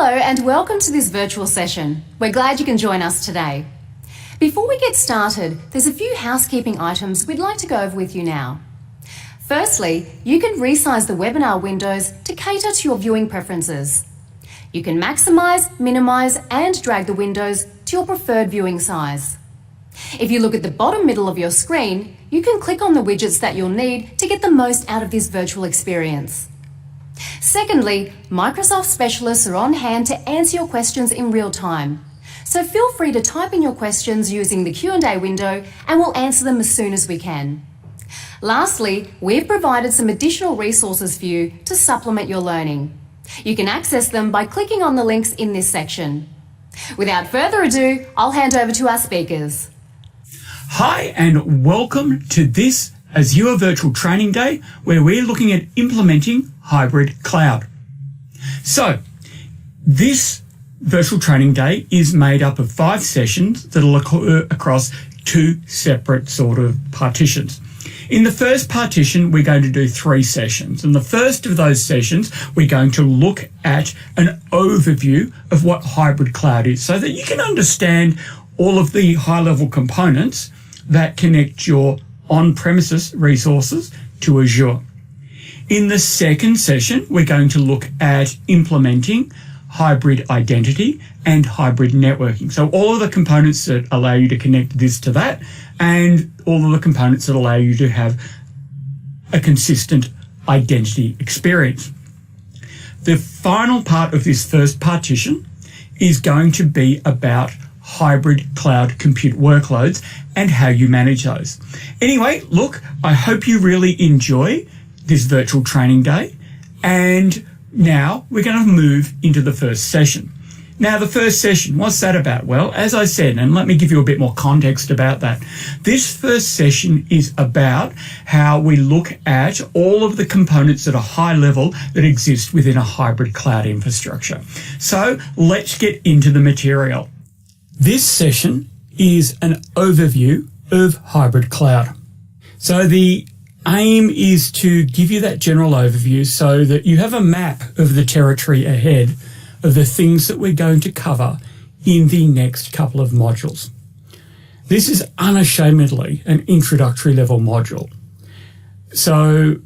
Hello and welcome to this virtual session. We're glad you can join us today. Before we get started, there's a few housekeeping items we'd like to go over with you now. Firstly, you can resize the webinar windows to cater to your viewing preferences. You can maximize, minimize, and drag the windows to your preferred viewing size. If you look at the bottom middle of your screen, you can click on the widgets that you'll need to get the most out of this virtual experience. Secondly, Microsoft specialists are on hand to answer your questions in real time. So feel free to type in your questions using the Q&A window and we'll answer them as soon as we can. Lastly, we've provided some additional resources for you to supplement your learning. You can access them by clicking on the links in this section. Without further ado, I'll hand over to our speakers. Hi and welcome to this Azure Virtual Training Day where we're looking at implementing hybrid cloud. So this virtual training day is made up of 5 sessions that will occur across 2 separate sort of partitions. In the first partition, we're going to do 3 sessions. And the first of those sessions, we're going to look at an overview of what hybrid cloud is so that you can understand all of the high-level components that connect your on-premises resources to Azure. In the second session, we're going to look at implementing hybrid identity and hybrid networking. So all of the components that allow you to connect this to that and all of the components that allow you to have a consistent identity experience. The final part of this first partition is going to be about hybrid cloud compute workloads and how you manage those. Anyway, look, I hope you really enjoy this virtual training day. And now we're going to move into the first session. Now, the first session, what's that about? Well, as I said, and let me give you a bit more context about that. This first session is about how we look at all of the components at a high level that exist within a hybrid cloud infrastructure. So let's get into the material. This session is an overview of hybrid cloud. So the aim is to give you that general overview so that you have a map of the territory ahead of the things that we're going to cover in the next couple of modules. This is unashamedly an introductory level module. So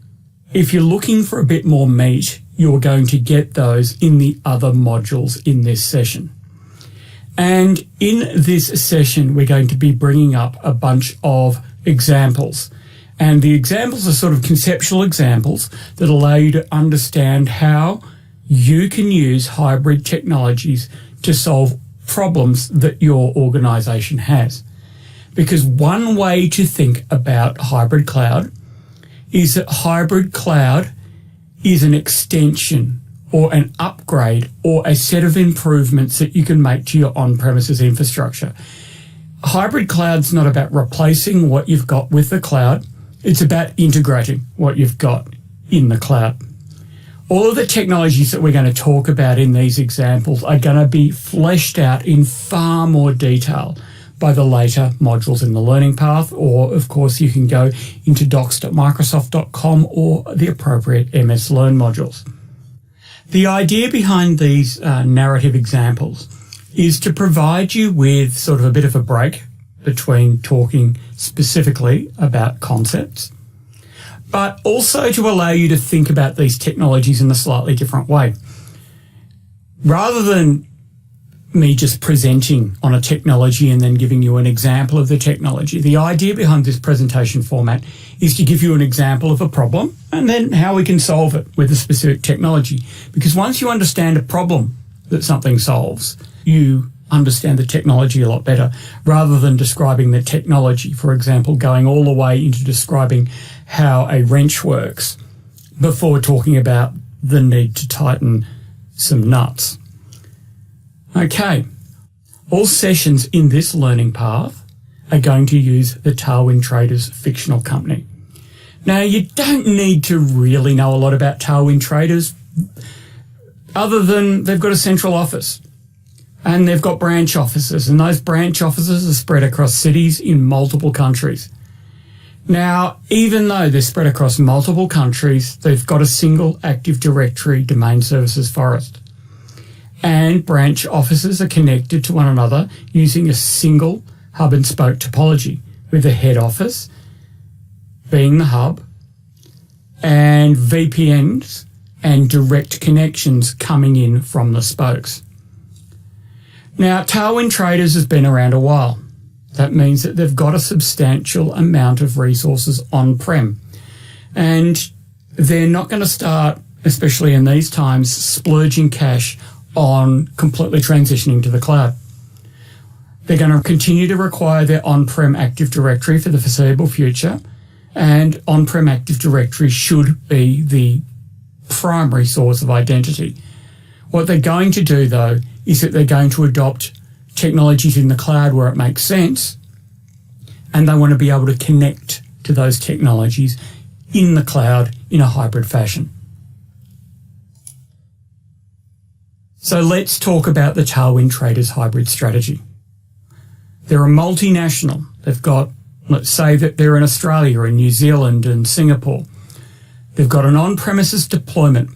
if you're looking for a bit more meat, you're going to get those in the other modules in this session. And in this session, we're going to be bringing up a bunch of examples. And the examples are sort of conceptual examples that allow you to understand how you can use hybrid technologies to solve problems that your organization has. Because one way to think about hybrid cloud is that hybrid cloud is an extension or an upgrade or a set of improvements that you can make to your on-premises infrastructure. Hybrid cloud's not about replacing what you've got with the cloud. It's about integrating what you've got in the cloud. All of the technologies that we're going to talk about in these examples are going to be fleshed out in far more detail by the later modules in the learning path, or of course you can go into docs.microsoft.com or the appropriate MS Learn modules. The idea behind these narrative examples is to provide you with sort of a bit of a break between talking specifically about concepts, but also to allow you to think about these technologies in a slightly different way. Rather than me just presenting on a technology and then giving you an example of the technology, the idea behind this presentation format is to give you an example of a problem and then how we can solve it with a specific technology. Because once you understand a problem that something solves, you understand the technology a lot better, rather than describing the technology, for example, going all the way into describing how a wrench works before talking about the need to tighten some nuts. Okay, all sessions in this learning path are going to use the Tailwind Traders fictional company. Now, you don't need to really know a lot about Tailwind Traders other than they've got a central office. And they've got branch offices, and those branch offices are spread across cities in multiple countries. Now, even though they're spread across multiple countries, they've got a single Active Directory domain services forest. and branch offices are connected to one another using a single hub and spoke topology, with the head office being the hub and VPNs and direct connections coming in from the spokes. Now, Tailwind Traders has been around a while. That means that they've got a substantial amount of resources on-prem. And they're not going to start, especially in these times, splurging cash on completely transitioning to the cloud. They're going to continue to require their on-prem Active Directory for the foreseeable future, and on-prem Active Directory should be the primary source of identity. What they're going to do, though, is that they're going to adopt technologies in the cloud where it makes sense, and they want to be able to connect to those technologies in the cloud in a hybrid fashion. So let's talk about the Tailwind Traders hybrid strategy. They're a multinational. They've got, let's say that they're in Australia and New Zealand and Singapore. They've got an on-premises deployment.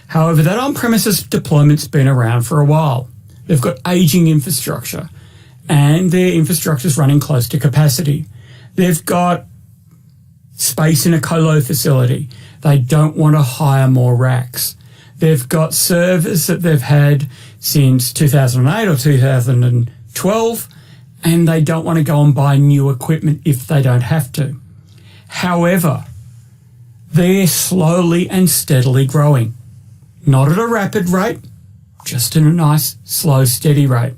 However, that on-premises deployment's been around for a while. They've got aging infrastructure, and their infrastructure's running close to capacity. They've got space in a colo facility. They don't want to hire more racks. They've got servers that they've had since 2008 or 2012, and they don't want to go and buy new equipment if they don't have to. However, they're slowly and steadily growing. Not at a rapid rate, just in a nice, slow, steady rate.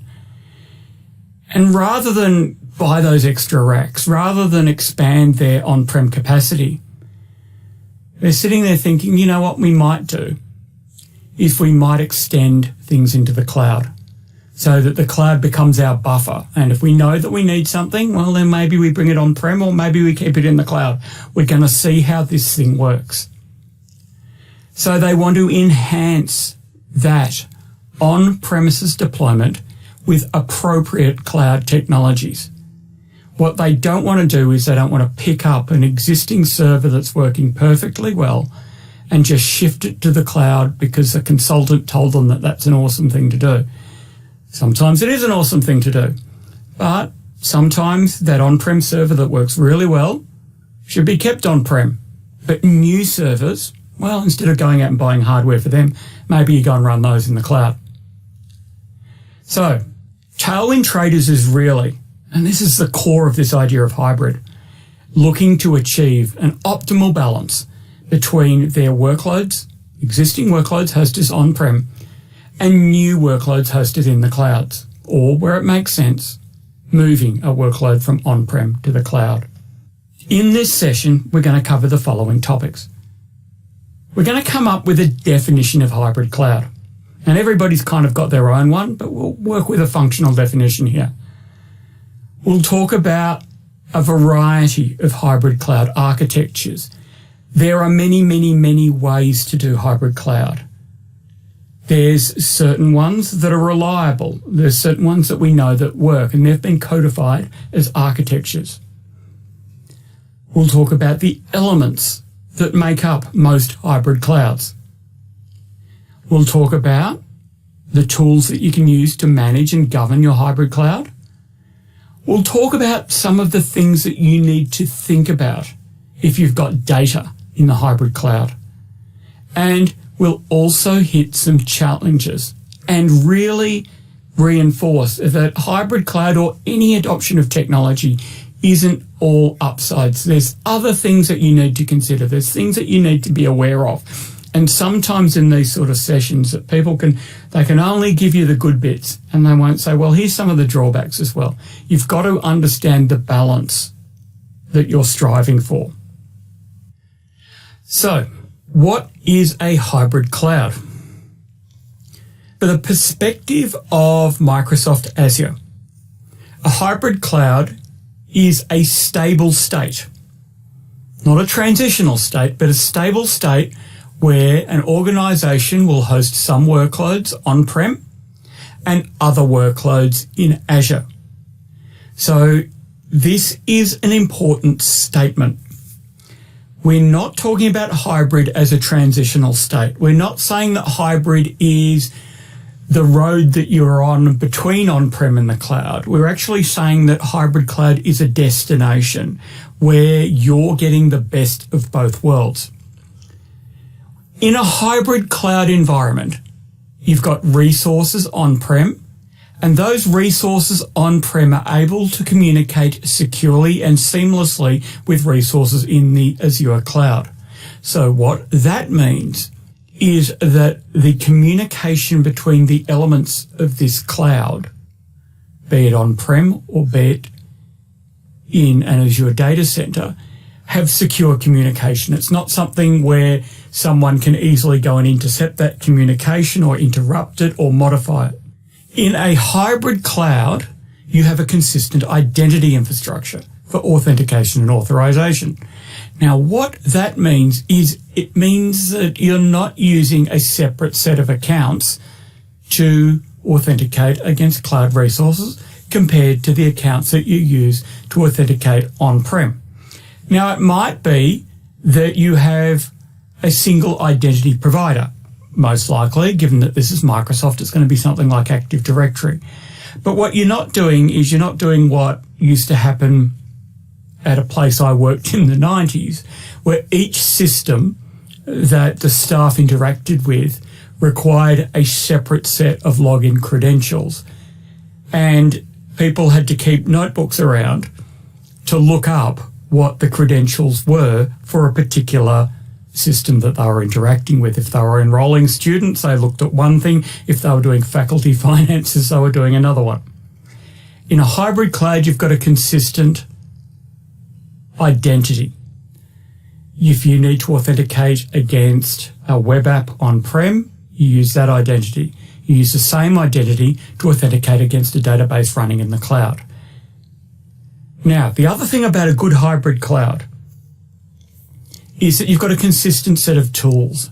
And rather than buy those extra racks, rather than expand their on-prem capacity, they're sitting there thinking, you know what we might do is we might extend things into the cloud so that the cloud becomes our buffer. And if we know that we need something, well, then maybe we bring it on-prem or maybe we keep it in the cloud. We're going to see how this thing works. So they want to enhance that on-premises deployment with appropriate cloud technologies. What they don't want to do is they don't want to pick up an existing server that's working perfectly well and just shift it to the cloud because a consultant told them that that's an awesome thing to do. Sometimes it is an awesome thing to do, but sometimes that on-prem server that works really well should be kept on-prem. But new servers, well, instead of going out and buying hardware for them, maybe you go and run those in the cloud. So, Tailwind Traders is really, and this is the core of this idea of hybrid, looking to achieve an optimal balance between their workloads, existing workloads hosted on-prem, and new workloads hosted in the clouds, or where it makes sense, moving a workload from on-prem to the cloud. In this session, we're going to cover the following topics. We're going to come up with a definition of hybrid cloud. And everybody's kind of got their own one, but we'll work with a functional definition here. We'll talk about a variety of hybrid cloud architectures. There are many, many, many ways to do hybrid cloud. There's certain ones that are reliable. There's certain ones that we know that work, and they've been codified as architectures. We'll talk about the elements that make up most hybrid clouds. We'll talk about the tools that you can use to manage and govern your hybrid cloud. We'll talk about some of the things that you need to think about if you've got data in the hybrid cloud. And we'll also hit some challenges and really reinforce that hybrid cloud or any adoption of technology isn't all upsides. There's other things that you need to consider. There's things that you need to be aware of. And sometimes in these sort of sessions that people can only give you the good bits and they won't say, well, here's some of the drawbacks as well. You've got to understand the balance that you're striving for. So, what is a hybrid cloud? For the perspective of Microsoft Azure, a hybrid cloud is a stable state. Not a transitional state, but a stable state where an organization will host some workloads on-prem and other workloads in Azure. So this is an important statement. We're not talking about hybrid as a transitional state. We're not saying that hybrid is the road that you're on between on-prem and the cloud. We're actually saying that hybrid cloud is a destination where you're getting the best of both worlds. In a hybrid cloud environment, you've got resources on-prem, and those resources on-prem are able to communicate securely and seamlessly with resources in the Azure cloud. So what that means is that the communication between the elements of this cloud, be it on-prem or be it in an Azure data center, have secure communication. It's not something where someone can easily go and intercept that communication or interrupt it or modify it. In a hybrid cloud, you have a consistent identity infrastructure for authentication and authorization. Now, what that means is it means that you're not using a separate set of accounts to authenticate against cloud resources compared to the accounts that you use to authenticate on-prem. Now, it might be that you have a single identity provider. Most likely, given that this is Microsoft, it's going to be something like Active Directory. But what you're not doing is you're not doing what used to happen at a place I worked in the 90s, where each system that the staff interacted with required a separate set of login credentials. And people had to keep notebooks around to look up what the credentials were for a particular system that they were interacting with. If they were enrolling students, they looked at one thing. If they were doing faculty finances, they were doing another one. In a hybrid cloud, you've got a consistent identity. If you need to authenticate against a web app on-prem, you use that identity. You use the same identity to authenticate against a database running in the cloud. Now, the other thing about a good hybrid cloud is that you've got a consistent set of tools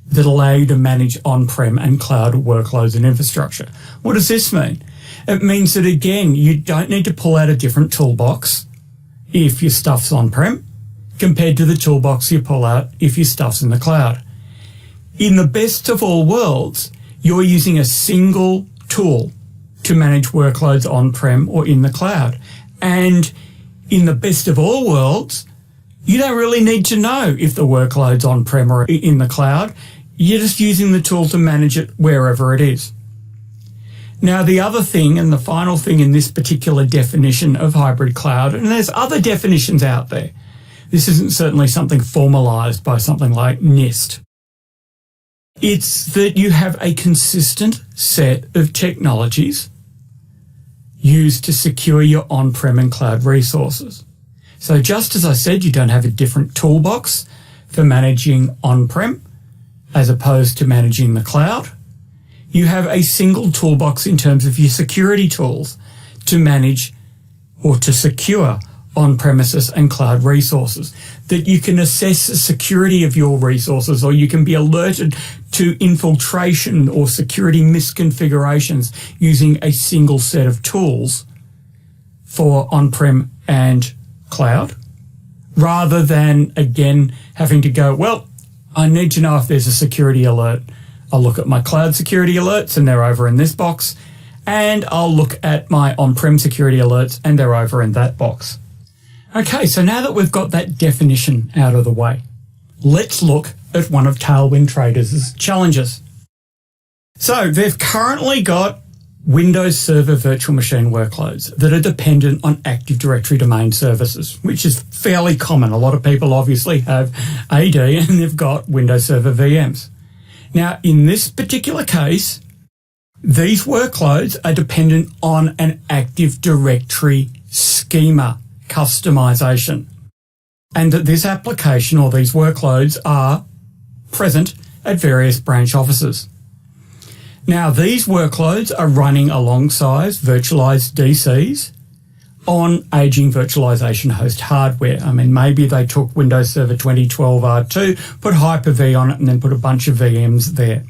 that allow you to manage on-prem and cloud workloads and infrastructure. What does this mean? It means that, again, you don't need to pull out a different toolbox if your stuff's on-prem compared to the toolbox you pull out if your stuff's in the cloud. In the best of all worlds, you're using a single tool to manage workloads on-prem or in the cloud. And in the best of all worlds, you don't really need to know if the workload's on-prem or in the cloud. You're just using the tool to manage it wherever it is. Now, the other thing and the final thing in this particular definition of hybrid cloud, and there's other definitions out there. This isn't certainly something formalized by something like NIST. It's that you have a consistent set of technologies used to secure your on-prem and cloud resources. So just as I said, you don't have a different toolbox for managing on-prem as opposed to managing the cloud. You have a single toolbox in terms of your security tools to manage or to secure on-premises and cloud resources, that you can assess the security of your resources, or you can be alerted to infiltration or security misconfigurations using a single set of tools for on-prem and cloud, rather than, again, having to go, well, I need to know if there's a security alert. I'll look at my cloud security alerts and they're over in this box, and I'll look at my on-prem security alerts and they're over in that box. Okay, so now that we've got that definition out of the way, let's look at one of Tailwind Traders' challenges. So they've currently got Windows Server virtual machine workloads that are dependent on Active Directory domain services, which is fairly common. A lot of people obviously have AD and they've got Windows Server VMs. Now, in this particular case, these workloads are dependent on an Active Directory schema customization, and that this application or these workloads are present at various branch offices. Now, these workloads are running alongside virtualized DCs on aging virtualization host hardware. I mean, maybe they took Windows Server 2012 R2, put Hyper-V on it, and then put a bunch of VMs there.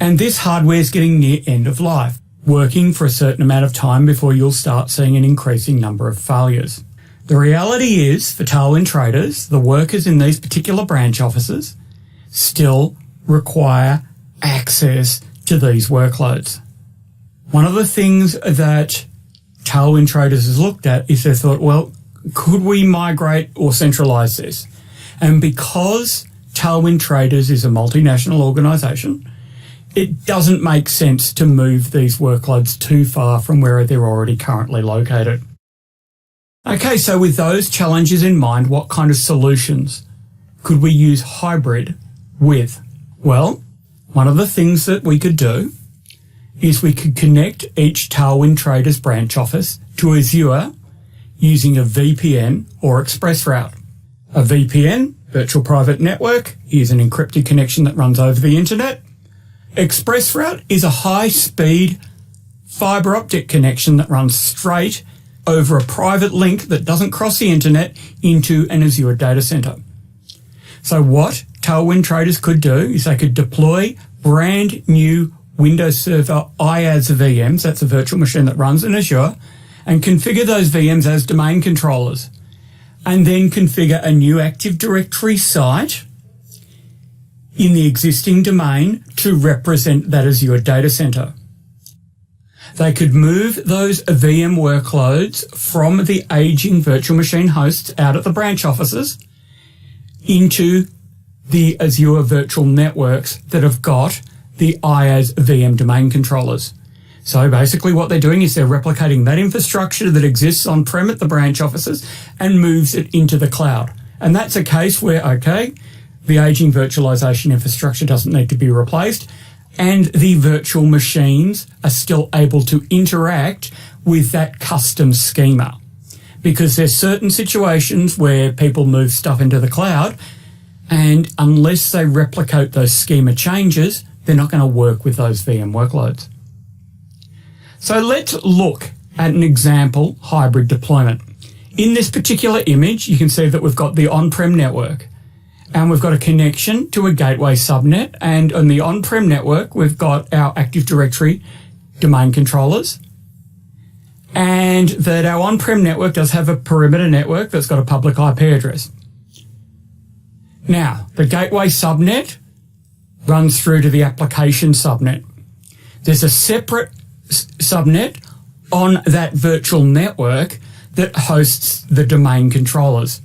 And this hardware is getting near end of life, working for a certain amount of time before you'll start seeing an increasing number of failures. The reality is, for Tailwind Traders, the workers in these particular branch offices still require access to these workloads. One of the things that Tailwind Traders has looked at is they thought, well, could we migrate or centralise this? And because Tailwind Traders is a multinational organisation, it doesn't make sense to move these workloads too far from where they're already currently located. Okay, so with those challenges in mind, what kind of solutions could we use hybrid with? Well, one of the things that we could do is we could connect each Tailwind Traders branch office to Azure using a VPN or express route. A VPN, virtual private network, is an encrypted connection that runs over the internet. Express route is a high-speed fibre optic connection that runs straight over a private link that doesn't cross the internet into an Azure data center. So what Tailwind Traders could do is they could deploy brand new Windows Server IaaS VMs, that's a virtual machine that runs in Azure, and configure those VMs as domain controllers, and then configure a new Active Directory site in the existing domain to represent that Azure data center. They could move those VM workloads from the aging virtual machine hosts out at the branch offices into the Azure virtual networks that have got the IaaS VM domain controllers. So basically what they're doing is they're replicating that infrastructure that exists on-prem at the branch offices and moves it into the cloud. And that's a case where, okay, the aging virtualization infrastructure doesn't need to be replaced, and the virtual machines are still able to interact with that custom schema. Because there's certain situations where people move stuff into the cloud, and unless they replicate those schema changes, they're not going to work with those VM workloads. So let's look at an example hybrid deployment. In this particular image, you can see that we've got the on-prem network, and we've got a connection to a gateway subnet, and on the on-prem network, we've got our Active Directory domain controllers, and that our on-prem network does have a perimeter network that's got a public IP address. Now, the gateway subnet runs through to the application subnet. There's a separate subnet on that virtual network that hosts the domain controllers.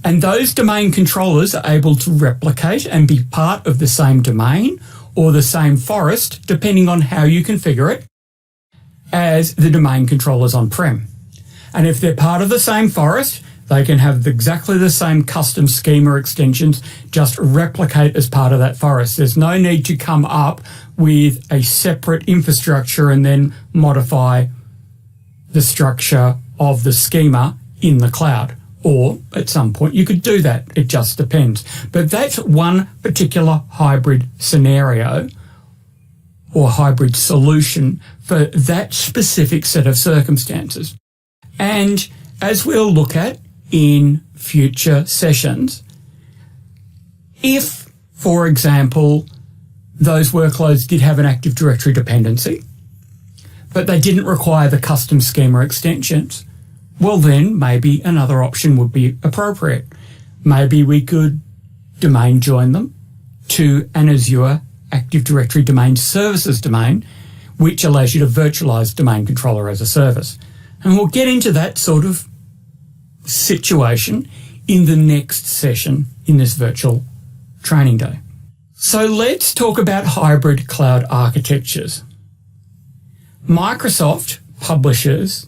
And those domain controllers are able to replicate and be part of the same domain or the same forest, depending on how you configure it, as the domain controllers on-prem. And if they're part of the same forest, they can have exactly the same custom schema extensions, just replicate as part of that forest. There's no need to come up with a separate infrastructure and then modify the structure of the schema in the cloud. Or at some point you could do that. It just depends. But that's one particular hybrid scenario or hybrid solution for that specific set of circumstances. And as we'll look at in future sessions, if, for example, those workloads did have an Active Directory dependency, but they didn't require the custom schema extensions, well then maybe another option would be appropriate. Maybe we could domain join them to an Azure Active Directory domain services domain, which allows you to virtualize domain controller as a service. And we'll get into that sort of situation in the next session in this virtual training day. So let's talk about hybrid cloud architectures. Microsoft publishes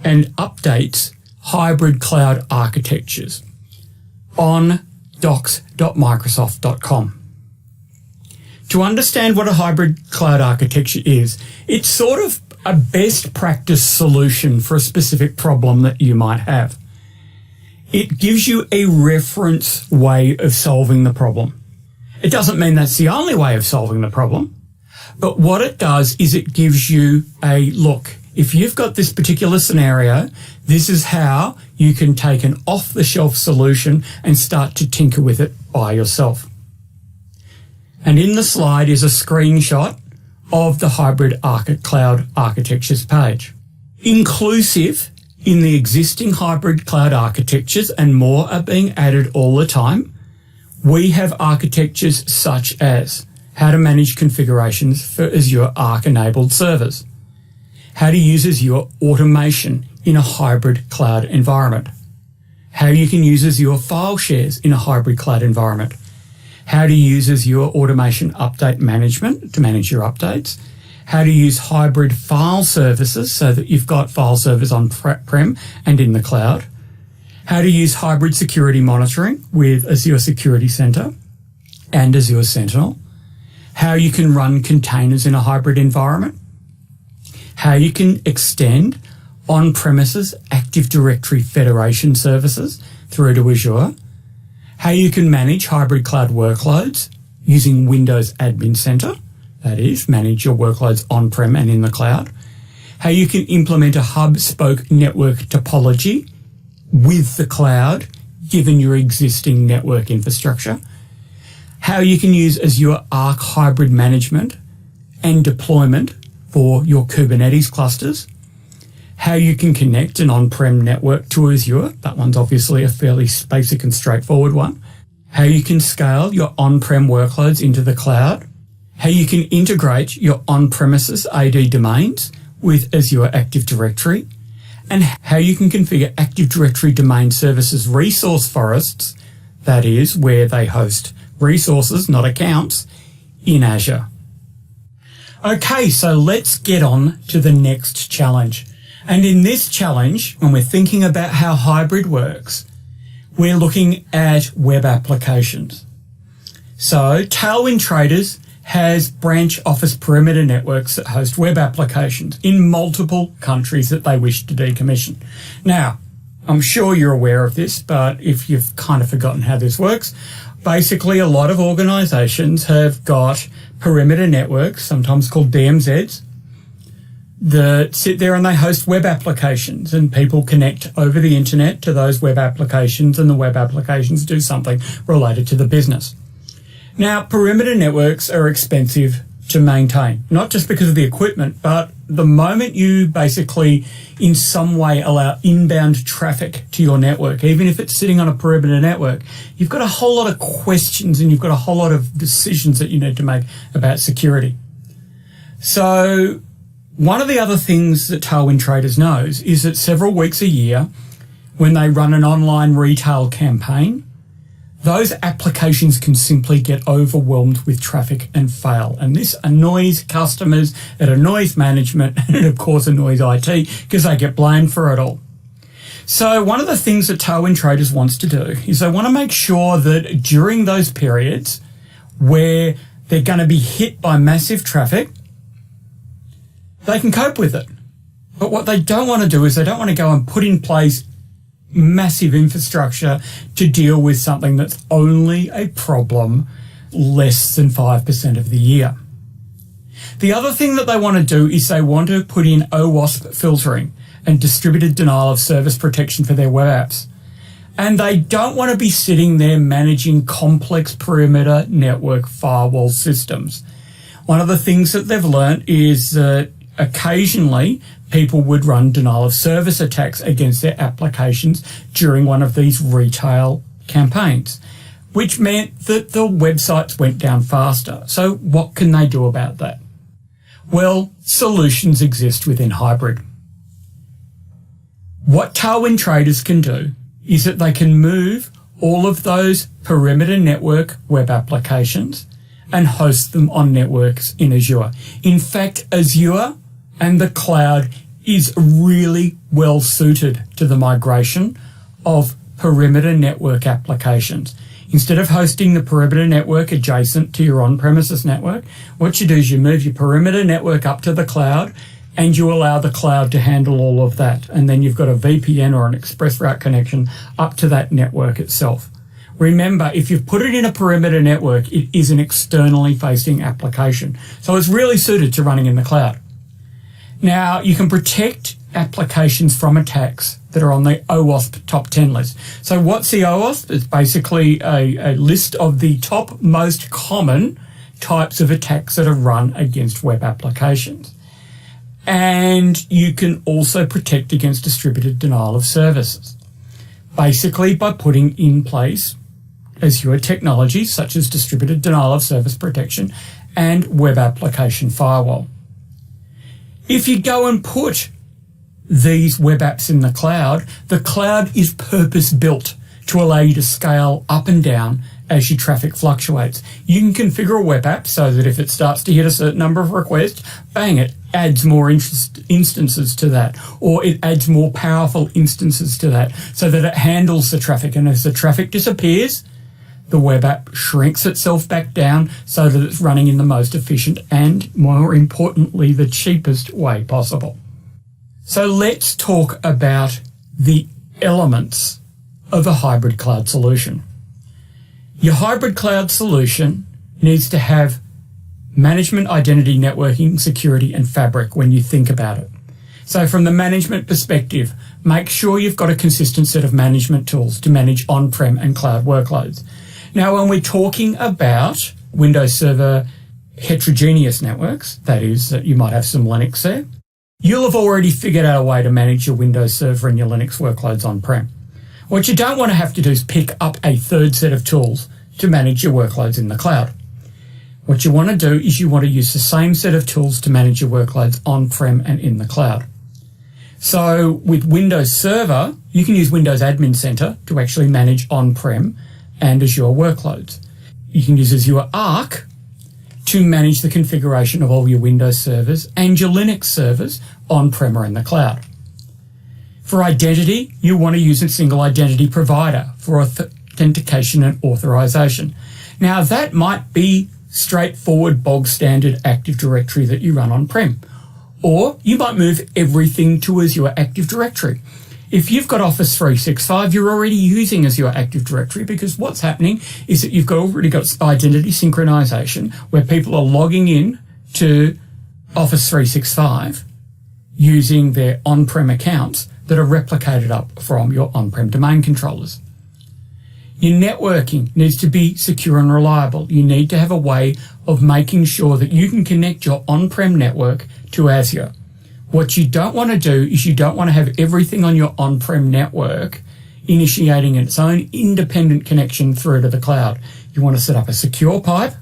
and updates hybrid cloud architectures on docs.microsoft.com. To understand what a hybrid cloud architecture is, it's sort of a best practice solution for a specific problem that you might have. It gives you a reference way of solving the problem. It doesn't mean that's the only way of solving the problem, but what it does is it gives you a look. If you've got this particular scenario, this is how you can take an off-the-shelf solution and start to tinker with it by yourself. And in the slide is a screenshot of the hybrid cloud architectures page. Inclusive in the existing hybrid cloud architectures, and more are being added all the time, we have architectures such as how to manage configurations for Azure Arc-enabled servers, how to use Azure automation in a hybrid cloud environment, how you can use Azure file shares in a hybrid cloud environment, how to use Azure automation update management to manage your updates, how to use hybrid file services so that you've got file servers on-prem and in the cloud, how to use hybrid security monitoring with Azure Security Center and Azure Sentinel, how you can run containers in a hybrid environment, how you can extend on-premises Active Directory Federation services through to Azure, how you can manage hybrid cloud workloads using Windows Admin Center, that is, manage your workloads on-prem and in the cloud, how you can implement a hub-spoke network topology with the cloud, given your existing network infrastructure, how you can use Azure Arc hybrid management and deployment for your Kubernetes clusters, how you can connect an on-prem network to Azure, that one's obviously a fairly basic and straightforward one, how you can scale your on-prem workloads into the cloud, how you can integrate your on-premises AD domains with Azure Active Directory, and how you can configure Active Directory domain services resource forests, that is, where they host resources, not accounts, in Azure. Okay, so let's get on to the next challenge. And in this challenge, when we're thinking about how hybrid works, we're looking at web applications. So Tailwind Traders has branch office perimeter networks that host web applications in multiple countries that they wish to decommission. Now, I'm sure you're aware of this, but if you've kind of forgotten how this works, basically a lot of organizations have got perimeter networks, sometimes called DMZs, that sit there and they host web applications, and people connect over the internet to those web applications, and the web applications do something related to the business. Now, perimeter networks are expensive to maintain, not just because of the equipment, but the moment you basically in some way allow inbound traffic to your network, even if it's sitting on a perimeter network, you've got a whole lot of questions and you've got a whole lot of decisions that you need to make about security. So one of the other things that Tailwind Traders knows is that several weeks a year, when they run an online retail campaign, those applications can simply get overwhelmed with traffic and fail. And this annoys customers, it annoys management, and it of course annoys IT because they get blamed for it all. So one of the things that Tailwind Traders wants to do is they want to make sure that during those periods where they're going to be hit by massive traffic, they can cope with it. But what they don't want to do is they don't want to go and put in place massive infrastructure to deal with something that's only a problem less than 5% of the year. The other thing that they want to do is they want to put in OWASP filtering and distributed denial of service protection for their web apps. And they don't want to be sitting there managing complex perimeter network firewall systems. One of the things that they've learned is that occasionally people would run denial of service attacks against their applications during one of these retail campaigns, which meant that the websites went down faster. So what can they do about that? Well, solutions exist within hybrid. What Tailwind Traders can do is that they can move all of those perimeter network web applications and host them on networks in Azure. In fact, Azure and the cloud is really well suited to the migration of perimeter network applications. Instead of hosting the perimeter network adjacent to your on-premises network, what you do is you move your perimeter network up to the cloud and you allow the cloud to handle all of that. And then you've got a VPN or an express route connection up to that network itself. Remember, if you've put it in a perimeter network, it is an externally facing application. So it's really suited to running in the cloud. Now, you can protect applications from attacks that are on the OWASP top 10 list. So what's the OWASP? It's basically a list of the top most common types of attacks that are run against web applications. And you can also protect against distributed denial of services, basically by putting in place Azure technologies such as distributed denial of service protection and web application firewall. If you go and put these web apps in the cloud is purpose-built to allow you to scale up and down as your traffic fluctuates. You can configure a web app so that if it starts to hit a certain number of requests, bang, it adds more instances to that, or it adds more powerful instances to that so that it handles the traffic. And as the traffic disappears, the web app shrinks itself back down so that it's running in the most efficient and, more importantly, the cheapest way possible. So let's talk about the elements of a hybrid cloud solution. Your hybrid cloud solution needs to have management, identity, networking, security, and fabric when you think about it. So from the management perspective, make sure you've got a consistent set of management tools to manage on-prem and cloud workloads. Now, when we're talking about Windows Server heterogeneous networks, that is, that you might have some Linux there, you'll have already figured out a way to manage your Windows Server and your Linux workloads on-prem. What you don't want to have to do is pick up a third set of tools to manage your workloads in the cloud. What you want to do is you want to use the same set of tools to manage your workloads on-prem and in the cloud. So with Windows Server, you can use Windows Admin Center to actually manage on-prem and Azure workloads. You can use Azure Arc to manage the configuration of all your Windows servers and your Linux servers on-prem or in the cloud. For identity, you want to use a single identity provider for authentication and authorization. Now, that might be straightforward, bog standard Active Directory that you run on-prem, or you might move everything to Azure Active Directory. If you've got Office 365, you're already using Azure Active Directory, because what's happening is that you've already got identity synchronization where people are logging in to Office 365 using their on-prem accounts that are replicated up from your on-prem domain controllers. Your networking needs to be secure and reliable. You need to have a way of making sure that you can connect your on-prem network to Azure. What you don't want to do is you don't want to have everything on your on-prem network initiating its own independent connection through to the cloud. You want to set up a secure pipe,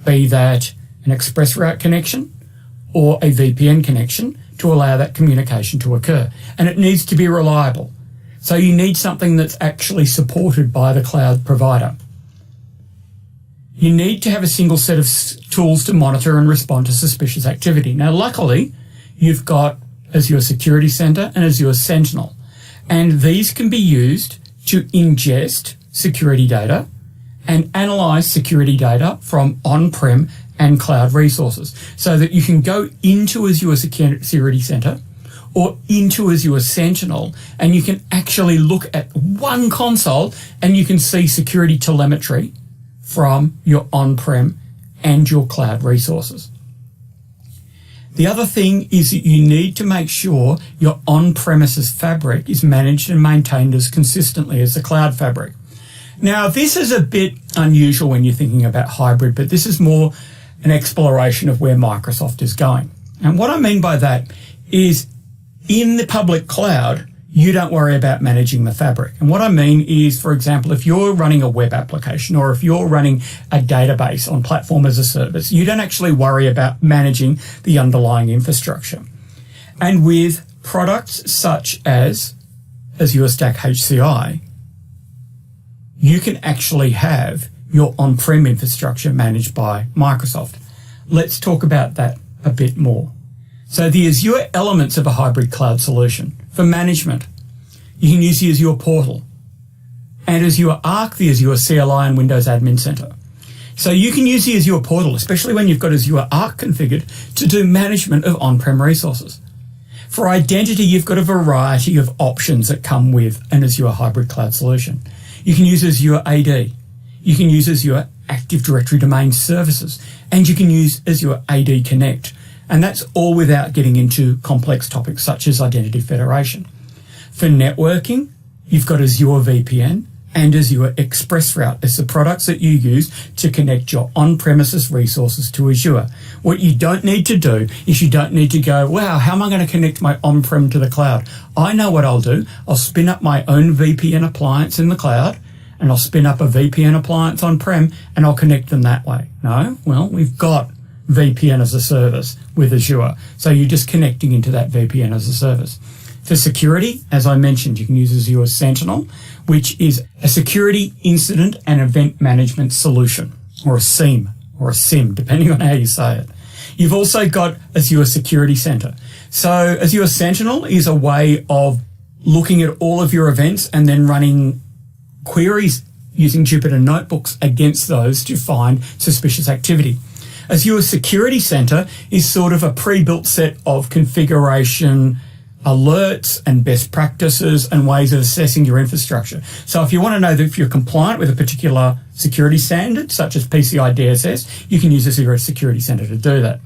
be that an express route connection or a VPN connection, to allow that communication to occur. And it needs to be reliable. So you need something that's actually supported by the cloud provider. You need to have a single set of tools to monitor and respond to suspicious activity. Now, luckily, you've got Azure Security Center and Azure Sentinel, and these can be used to ingest security data and analyze security data from on-prem and cloud resources so that you can go into Azure Security Center or into Azure Sentinel and you can actually look at one console and you can see security telemetry from your on-prem and your cloud resources. The other thing is that you need to make sure your on-premises fabric is managed and maintained as consistently as the cloud fabric. Now, this is a bit unusual when you're thinking about hybrid, but this is more an exploration of where Microsoft is going. And what I mean by that is in the public cloud, you don't worry about managing the fabric. And what I mean is, for example, if you're running a web application or if you're running a database on platform as a service, you don't actually worry about managing the underlying infrastructure. And with products such as Azure Stack HCI, you can actually have your on-prem infrastructure managed by Microsoft. Let's talk about that a bit more. So the Azure elements of a hybrid cloud solution. For management, you can use the Azure portal and Azure Arc, the Azure CLI and Windows Admin Center. So you can use the Azure portal, especially when you've got Azure Arc configured, to do management of on-prem resources. For identity, you've got a variety of options that come with an Azure hybrid cloud solution. You can use Azure AD. You can use Azure Active Directory Domain Services, and you can use Azure AD Connect. And that's all without getting into complex topics such as identity federation. For networking, you've got Azure VPN and Azure ExpressRoute as the products that you use to connect your on-premises resources to Azure. What you don't need to do is you don't need to go, wow, how am I going to connect my on-prem to the cloud? I know what I'll do. I'll spin up my own VPN appliance in the cloud, and I'll spin up a VPN appliance on-prem and I'll connect them that way. No, well, we've got VPN as a service with Azure. So you're just connecting into that VPN as a service. For security, as I mentioned, you can use Azure Sentinel, which is a security incident and event management solution, or a SIEM, or a SIM, depending on how you say it. You've also got Azure Security Center. So Azure Sentinel is a way of looking at all of your events and then running queries using Jupyter notebooks against those to find suspicious activity. Azure Security Center is sort of a pre-built set of configuration alerts and best practices and ways of assessing your infrastructure. So if you want to know that if you're compliant with a particular security standard, such as PCI DSS, you can use Azure Security Center to do that.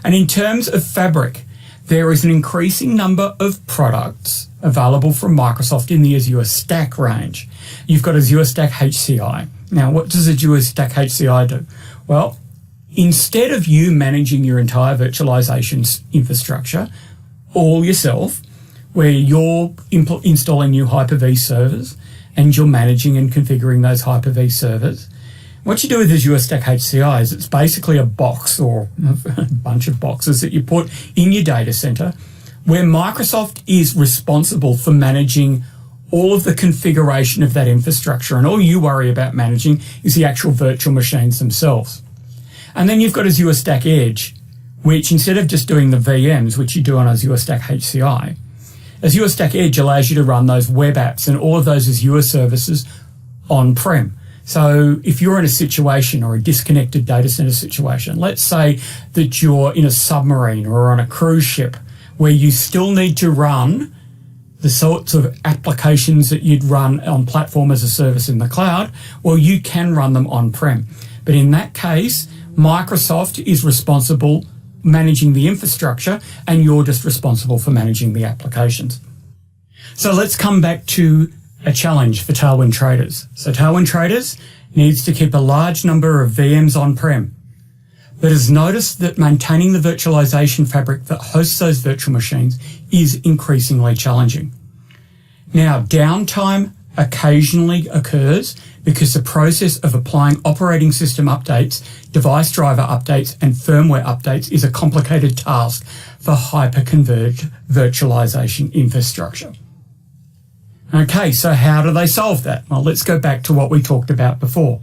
And in terms of Fabric, there is an increasing number of products available from Microsoft in the Azure Stack range. You've got Azure Stack HCI. Now, what does Azure Stack HCI do? Well, instead of you managing your entire virtualization infrastructure all yourself, where you're installing new Hyper-V servers and you're managing and configuring those Hyper-V servers, what you do with Azure Stack HCI is it's basically a box or a bunch of boxes that you put in your data center where Microsoft is responsible for managing all of the configuration of that infrastructure, and all you worry about managing is the actual virtual machines themselves. And then you've got Azure Stack Edge, which instead of just doing the VMs, which you do on Azure Stack HCI, Azure Stack Edge allows you to run those web apps and all of those Azure services on-prem. So if you're in a situation or a disconnected data center situation, let's say that you're in a submarine or on a cruise ship where you still need to run the sorts of applications that you'd run on platform as a service in the cloud, well, you can run them on-prem. But in that case, Microsoft is responsible managing the infrastructure and you're just responsible for managing the applications. So let's come back to a challenge for Tailwind traders. So Tailwind traders needs to keep a large number of VMs on-prem, but has noticed that maintaining the virtualization fabric that hosts those virtual machines is increasingly challenging. Now, downtime occasionally occurs because the process of applying operating system updates, device driver updates, and firmware updates is a complicated task for hyper-converged virtualization infrastructure. Okay, so how do they solve that? Well, let's go back to what we talked about before.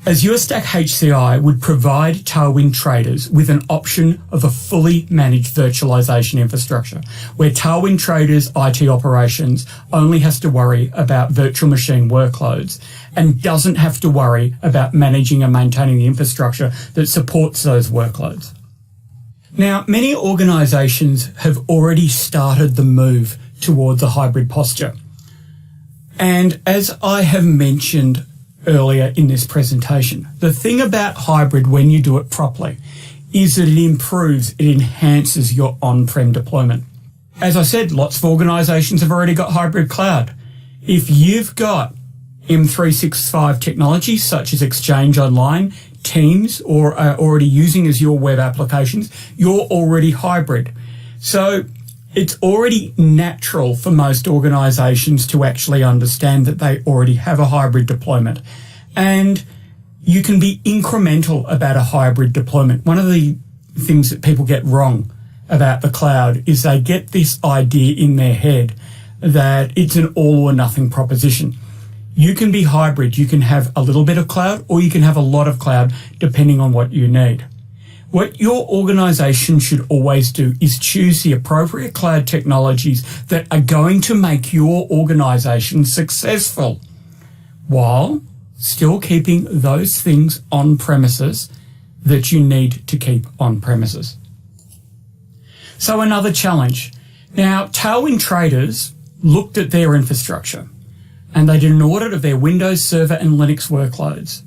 Azure Stack HCI would provide Tailwind traders with an option of a fully managed virtualization infrastructure, where Tailwind traders' IT operations only has to worry about virtual machine workloads and doesn't have to worry about managing and maintaining the infrastructure that supports those workloads. Now, many organizations have already started the move towards a hybrid posture. And as I have mentioned earlier in this presentation, the thing about hybrid when you do it properly is that it improves, it enhances your on-prem deployment. As I said, lots of organizations have already got hybrid cloud. If you've got M365 technologies such as Exchange Online, Teams, or are already using Azure web applications, you're already hybrid. So it's already natural for most organizations to actually understand that they already have a hybrid deployment. And you can be incremental about a hybrid deployment. One of the things that people get wrong about the cloud is they get this idea in their head that it's an all or nothing proposition. You can be hybrid. You can have a little bit of cloud or you can have a lot of cloud depending on what you need. What your organization should always do is choose the appropriate cloud technologies that are going to make your organization successful while still keeping those things on premises that you need to keep on premises. So another challenge. Now, Tailwind traders looked at their infrastructure and they did an audit of their Windows Server and Linux workloads,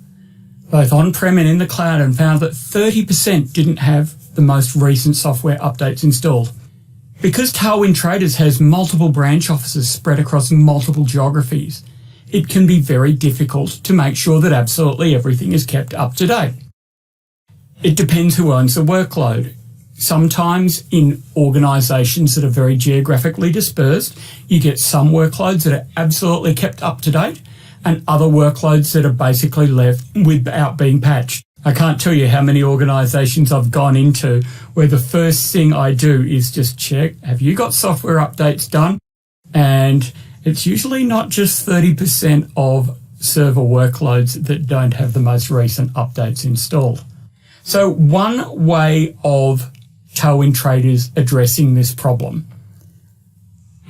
both on-prem and in the cloud, and found that 30% didn't have the most recent software updates installed. Because Tailwind Traders has multiple branch offices spread across multiple geographies, it can be very difficult to make sure that absolutely everything is kept up to date. It depends who owns the workload. Sometimes in organisations that are very geographically dispersed, you get some workloads that are absolutely kept up to date, and other workloads that are basically left without being patched. I can't tell you how many organisations I've gone into where the first thing I do is just check, have you got software updates done? And it's usually not just 30% of server workloads that don't have the most recent updates installed. So one way of Tailwind Traders addressing this problem,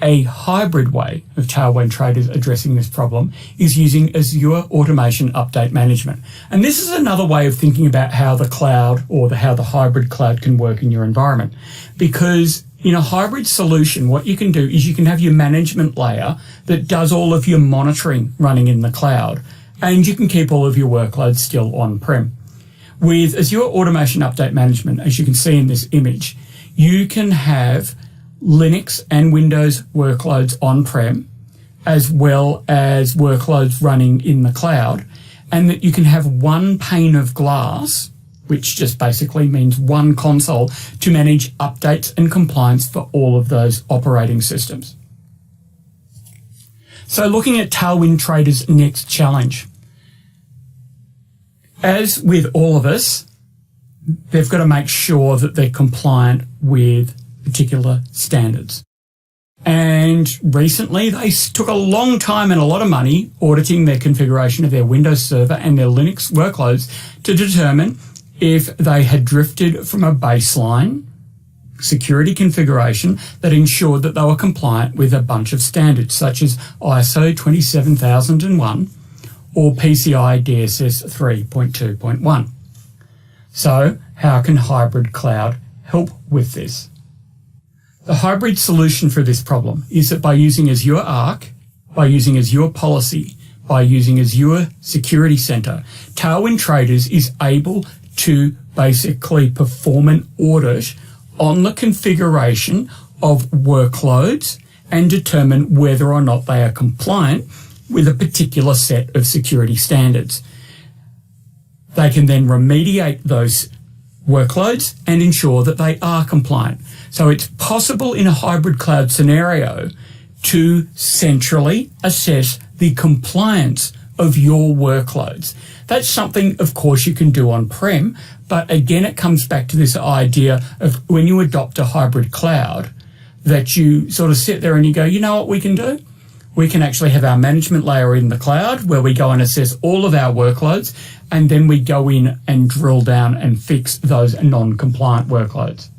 a hybrid way of Tailwind Traders addressing this problem, is using Azure Automation Update Management. And this is another way of thinking about how the cloud or how the hybrid cloud can work in your environment. Because in a hybrid solution, what you can do is you can have your management layer that does all of your monitoring running in the cloud, and you can keep all of your workloads still on-prem. With Azure Automation Update Management, as you can see in this image, you can have Linux and Windows workloads on-prem, as well as workloads running in the cloud, and that you can have one pane of glass, which just basically means one console, to manage updates and compliance for all of those operating systems. So looking at Tailwind Traders' next challenge. As with all of us, they've got to make sure that they're compliant with particular standards. And recently they took a long time and a lot of money auditing their configuration of their Windows Server and their Linux workloads to determine if they had drifted from a baseline security configuration that ensured that they were compliant with a bunch of standards such as ISO 27001 or PCI DSS 3.2.1. So how can hybrid cloud help with this? The hybrid solution for this problem is that by using Azure Arc, by using Azure Policy, by using Azure Security Center, Tailwind Traders is able to basically perform an audit on the configuration of workloads and determine whether or not they are compliant with a particular set of security standards. They can then remediate those workloads and ensure that they are compliant. So it's possible in a hybrid cloud scenario to centrally assess the compliance of your workloads. That's something, of course, you can do on-prem, but again, it comes back to this idea of when you adopt a hybrid cloud, that you sort of sit there and you go, you know what we can do? We can actually have our management layer in the cloud where we go and assess all of our workloads, and then we go in and drill down and fix those non-compliant workloads.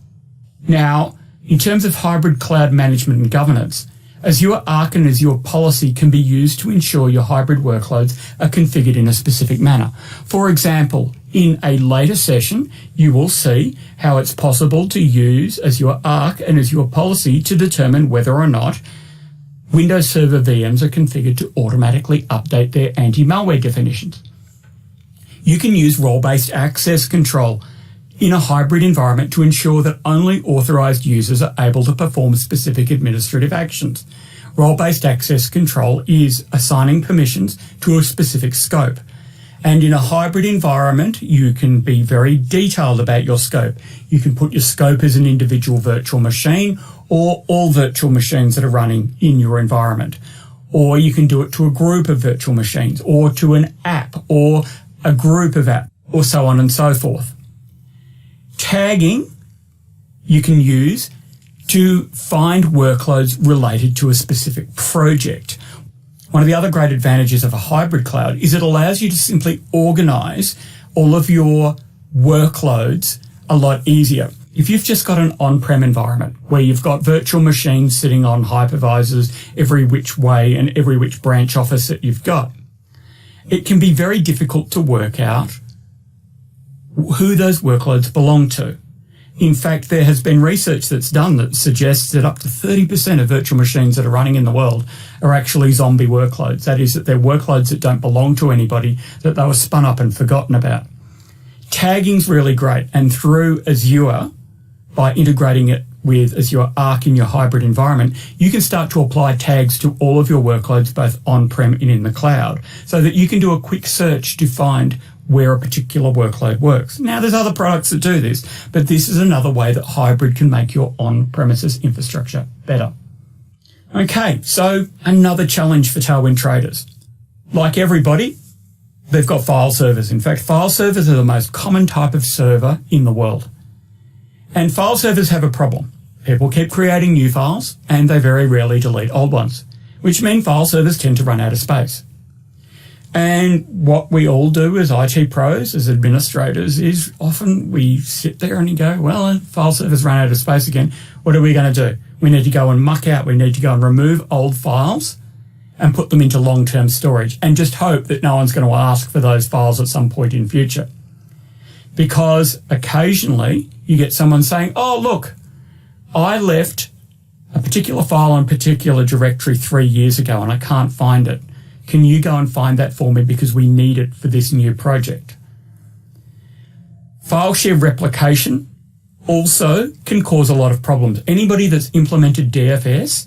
Now, in terms of hybrid cloud management and governance, Azure Arc and Azure Policy can be used to ensure your hybrid workloads are configured in a specific manner. For example, in a later session, you will see how it's possible to use Azure Arc and Azure Policy to determine whether or not Windows Server VMs are configured to automatically update their anti-malware definitions. You can use role-based access control in a hybrid environment to ensure that only authorized users are able to perform specific administrative actions. Role-based access control is assigning permissions to a specific scope. And in a hybrid environment, you can be very detailed about your scope. You can put your scope as an individual virtual machine or all virtual machines that are running in your environment. Or you can do it to a group of virtual machines or to an app or a group of apps or so on and so forth. Tagging you can use to find workloads related to a specific project. One of the other great advantages of a hybrid cloud is it allows you to simply organize all of your workloads a lot easier. If you've just got an on-prem environment where you've got virtual machines sitting on hypervisors every which way and every which branch office that you've got, it can be very difficult to work out who those workloads belong to. In fact, there has been research that's done that suggests that up to 30% of virtual machines that are running in the world are actually zombie workloads. That is, that they're workloads that don't belong to anybody, that they were spun up and forgotten about. Tagging's really great, and through Azure, by integrating it with Azure Arc in your hybrid environment, you can start to apply tags to all of your workloads, both on-prem and in the cloud, so that you can do a quick search to find where a particular workload works. Now, there's other products that do this, but this is another way that hybrid can make your on-premises infrastructure better. Okay, so another challenge for Tailwind traders. like everybody, they've got file servers. In fact, file servers are the most common type of server in the world. And file servers have a problem. People keep creating new files and they very rarely delete old ones, which means file servers tend to run out of space. And what we all do as IT pros, as administrators, is often we sit there and you go, well, file servers run out of space again. What are we going to do? We need to go and muck out. We need to go and remove old files and put them into long-term storage and just hope that no one's going to ask for those files at some point in future. Because occasionally you get someone saying, oh, look, I left a particular file in a particular directory 3 years ago and I can't find it. Can you go and find that for me because we need it for this new project? File share replication also can cause a lot of problems. Anybody that's implemented DFS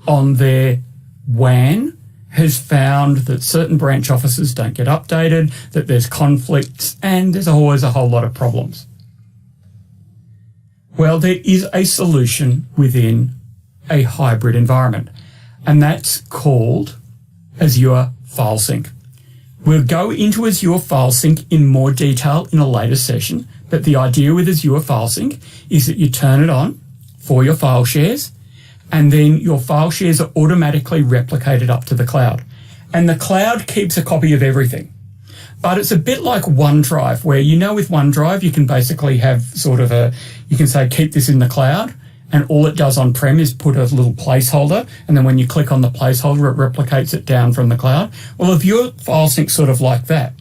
on their WAN has found that certain branch offices don't get updated, that there's conflicts, and there's always a whole lot of problems. Well, there is a solution within a hybrid environment, and that's called Azure File Sync. We'll go into Azure File Sync in more detail in a later session, but the idea with Azure File Sync is that you turn it on for your file shares, and then your file shares are automatically replicated up to the cloud. And the cloud keeps a copy of everything. But it's a bit like OneDrive, where with OneDrive you can basically have you can say keep this in the cloud, and all it does on-prem is put a little placeholder, and then when you click on the placeholder, it replicates it down from the cloud. Well, if your file sync's sort of like that,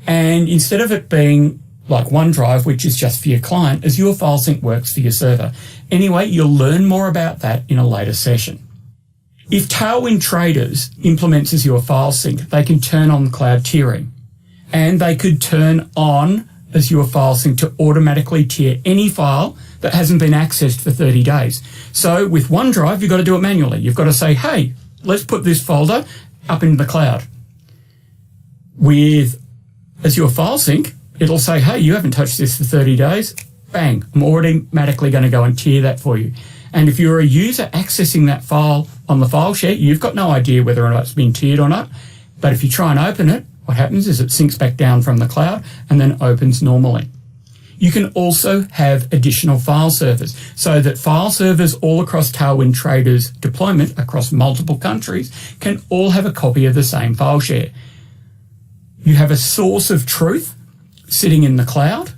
and instead of it being like OneDrive, which is just for your client, Azure File Sync works for your server. Anyway, you'll learn more about that in a later session. If Tailwind Traders implements Azure File Sync, they can turn on cloud tiering, and they could turn on Azure File Sync to automatically tier any file that hasn't been accessed for 30 days. So with OneDrive, you've got to do it manually. You've got to say, hey, let's put this folder up into the cloud. With Azure File Sync, it'll say, hey, you haven't touched this for 30 days. Bang, I'm automatically going to go and tier that for you. And if you're a user accessing that file on the file share, you've got no idea whether or not it's been tiered or not. But if you try and open it, what happens is it syncs back down from the cloud and then opens normally. You can also have additional file servers, so that file servers all across Tailwind Traders deployment across multiple countries can all have a copy of the same file share. You have a source of truth sitting in the cloud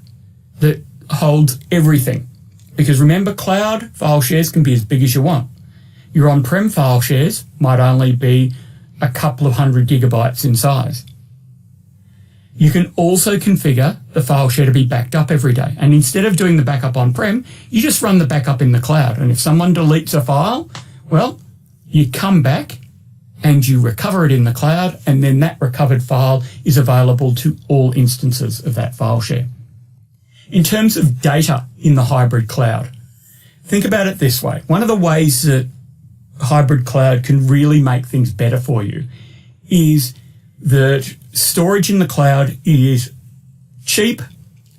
that holds everything. Because remember, cloud file shares can be as big as you want. Your on-prem file shares might only be a couple of 100 gigabytes in size. You can also configure the file share to be backed up every day. And instead of doing the backup on-prem, you just run the backup in the cloud. And if someone deletes a file, well, you come back and you recover it in the cloud, and then that recovered file is available to all instances of that file share. In terms of data in the hybrid cloud, think about it this way. One of the ways that hybrid cloud can really make things better for you is that storage in the cloud is cheap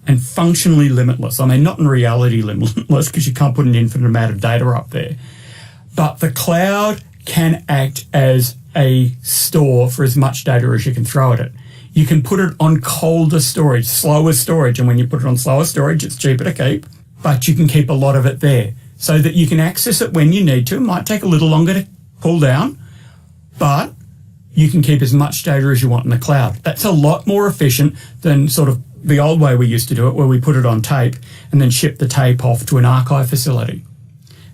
and functionally limitless. I mean, not in reality limitless, because you can't put an infinite amount of data up there. But the cloud can act as a store for as much data as you can throw at it. You can put it on colder storage, slower storage, and when you put it on slower storage, it's cheaper to keep, but you can keep a lot of it there so that you can access it when you need to. It might take a little longer to pull down, but you can keep as much data as you want in the cloud. That's a lot more efficient than sort of the old way we used to do it, where we put it on tape and then ship the tape off to an archive facility.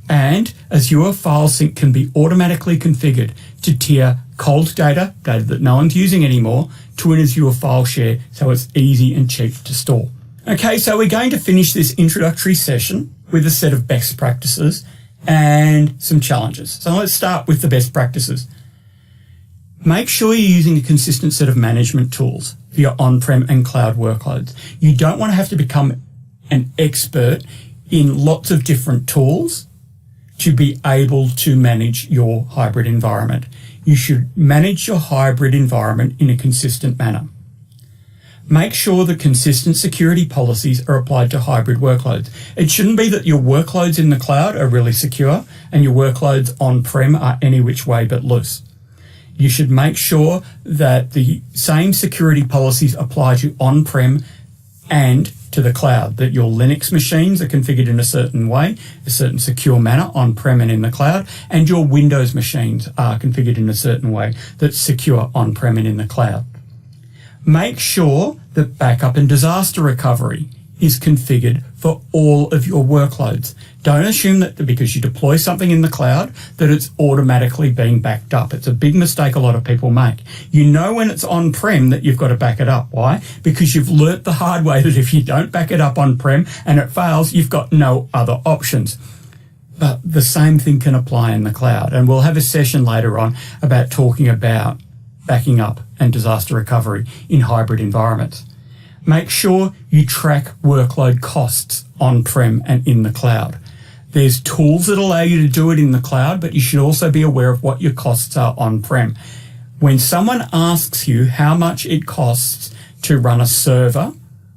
And Azure File Sync can be automatically configured to tier cold data that no one's using anymore, to an Azure file share, so it's easy and cheap to store. Okay, so we're going to finish this introductory session with a set of best practices and some challenges. So let's start with the best practices. Make sure you're using a consistent set of management tools for your on-prem and cloud workloads. You don't want to have to become an expert in lots of different tools to be able to manage your hybrid environment. You should manage your hybrid environment in a consistent manner. Make sure that consistent security policies are applied to hybrid workloads. It shouldn't be that your workloads in the cloud are really secure and your workloads on-prem are any which way but loose. You should make sure that the same security policies apply to on-prem and to the cloud, that your Linux machines are configured in a certain way, a certain secure manner on-prem and in the cloud, and your Windows machines are configured in a certain way that's secure on-prem and in the cloud. Make sure that backup and disaster recovery is configured for all of your workloads. Don't assume that because you deploy something in the cloud that it's automatically being backed up. It's a big mistake a lot of people make. You know when it's on-prem that you've got to back it up. Why? Because you've learnt the hard way that if you don't back it up on-prem and it fails, you've got no other options. But the same thing can apply in the cloud. And we'll have a session later on about talking about backing up and disaster recovery in hybrid environments. Make sure you track workload costs on-prem and in the cloud. There's tools that allow you to do it in the cloud, but you should also be aware of what your costs are on-prem. When someone asks you how much it costs to run a server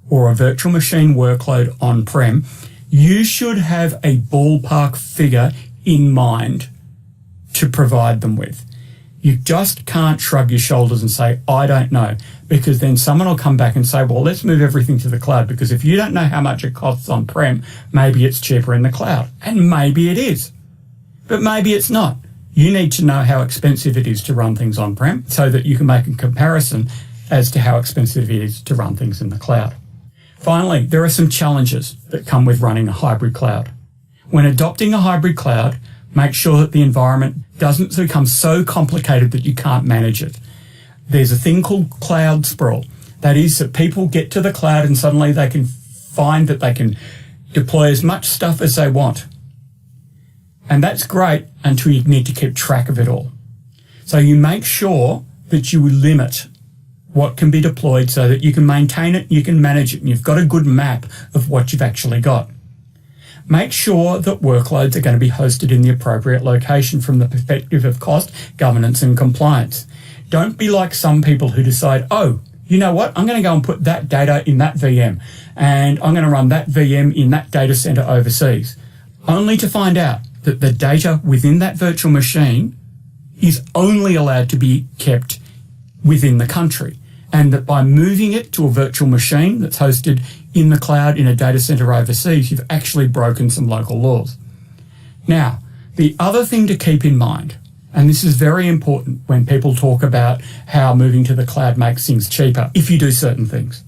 or a virtual machine workload on-prem, you should have a ballpark figure in mind to provide them with. You just can't shrug your shoulders and say, I don't know, because then someone will come back and say, well, let's move everything to the cloud, because if you don't know how much it costs on-prem, maybe it's cheaper in the cloud. And maybe it is, but maybe it's not. You need to know how expensive it is to run things on-prem so that you can make a comparison as to how expensive it is to run things in the cloud. Finally, there are some challenges that come with running a hybrid cloud. When adopting a hybrid cloud, make sure that the environment doesn't become so complicated that you can't manage it. There's a thing called cloud sprawl. That is that people get to the cloud and suddenly they can find that they can deploy as much stuff as they want. And that's great until you need to keep track of it all. So you make sure that you limit what can be deployed so that you can maintain it, you can manage it, and you've got a good map of what you've actually got. Make sure that workloads are going to be hosted in the appropriate location from the perspective of cost, governance, and compliance. Don't be like some people who decide, oh, you know what, I'm going to go and put that data in that VM, and I'm going to run that VM in that data center overseas, only to find out that the data within that virtual machine is only allowed to be kept within the country, and that by moving it to a virtual machine that's hosted in the cloud in a data center overseas, you've actually broken some local laws. Now, the other thing to keep in mind, and this is very important when people talk about how moving to the cloud makes things cheaper if you do certain things.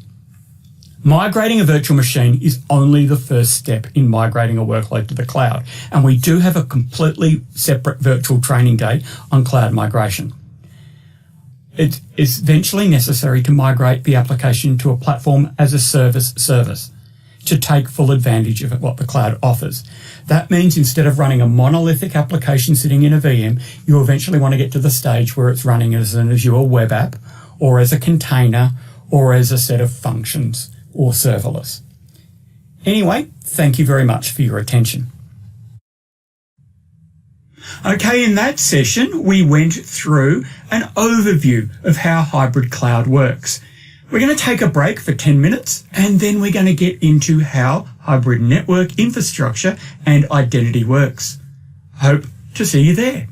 Migrating a virtual machine is only the first step in migrating a workload to the cloud, and we do have a completely separate virtual training day on cloud migration. It is eventually necessary to migrate the application to a platform as a service to take full advantage of what the cloud offers. That means instead of running a monolithic application sitting in a VM, you eventually want to get to the stage where it's running as an Azure web app or as a container or as a set of functions or serverless. Anyway, thank you very much for your attention. Okay, in that session, we went through an overview of how hybrid cloud works. We're going to take a break for 10 minutes, and then we're going to get into how hybrid network infrastructure and identity works. Hope to see you there.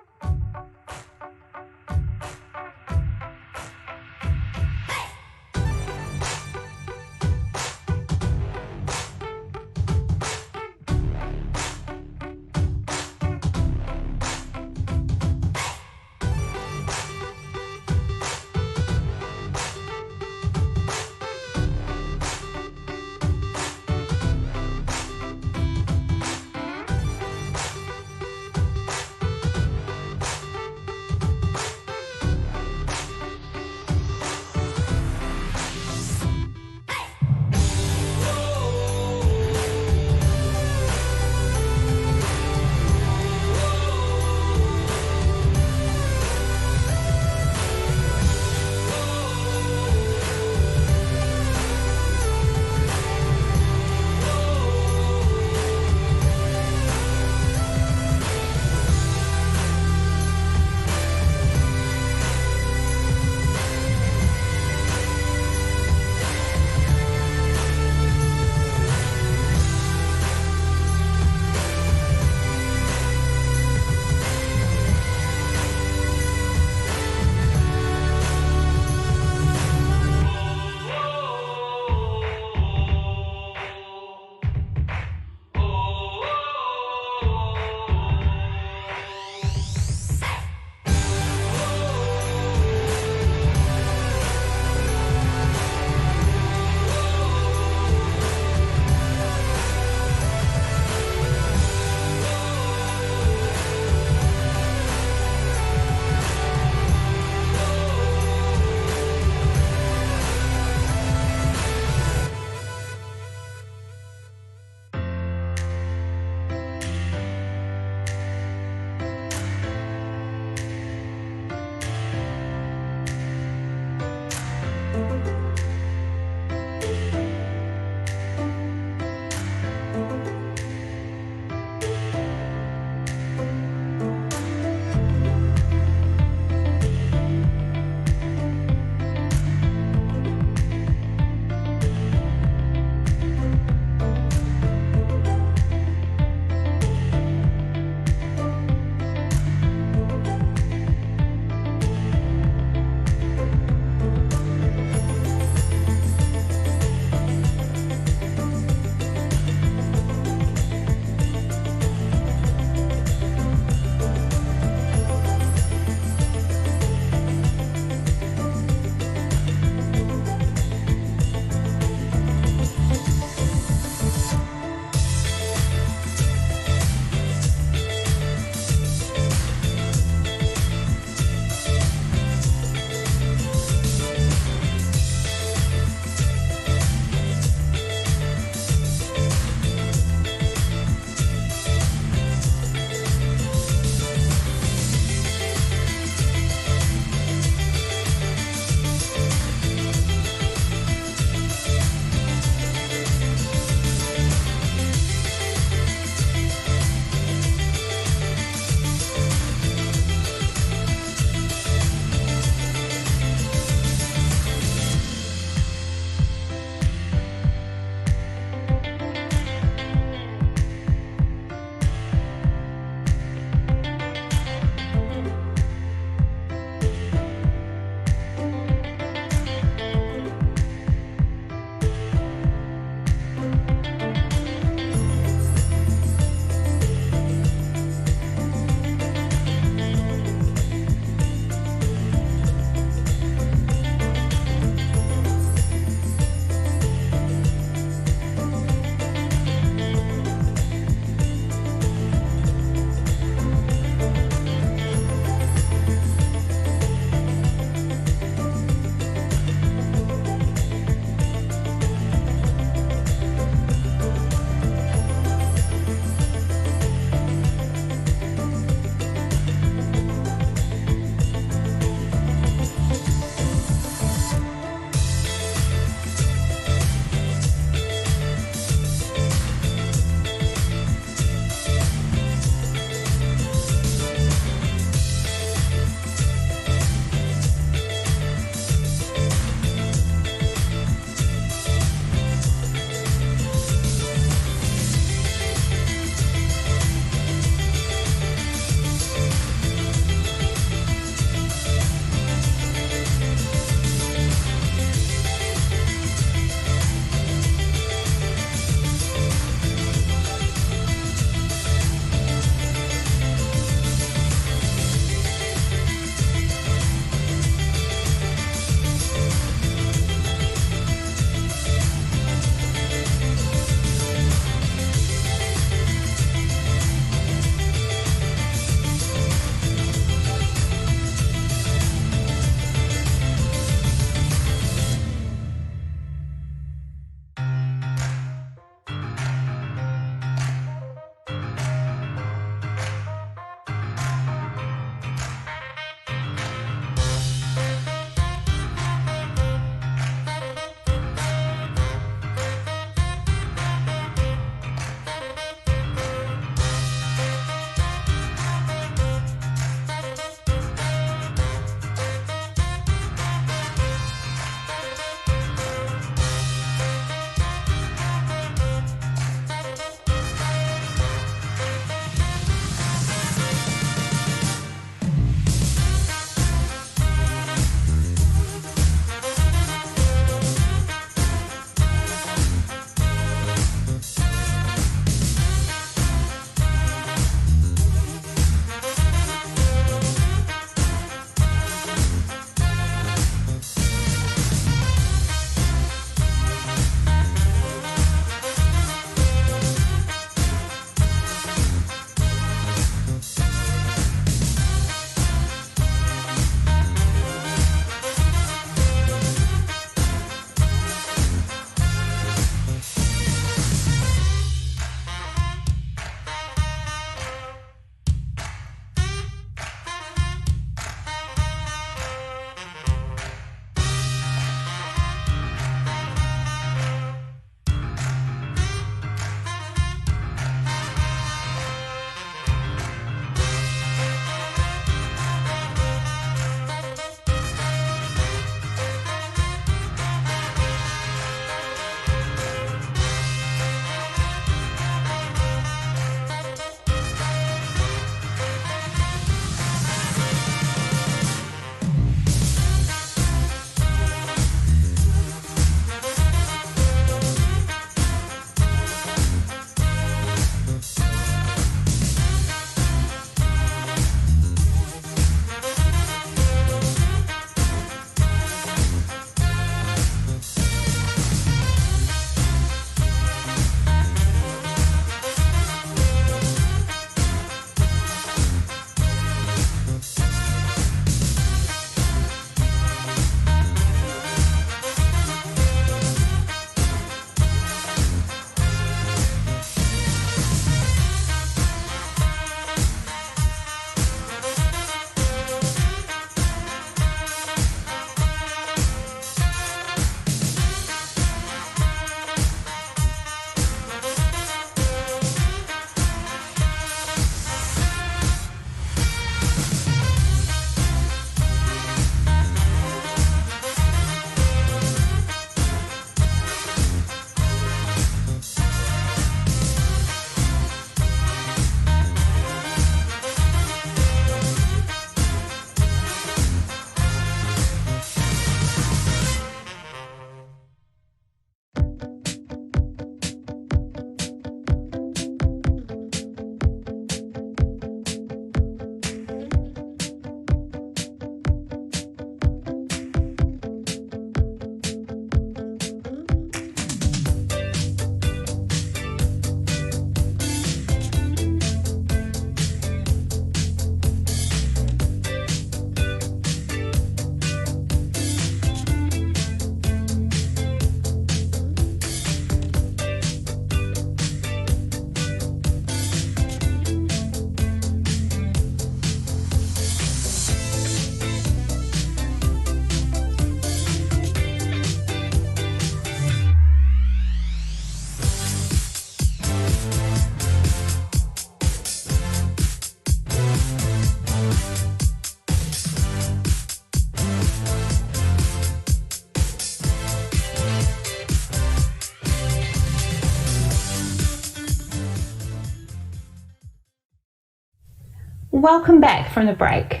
Welcome back from the break.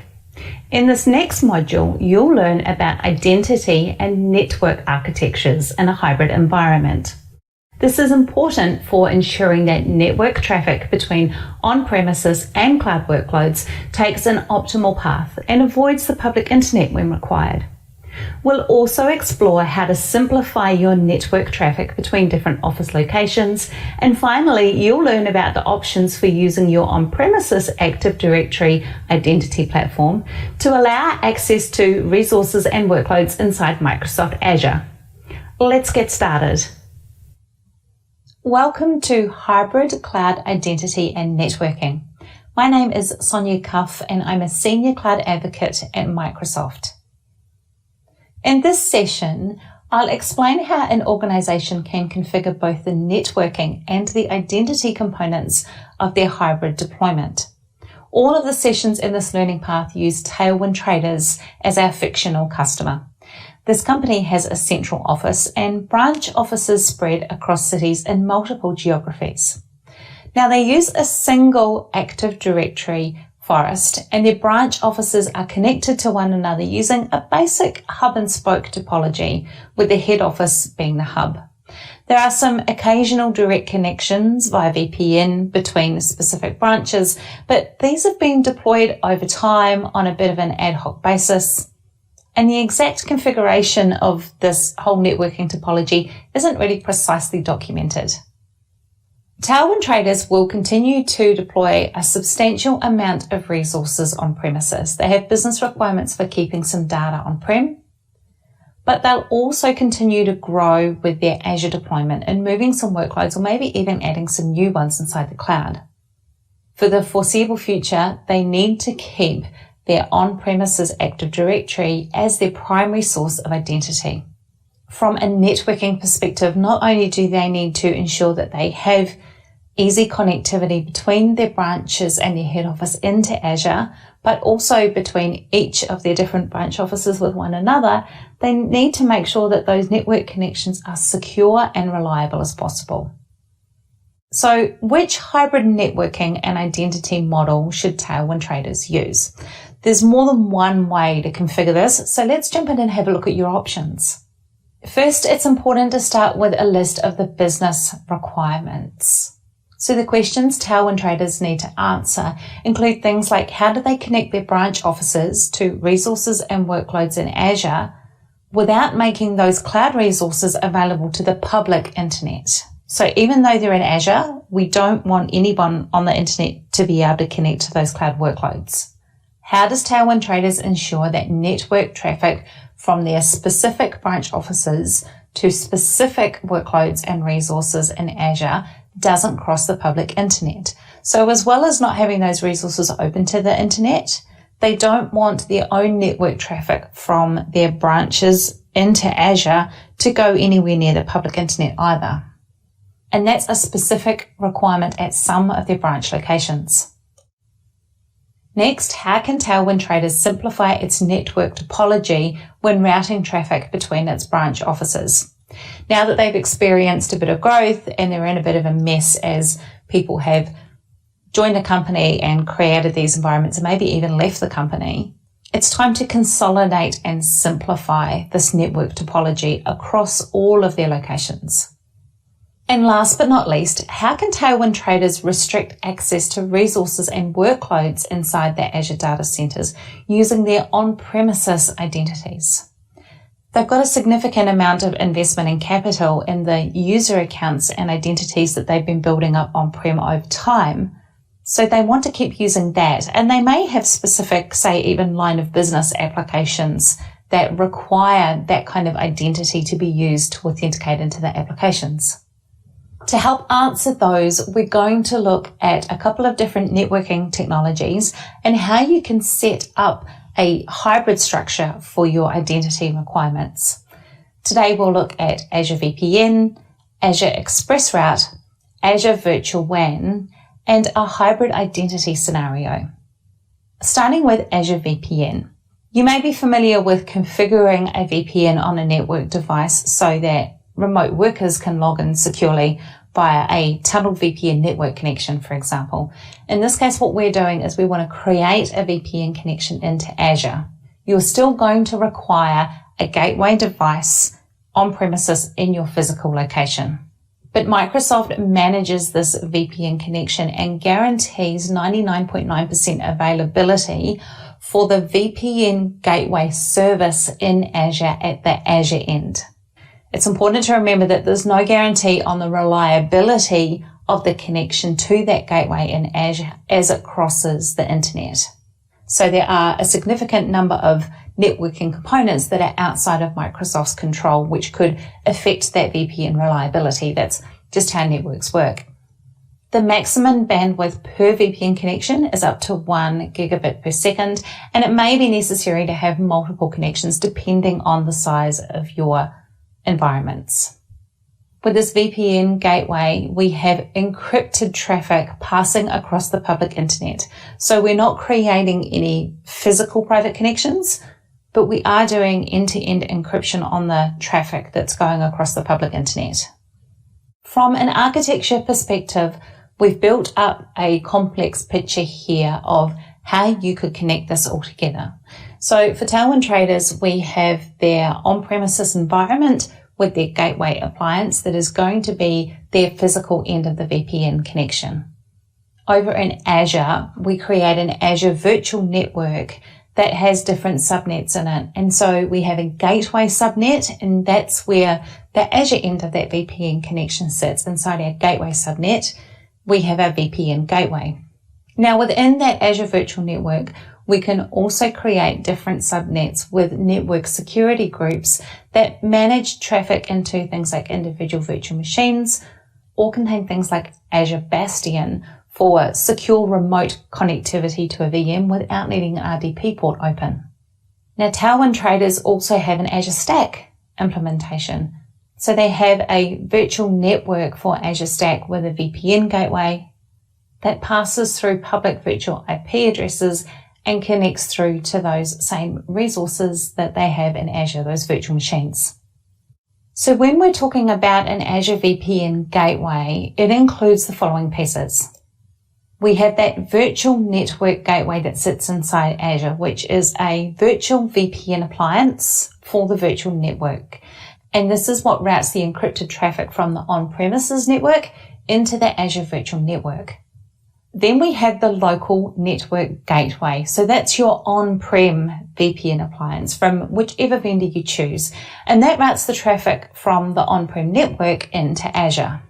In this next module, you'll learn about identity and network architectures in a hybrid environment. This is important for ensuring that network traffic between on-premises and cloud workloads takes an optimal path and avoids the public internet when required. We'll also explore how to simplify your network traffic between different office locations. And finally, you'll learn about the options for using your on-premises Active Directory identity platform to allow access to resources and workloads inside Microsoft Azure. Let's get started. Welcome to Hybrid Cloud Identity and Networking. My name is Sonia Cuff and I'm a Senior Cloud Advocate at Microsoft. In this session, I'll explain how an organization can configure both the networking and the identity components of their hybrid deployment. All of the sessions in this learning path use Tailwind Traders as our fictional customer. This company has a central office and branch offices spread across cities in multiple geographies. Now they use a single Active Directory forest and their branch offices are connected to one another using a basic hub and spoke topology, with the head office being the hub. There are some occasional direct connections via VPN between specific branches, but these have been deployed over time on a bit of an ad hoc basis. And the exact configuration of this whole networking topology isn't really precisely documented. Tailwind Traders will continue to deploy a substantial amount of resources on premises. They have business requirements for keeping some data on-prem, but they'll also continue to grow with their Azure deployment and moving some workloads or maybe even adding some new ones inside the cloud. For the foreseeable future, they need to keep their on-premises Active Directory as their primary source of identity. From a networking perspective, not only do they need to ensure that they have easy connectivity between their branches and their head office into Azure, but also between each of their different branch offices with one another, they need to make sure that those network connections are secure and reliable as possible. So which hybrid networking and identity model should Tailwind Traders use? There's more than one way to configure this, so let's jump in and have a look at your options. First, it's important to start with a list of the business requirements. So the questions Tailwind Traders need to answer include things like how do they connect their branch offices to resources and workloads in Azure without making those cloud resources available to the public internet. So even though they're in Azure, we don't want anyone on the internet to be able to connect to those cloud workloads. How does Tailwind Traders ensure that network traffic from their specific branch offices to specific workloads and resources in Azure doesn't cross the public internet? So as well as not having those resources open to the internet, they don't want their own network traffic from their branches into Azure to go anywhere near the public internet either. And that's a specific requirement at some of their branch locations. Next, how can Tailwind Traders simplify its network topology when routing traffic between its branch offices? Now that they've experienced a bit of growth and they're in a bit of a mess as people have joined the company and created these environments and maybe even left the company, it's time to consolidate and simplify this network topology across all of their locations. And last but not least, how can Tailwind Traders restrict access to resources and workloads inside their Azure data centers using their on-premises identities? They've got a significant amount of investment in capital in the user accounts and identities that they've been building up on-prem over time. So they want to keep using that. And they may have specific, say, even line of business applications that require that kind of identity to be used to authenticate into the applications. To help answer those, we're going to look at a couple of different networking technologies and how you can set up a hybrid structure for your identity requirements. Today we'll look at Azure VPN, Azure ExpressRoute, Azure Virtual WAN, and a hybrid identity scenario. Starting with Azure VPN. You may be familiar with configuring a VPN on a network device so that remote workers can log in securely via a tunneled VPN network connection, for example. In this case, what we're doing is we want to create a VPN connection into Azure. You're still going to require a gateway device on premises in your physical location. But Microsoft manages this VPN connection and guarantees 99.9% availability for the VPN gateway service in Azure at the Azure end. It's important to remember that there's no guarantee on the reliability of the connection to that gateway in Azure as it crosses the internet. So there are a significant number of networking components that are outside of Microsoft's control, which could affect that VPN reliability. That's just how networks work. The maximum bandwidth per VPN connection is up to 1 gigabit per second, and it may be necessary to have multiple connections depending on the size of your environments. With this VPN gateway, we have encrypted traffic passing across the public internet. So we're not creating any physical private connections, but we are doing end-to-end encryption on the traffic that's going across the public internet. From an architecture perspective, we've built up a complex picture here of how you could connect this all together. So for Tailwind traders, we have their on-premises environment with their gateway appliance that is going to be their physical end of the VPN connection. Over in Azure, we create an Azure virtual network that has different subnets in it. And so we have a gateway subnet, and that's where the Azure end of that VPN connection sits. Inside our gateway subnet, we have our VPN gateway. Now within that Azure virtual network, we can also create different subnets with network security groups that manage traffic into things like individual virtual machines, or contain things like Azure Bastion for secure remote connectivity to a VM without needing an RDP port open. Now Tailwind traders also have an Azure Stack implementation. So they have a virtual network for Azure Stack with a VPN gateway that passes through public virtual IP addresses and connects through to those same resources that they have in Azure, those virtual machines. So when we're talking about an Azure VPN gateway, it includes the following pieces. We have that virtual network gateway that sits inside Azure, which is a virtual VPN appliance for the virtual network. And this is what routes the encrypted traffic from the on-premises network into the Azure virtual network. Then we have the local network gateway. So that's your on-prem VPN appliance from whichever vendor you choose. And that routes the traffic from the on-prem network into Azure.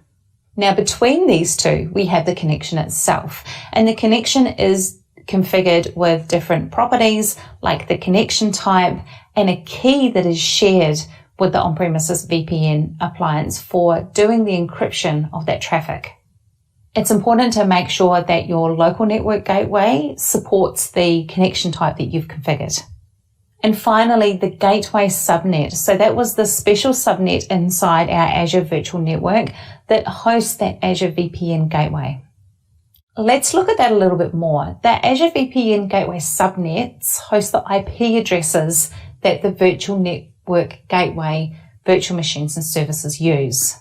Now between these two, we have the connection itself. And the connection is configured with different properties like the connection type and a key that is shared with the on-premises VPN appliance for doing the encryption of that traffic. It's important to make sure that your local network gateway supports the connection type that you've configured. And finally, the gateway subnet. So that was the special subnet inside our Azure virtual network that hosts that Azure VPN gateway. Let's look at that a little bit more. The Azure VPN gateway subnets host the IP addresses that the virtual network gateway virtual machines and services use.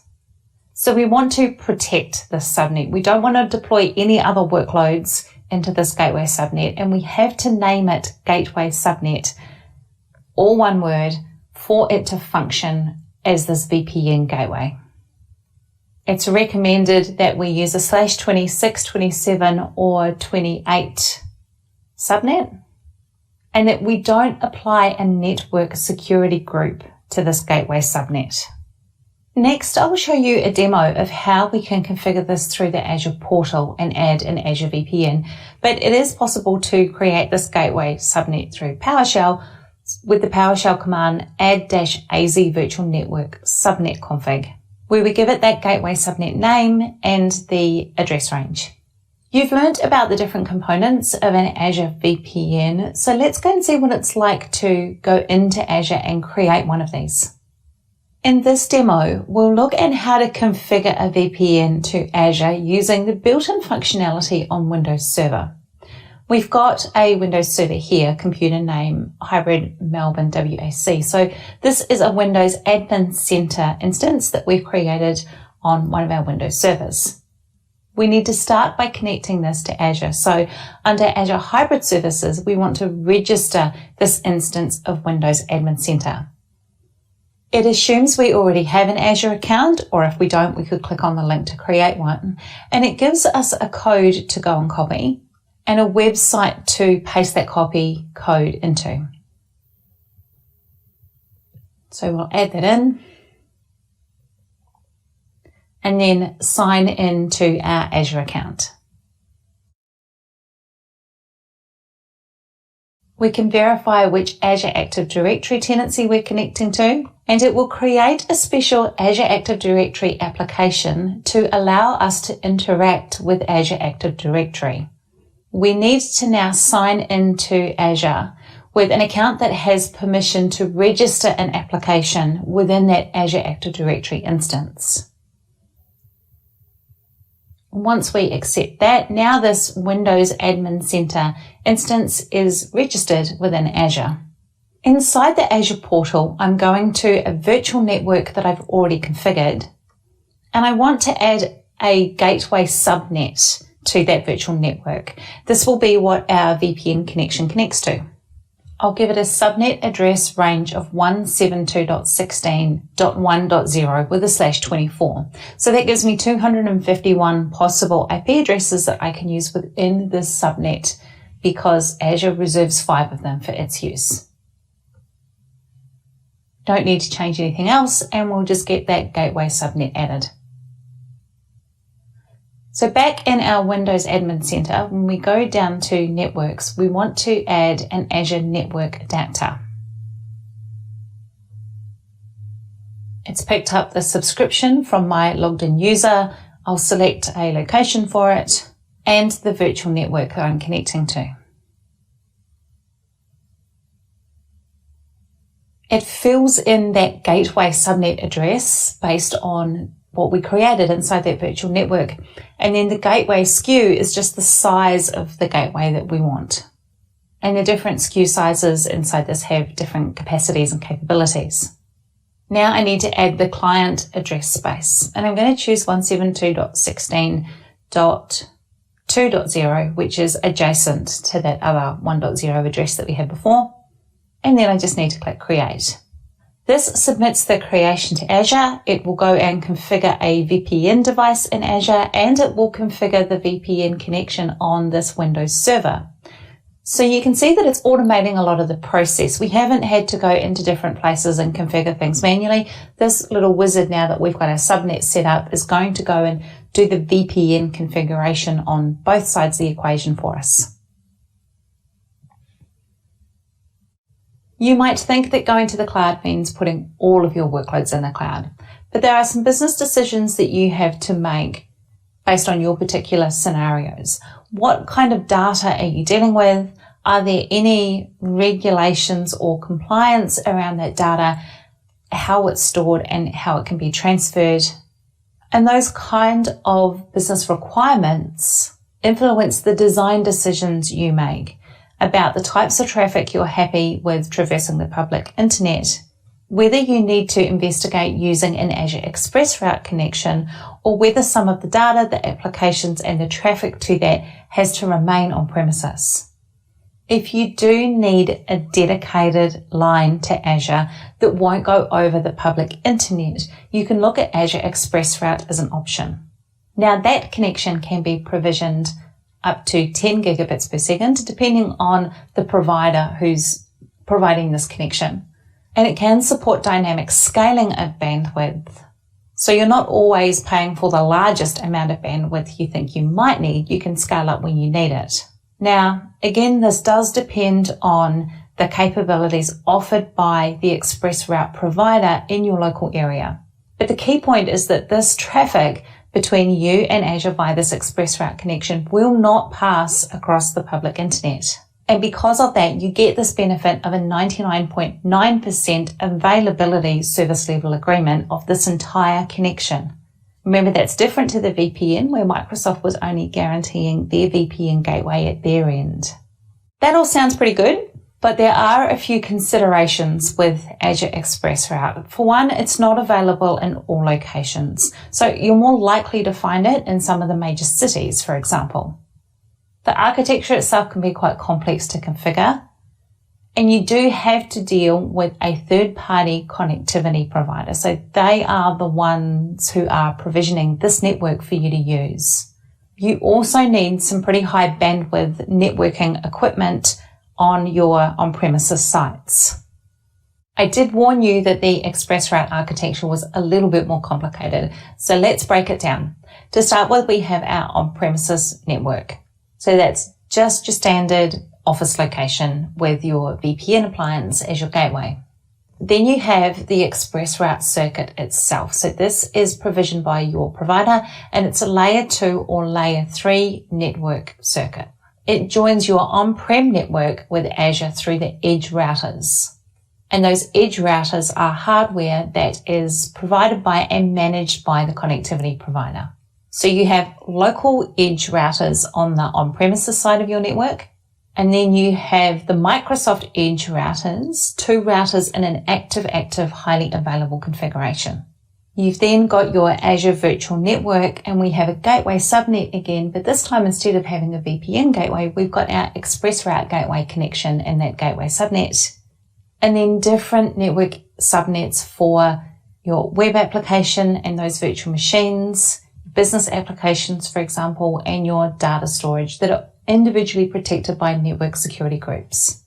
So we want to protect this subnet. We don't want to deploy any other workloads into this gateway subnet, and we have to name it gateway subnet, all one word, for it to function as this VPN gateway. It's recommended that we use a /26, 27 or 28 subnet, and that we don't apply a network security group to this gateway subnet. Next, I'll show you a demo of how we can configure this through the Azure portal and add an Azure VPN. But it is possible to create this gateway subnet through PowerShell with the PowerShell command add-az virtual network subnet config, where we give it that gateway subnet name and the address range. You've learned about the different components of an Azure VPN, so let's go and see what it's like to go into Azure and create one of these. In this demo, we'll look at how to configure a VPN to Azure using the built-in functionality on Windows Server. We've got a Windows Server here, computer name Hybrid Melbourne WAC. So this is a Windows Admin Center instance that we've created on one of our Windows servers. We need to start by connecting this to Azure. So under Azure Hybrid Services, we want to register this instance of Windows Admin Center. It assumes we already have an Azure account, or if we don't, we could click on the link to create one. And it gives us a code to go and copy and a website to paste that copy code into. So we'll add that in and then sign into our Azure account. We can verify which Azure Active Directory tenancy we're connecting to, and it will create a special Azure Active Directory application to allow us to interact with Azure Active Directory. We need to now sign into Azure with an account that has permission to register an application within that Azure Active Directory instance. Once we accept that, now this Windows Admin Center instance is registered within Azure. Inside the Azure portal, I'm going to a virtual network that I've already configured, and I want to add a gateway subnet to that virtual network. This will be what our VPN connection connects to. I'll give it a subnet address range of 172.16.1.0 with a /24. So that gives me 251 possible IP addresses that I can use within this subnet because Azure reserves 5 of them for its use. Don't need to change anything else, and we'll just get that gateway subnet added. So back in our Windows Admin Center, when we go down to Networks, we want to add an Azure Network Adapter. It's picked up the subscription from my logged in user. I'll select a location for it and the virtual network that I'm connecting to. It fills in that gateway subnet address based on what we created inside that virtual network. And then the gateway SKU is just the size of the gateway that we want. And the different SKU sizes inside this have different capacities and capabilities. Now I need to add the client address space, and I'm going to choose 172.16.2.0, which is adjacent to that other 1.0 address that we had before. And then I just need to click Create. This submits the creation to Azure. It will go and configure a VPN device in Azure, and it will configure the VPN connection on this Windows server. So you can see that it's automating a lot of the process. We haven't had to go into different places and configure things manually. This little wizard, now that we've got our subnet set up, is going to go and do the VPN configuration on both sides of the equation for us. You might think that going to the cloud means putting all of your workloads in the cloud, but there are some business decisions that you have to make based on your particular scenarios. What kind of data are you dealing with? Are there any regulations or compliance around that data, how it's stored and how it can be transferred? And those kind of business requirements influence the design decisions you make about the types of traffic you're happy with traversing the public internet, whether you need to investigate using an Azure Express Route connection, or whether some of the data, the applications and the traffic to that has to remain on premises. If you do need a dedicated line to Azure that won't go over the public internet, you can look at Azure Express Route as an option. Now that connection can be provisioned up to 10 gigabits per second, depending on the provider who's providing this connection. And it can support dynamic scaling of bandwidth. So you're not always paying for the largest amount of bandwidth you think you might need. You can scale up when you need it. Now, again, this does depend on the capabilities offered by the Express Route provider in your local area. But the key point is that this traffic between you and Azure via this Express Route connection will not pass across the public internet. And because of that, you get this benefit of a 99.9% availability service level agreement of this entire connection. Remember, that's different to the VPN, where Microsoft was only guaranteeing their VPN gateway at their end. That all sounds pretty good, But there are a few considerations with Azure ExpressRoute. For one, it's not available in all locations, so you're more likely to find it in some of the major cities, for example. The architecture itself can be quite complex to configure, and you do have to deal with a third-party connectivity provider. So they are the ones who are provisioning this network for you to use. You also need some pretty high bandwidth networking equipment on your on-premises sites. I did warn you that the ExpressRoute architecture was a little bit more complicated, so let's break it down. To start with, we have our on-premises network. So that's just your standard office location with your VPN appliance as your gateway. Then you have the ExpressRoute circuit itself. So this is provisioned by your provider, and it's a layer 2 or layer 3 network circuit. It joins your on-prem network with Azure through the edge routers. And those edge routers are hardware that is provided by and managed by the connectivity provider. So you have local edge routers on the on-premises side of your network. And then you have the Microsoft edge routers, 2 routers in an active, highly available configuration. You've then got your Azure Virtual Network, and we have a gateway subnet again, but this time instead of having a VPN gateway, we've got our ExpressRoute gateway connection in that gateway subnet. And then different network subnets for your web application and those virtual machines, business applications, for example, and your data storage that are individually protected by network security groups.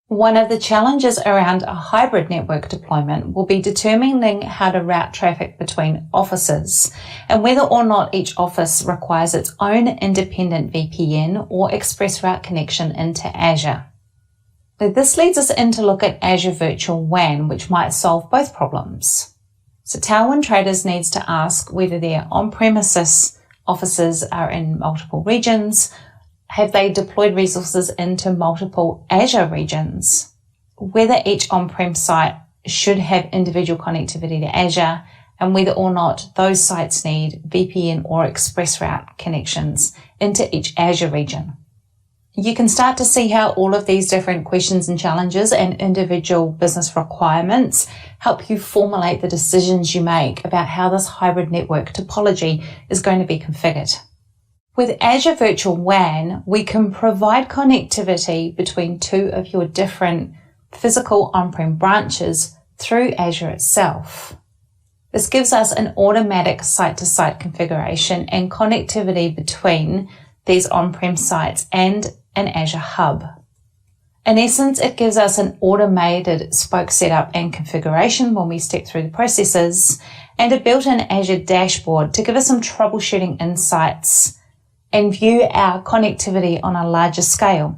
One of the challenges around a hybrid network deployment will be determining how to route traffic between offices and whether or not each office requires its own independent VPN or ExpressRoute connection into Azure. So this leads us in to look at Azure Virtual WAN, which might solve both problems. So Tailwind Traders needs to ask whether their on-premises offices are in multiple regions. Have they deployed resources into multiple Azure regions? Whether each on-prem site should have individual connectivity to Azure, and whether or not those sites need VPN or ExpressRoute connections into each Azure region. You can start to see how all of these different questions and challenges and individual business requirements help you formulate the decisions you make about how this hybrid network topology is going to be configured. With Azure Virtual WAN, we can provide connectivity between 2 of your different physical on-prem branches through Azure itself. This gives us an automatic site-to-site configuration and connectivity between these on-prem sites and an Azure hub. In essence, it gives us an automated spoke setup and configuration when we step through the processes, and a built-in Azure dashboard to give us some troubleshooting insights and view our connectivity on a larger scale.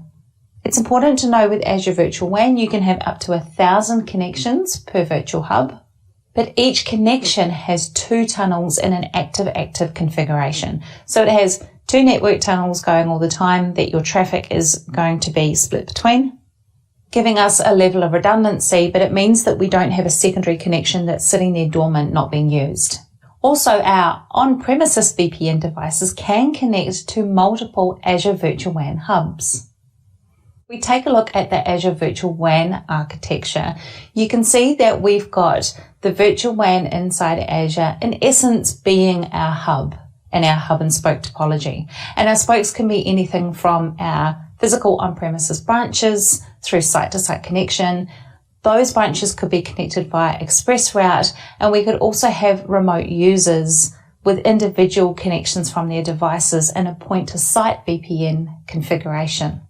It's important to know with Azure Virtual WAN, you can have up to 1,000 connections per virtual hub, but each connection has 2 tunnels in an active configuration. So it has 2 network tunnels going all the time that your traffic is going to be split between, giving us a level of redundancy, but it means that we don't have a secondary connection that's sitting there dormant, not being used. Also, our on-premises VPN devices can connect to multiple Azure Virtual WAN hubs. We take a look at the Azure Virtual WAN architecture. You can see that we've got the virtual WAN inside Azure, in essence being our hub and our hub and spoke topology. And our spokes can be anything from our physical on-premises branches through site-to-site connection. Those branches could be connected via ExpressRoute, and we could also have remote users with individual connections from their devices in a point-to-site VPN configuration.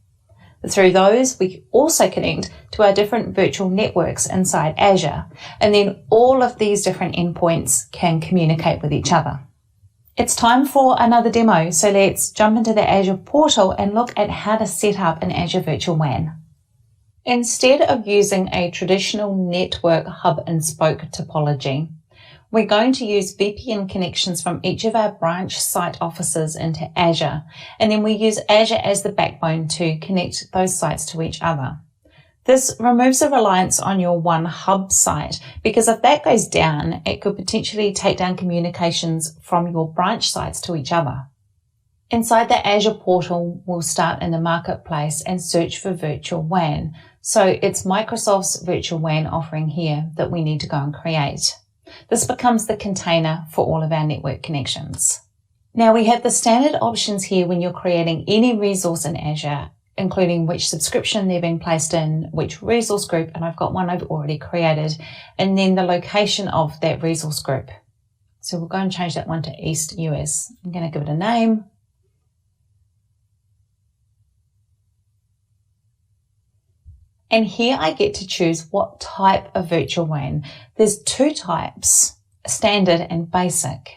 Through those, we also connect to our different virtual networks inside Azure, and then all of these different endpoints can communicate with each other. It's time for another demo, so let's jump into the Azure portal and look at how to set up an Azure Virtual WAN. Instead of using a traditional network hub and spoke topology, we're going to use VPN connections from each of our branch site offices into Azure, and then we use Azure as the backbone to connect those sites to each other. This removes the reliance on your one hub site, because if that goes down, it could potentially take down communications from your branch sites to each other. Inside the Azure portal, we'll start in the marketplace and search for Virtual WAN. So it's Microsoft's virtual WAN offering here that we need to go and create. This becomes the container for all of our network connections. Now we have the standard options here when you're creating any resource in Azure, including which subscription they're being placed in, which resource group, and I've got one I've already created, and then the location of that resource group. So we'll go and change that one to East US. I'm going to give it a name. And here I get to choose what type of virtual WAN. There's two types, standard and basic.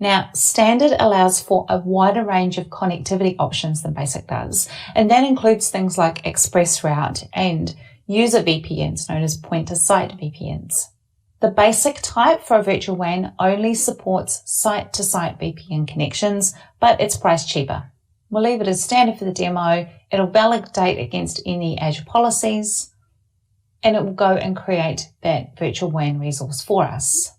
Now, standard allows for a wider range of connectivity options than basic does, and that includes things like ExpressRoute and user VPNs known as point-to-site VPNs. The basic type for a virtual WAN only supports site-to-site VPN connections, but it's priced cheaper. We'll leave it as standard for the demo. It'll validate against any Azure policies, and it will go and create that virtual WAN resource for us.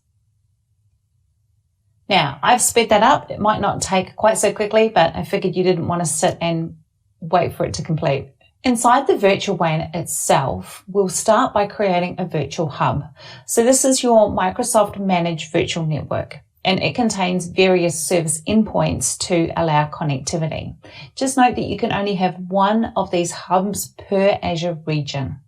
Now, I've sped that up. It might not take quite so quickly, but I figured you didn't want to sit and wait for it to complete. Inside the virtual WAN itself, we'll start by creating a virtual hub. So this is your Microsoft managed virtual network, and it contains various service endpoints to allow connectivity. Just note that you can only have one of these hubs per Azure region.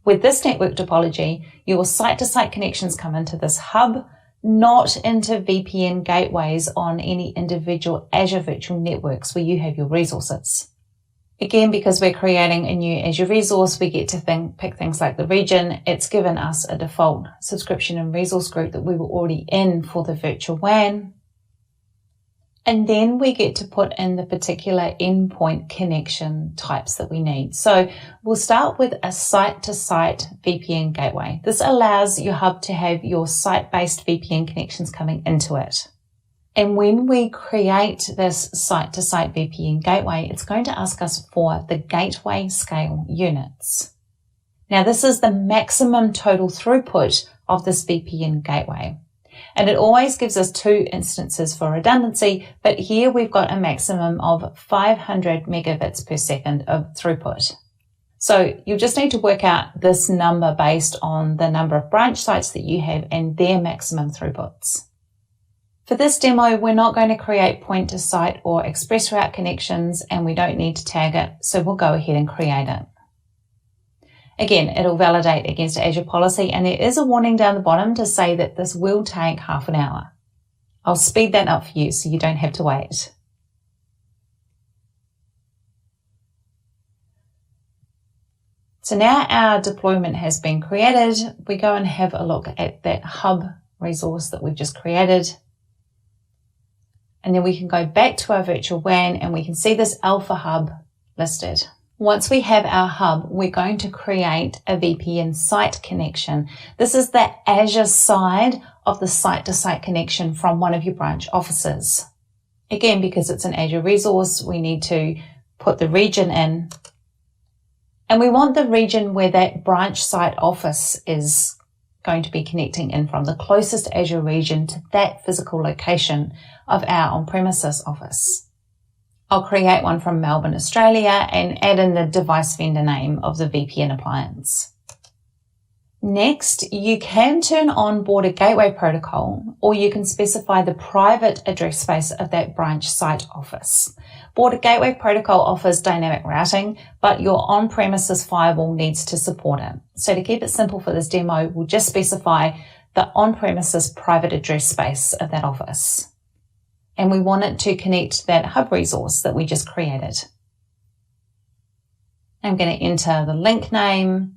With this network topology, your site-to-site connections come into this hub, not into VPN gateways on any individual Azure virtual networks where you have your resources. Again, because we're creating a new Azure resource, we get to pick things like the region. It's given us a default subscription and resource group that we were already in for the virtual WAN. And then we get to put in the particular endpoint connection types that we need. So we'll start with a site-to-site VPN gateway. This allows your hub to have your site-based VPN connections coming into it. And when we create this site-to-site VPN gateway, it's going to ask us for the gateway scale units. Now, this is the maximum total throughput of this VPN gateway. And it always gives us 2 instances for redundancy, but here we've got a maximum of 500 megabits per second of throughput. So you just need to work out this number based on the number of branch sites that you have and their maximum throughputs. For this demo, we're not going to create point-to-site or ExpressRoute connections, and we don't need to tag it, so we'll go ahead and create it. Again, it'll validate against Azure policy, and there is a warning down the bottom to say that this will take half an hour. I'll speed that up for you so you don't have to wait. So now our deployment has been created. We go and have a look at that hub resource that we've just created. And then we can go back to our virtual WAN and we can see this alpha hub listed. Once we have our hub, we're going to create a VPN site connection. This is the Azure side of the site-to-site connection from one of your branch offices. Again, because it's an Azure resource, we need to put the region in. And we want the region where that branch site office is going to be connecting in from, the closest Azure region to that physical location of our on-premises office. I'll create one from Melbourne, Australia, and add in the device vendor name of the VPN appliance. Next, you can turn on Border Gateway Protocol, or you can specify the private address space of that branch site office. Border Gateway Protocol offers dynamic routing, but your on-premises firewall needs to support it. So to keep it simple for this demo, we'll just specify the on-premises private address space of that office. And we want it to connect to that hub resource that we just created. I'm going to enter the link name,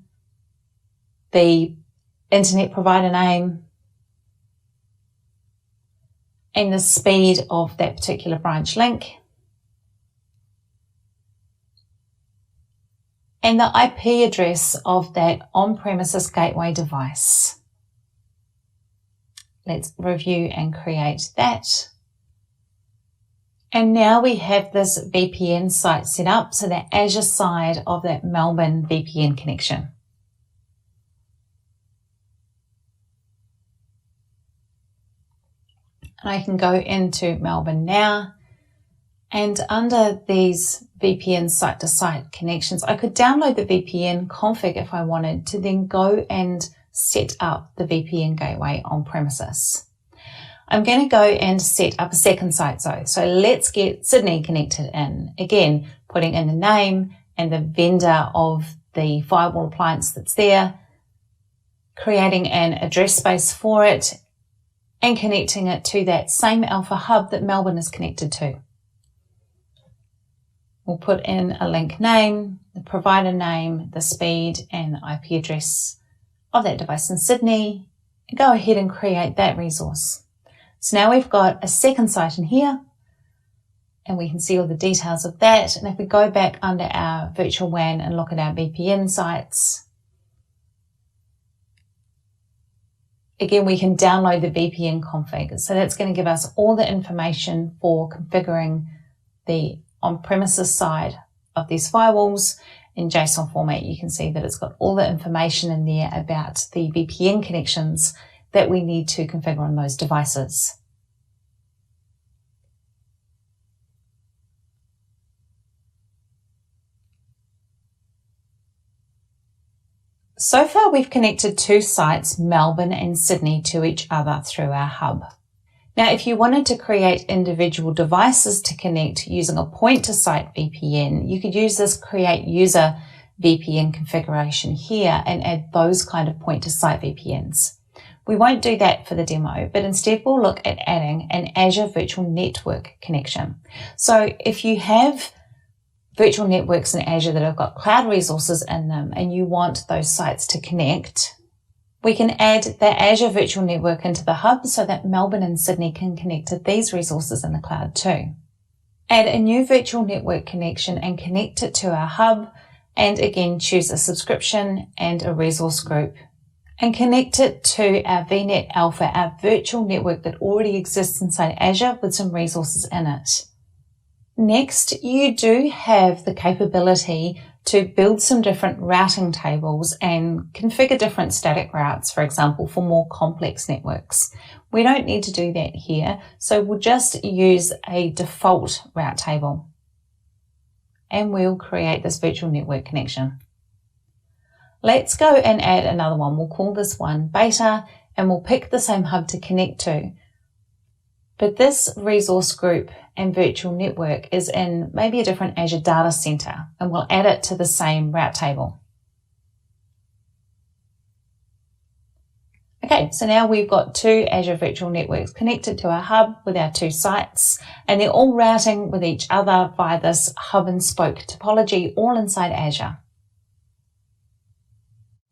the internet provider name, and the speed of that particular branch link, and the IP address of that on-premises gateway device. Let's review and create that. And now we have this VPN site set up, so the Azure side of that Melbourne VPN connection. And I can go into Melbourne now And under these VPN site-to-site connections, I could download the VPN config if I wanted to then go and set up the VPN gateway on premises. I'm going to go and set up a second site though. So let's get Sydney connected in. Again, putting in the name and the vendor of the firewall appliance that's there, creating an address space for it, and connecting it to that same Alpha hub that Melbourne is connected to. We'll put in a link name, the provider name, the speed and IP address of that device in Sydney, and go ahead and create that resource. So now we've got a second site in here, and we can see all the details of that. And if we go back under our virtual WAN and look at our VPN sites, again, we can download the VPN config. So that's going to give us all the information for configuring the on-premises side of these firewalls. In JSON format, you can see that it's got all the information in there about the VPN connections that we need to configure on those devices. So far, we've connected two sites, Melbourne and Sydney, to each other through our hub. Now, if you wanted to create individual devices to connect using a point-to-site VPN, you could use this create user VPN configuration here and add those kind of point-to-site VPNs. We won't do that for the demo, but instead we'll look at adding an Azure Virtual Network connection. So if you have virtual networks in Azure that have got cloud resources in them and you want those sites to connect, we can add the Azure Virtual Network into the hub so that Melbourne and Sydney can connect to these resources in the cloud too. Add a new virtual network connection and connect it to our hub, and again choose a subscription and a resource group and connect it to our VNet Alpha, our virtual network that already exists inside Azure with some resources in it. Next, you do have the capability to build some different routing tables and configure different static routes, for example, for more complex networks. We don't need to do that here, so we'll just use a default route table and we'll create this virtual network connection. Let's go and add another one. We'll call this one beta and we'll pick the same hub to connect to. But this resource group and virtual network is in maybe a different Azure data center, and we'll add it to the same route table. Okay, so now we've got two Azure virtual networks connected to our hub with our two sites, and they're all routing with each other via this hub and spoke topology, all inside Azure.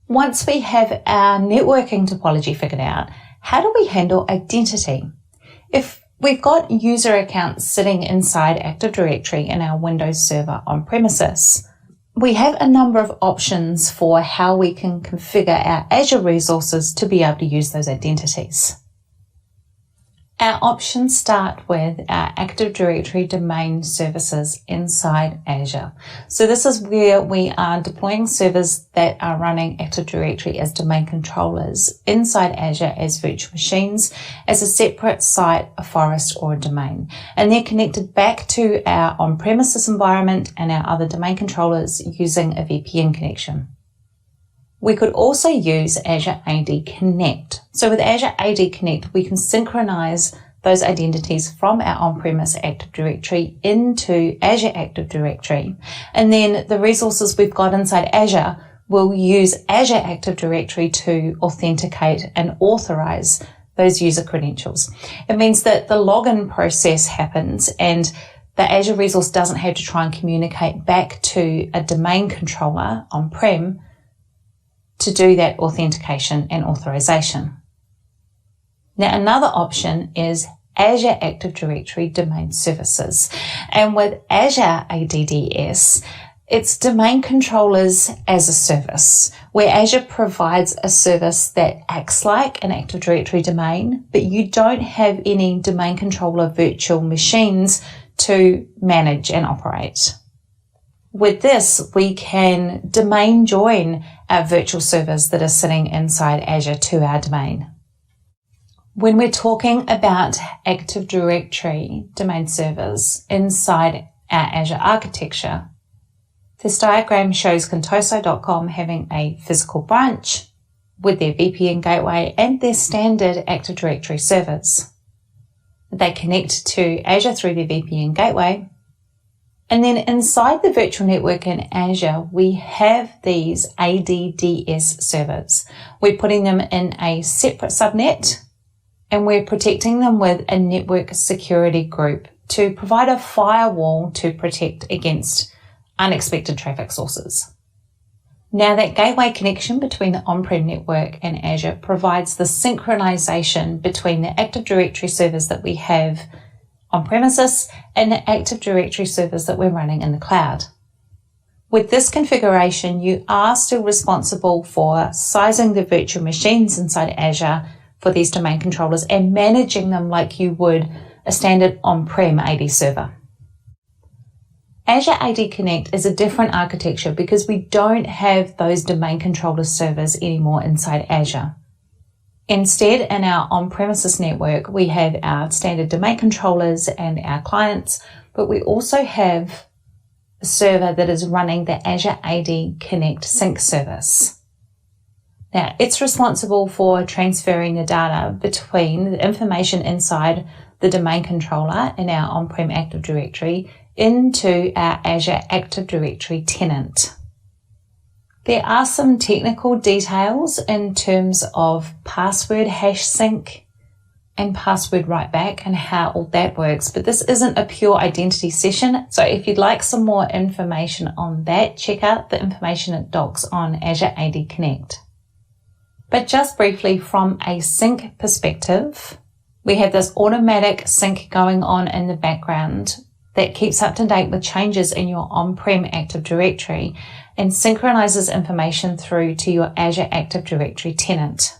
Once we have our networking topology figured out, how do we handle identity? If we've got user accounts sitting inside Active Directory in our Windows server on premises, we have a number of options for how we can configure our Azure resources to be able to use those identities. Our options start with our Active Directory domain services inside Azure. So this is where we are deploying servers that are running Active Directory as domain controllers inside Azure as virtual machines, as a separate site, a forest, or a domain. And they're connected back to our on-premises environment and our other domain controllers using a VPN connection. We could also use Azure AD Connect. So with Azure AD Connect, we can synchronize those identities from our on-premise Active Directory into Azure Active Directory. And then the resources we've got inside Azure will use Azure Active Directory to authenticate and authorize those user credentials. It means that the login process happens and the Azure resource doesn't have to try and communicate back to a domain controller on-prem to do that authentication and authorization. Now, another option is Azure Active Directory Domain Services. And with Azure ADDS, it's domain controllers as a service, where Azure provides a service that acts like an Active Directory domain, but you don't have any domain controller virtual machines to manage and operate. With this, we can domain join our virtual servers that are sitting inside Azure to our domain. When we're talking about Active Directory domain servers inside our Azure architecture, this diagram shows Contoso.com having a physical branch with their VPN gateway and their standard Active Directory servers. They connect to Azure through their VPN gateway. And then inside the virtual network in Azure, we have these ADDS servers. We're putting them in a separate subnet and we're protecting them with a network security group to provide a firewall to protect against unexpected traffic sources. Now that gateway connection between the on-prem network and Azure provides the synchronization between the Active Directory servers that we have on premises and the Active Directory servers that we're running in the cloud. With this configuration, you are still responsible for sizing the virtual machines inside Azure for these domain controllers and managing them like you would a standard on-prem AD server. Azure AD Connect is a different architecture because we don't have those domain controller servers anymore inside Azure. Instead, in our on-premises network, we have our standard domain controllers and our clients, but we also have a server that is running the Azure AD Connect sync service. Now, it's responsible for transferring the data between the information inside the domain controller in our on-prem Active Directory into our Azure Active Directory tenant. There are some technical details in terms of password hash sync and password write back and how all that works, but this isn't a pure identity session. So if you'd like some more information on that, check out the information at docs on Azure AD Connect. But just briefly, from a sync perspective, we have this automatic sync going on in the background that keeps up to date with changes in your on-prem Active Directory and synchronizes information through to your Azure Active Directory tenant.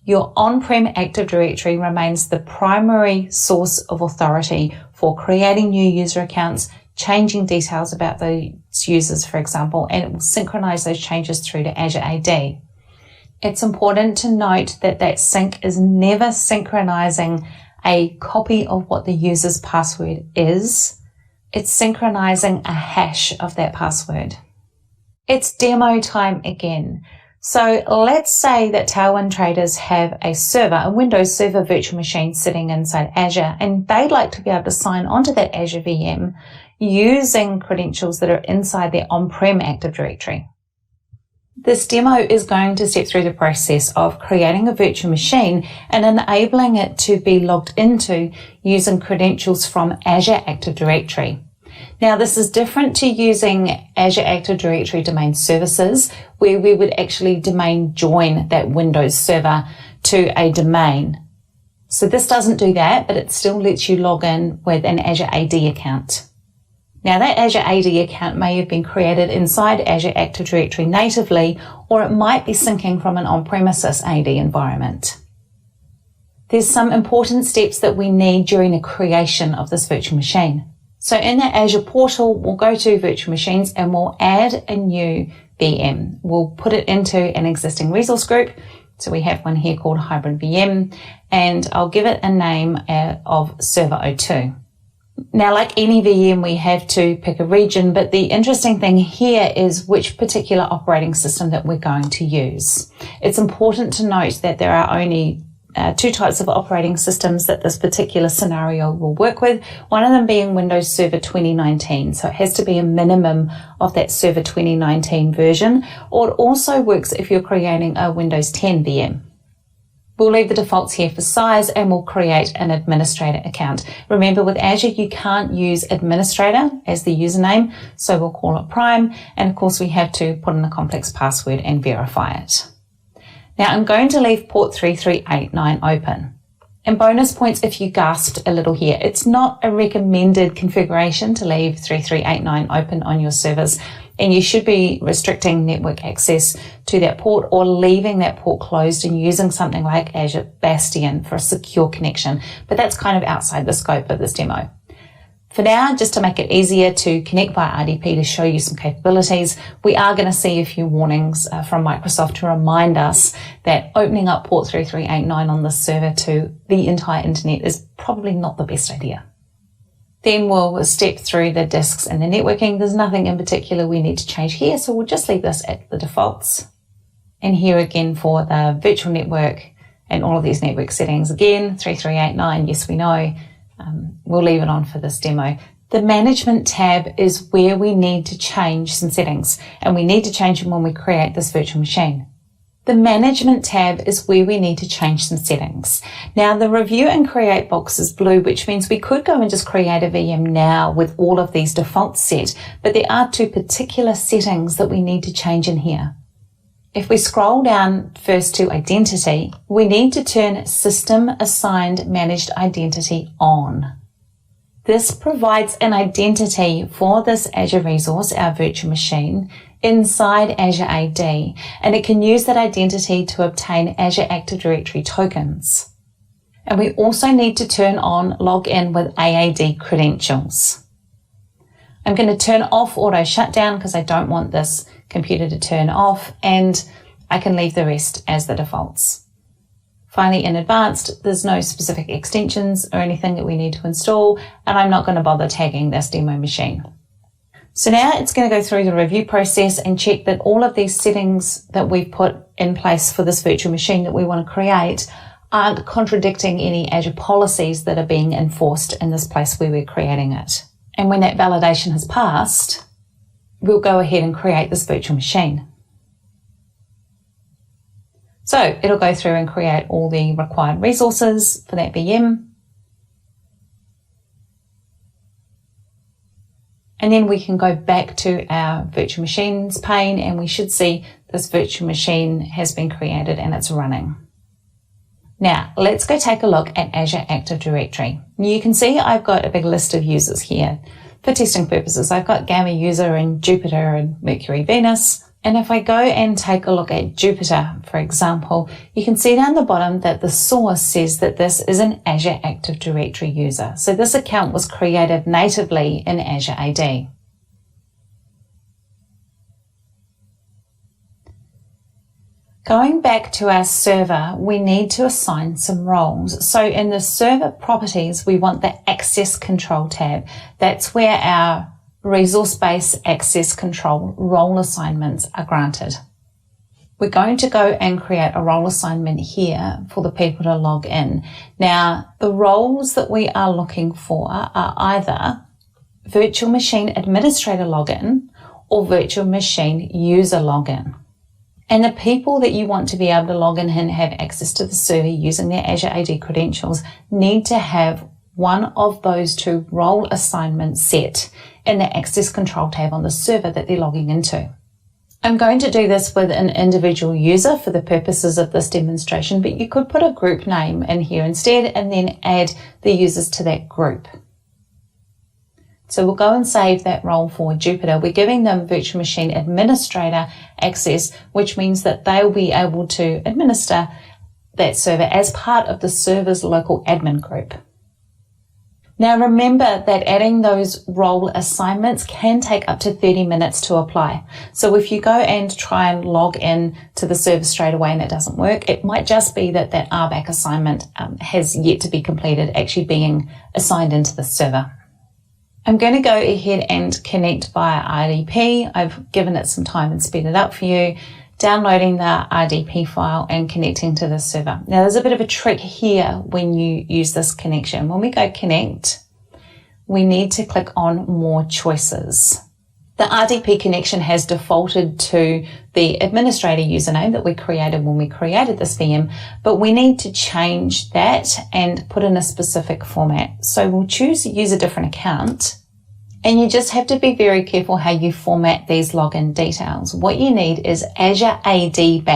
Your on-prem Active Directory remains the primary source of authority for creating new user accounts, changing details about those users, for example, and it will synchronize those changes through to Azure AD. It's important to note that that sync is never synchronizing a copy of what the user's password is. It's synchronizing a hash of that password. It's demo time again. So let's say that Tailwind traders have a server, a Windows Server virtual machine sitting inside Azure, and they'd like to be able to sign onto that Azure VM using credentials that are inside their on-prem Active Directory. This demo is going to step through the process of creating a virtual machine and enabling it to be logged into using credentials from Azure Active Directory. Now, this is different to using Azure Active Directory domain services, where we would actually domain join that Windows server to a domain. So this doesn't do that, but it still lets you log in with an Azure AD account. Now, that Azure AD account may have been created inside Azure Active Directory natively, or it might be syncing from an on-premises AD environment. There's some important steps that we need during the creation of this virtual machine. So in the Azure portal, we'll go to virtual machines and we'll add a new VM. We'll put it into an existing resource group. So we have one here called Hybrid VM, and I'll give it a name of Server 02. Now, like any VM, we have to pick a region, but the interesting thing here is which particular operating system that we're going to use. It's important to note that there are only two types of operating systems that this particular scenario will work with, one of them being Windows Server 2019. So it has to be a minimum of that Server 2019 version, or it also works if you're creating a Windows 10 VM. We'll leave the defaults here for size and we'll create an administrator account. Remember, with Azure, you can't use administrator as the username, so we'll call it Prime. And of course, we have to put in a complex password and verify it. Now, I'm going to leave port 3389 open. And bonus points if you gasped a little here. It's not a recommended configuration to leave 3389 open on your servers, and you should be restricting network access to that port or leaving that port closed and using something like Azure Bastion for a secure connection. But that's kind of outside the scope of this demo. For now, just to make it easier to connect via RDP to show you some capabilities, we are going to see a few warnings from Microsoft to remind us that opening up port 3389 on this server to the entire internet is probably not the best idea. Then we'll step through the disks and the networking. There's nothing in particular we need to change here, so we'll just leave this at the defaults. And here again for the virtual network and all of these network settings, again, 3389, yes we know, we'll leave it on for this demo. The management tab is where we need to change some settings, and we need to change them when we create this virtual machine. The management tab is where we need to change some settings. Now the review and create box is blue, which means we could go and just create a VM now with all of these defaults set, but there are two particular settings that we need to change in here. If we scroll down first to identity, we need to turn system assigned managed identity on. This provides an identity for this Azure resource, our virtual machine, inside Azure AD, and it can use that identity to obtain Azure Active Directory tokens. And we also need to turn on login with AAD credentials. I'm going to turn off auto shutdown because I don't want this computer to turn off, and I can leave the rest as the defaults. Finally, in advanced, there's no specific extensions or anything that we need to install, and I'm not going to bother tagging this demo machine. So now it's going to go through the review process and check that all of these settings that we've put in place for this virtual machine that we want to create aren't contradicting any Azure policies that are being enforced in this place where we're creating it. And when that validation has passed, we'll go ahead and create this virtual machine. So it'll go through and create all the required resources for that VM. And then we can go back to our virtual machines pane, and we should see this virtual machine has been created and it's running. Now let's go take a look at Azure Active Directory. You can see I've got a big list of users here. For testing purposes, I've got Gamma user and Jupiter and Mercury, Venus. And if I go and take a look at Jupiter, for example, you can see down the bottom that the source says that this is an Azure Active Directory user. So this account was created natively in Azure AD. Going back to our server, we need to assign some roles. So in the server properties, we want the access control tab. That's where our resource-based access control role assignments are granted. We're going to go and create a role assignment here for the people to log in. Now, the roles that we are looking for are either virtual machine administrator login or virtual machine user login. And the people that you want to be able to log in and have access to the server using their Azure AD credentials need to have one of those two role assignments set in the access control tab on the server that they're logging into. I'm going to do this with an individual user for the purposes of this demonstration, but you could put a group name in here instead and then add the users to that group. So we'll go and save that role for Jupiter. We're giving them virtual machine administrator access, which means that they'll be able to administer that server as part of the server's local admin group. Now remember that adding those role assignments can take up to 30 minutes to apply. So if you go and try and log in to the server straight away and it doesn't work, it might just be that that RBAC assignment has yet to be completed, actually being assigned into the server. I'm going to go ahead and connect via RDP. I've given it some time and sped it up for you, downloading the RDP file and connecting to the server. Now there's a bit of a trick here when you use this connection. When we go connect, we need to click on more choices. The RDP connection has defaulted to the administrator username that we created when we created this VM, but we need to change that and put in a specific format. So we'll choose use a different account. And you just have to be very careful how you format these login details. What you need is Azure AD /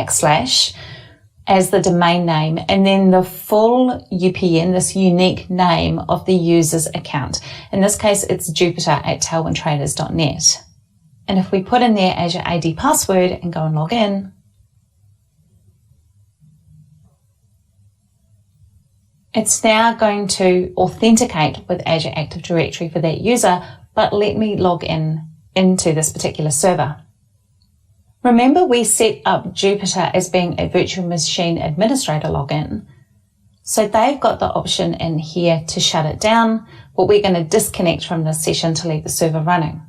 as the domain name, and then the full UPN, this unique name of the user's account. In this case, it's jupiter@tailwindtraders.net. And if we put in there Azure AD password and go and log in, It's now going to authenticate with Azure Active Directory for that user, but let me log into this particular server. Remember, we set up Jupyter as being a virtual machine administrator login. So they've got the option in here to shut it down, but we're going to disconnect from this session to leave the server running.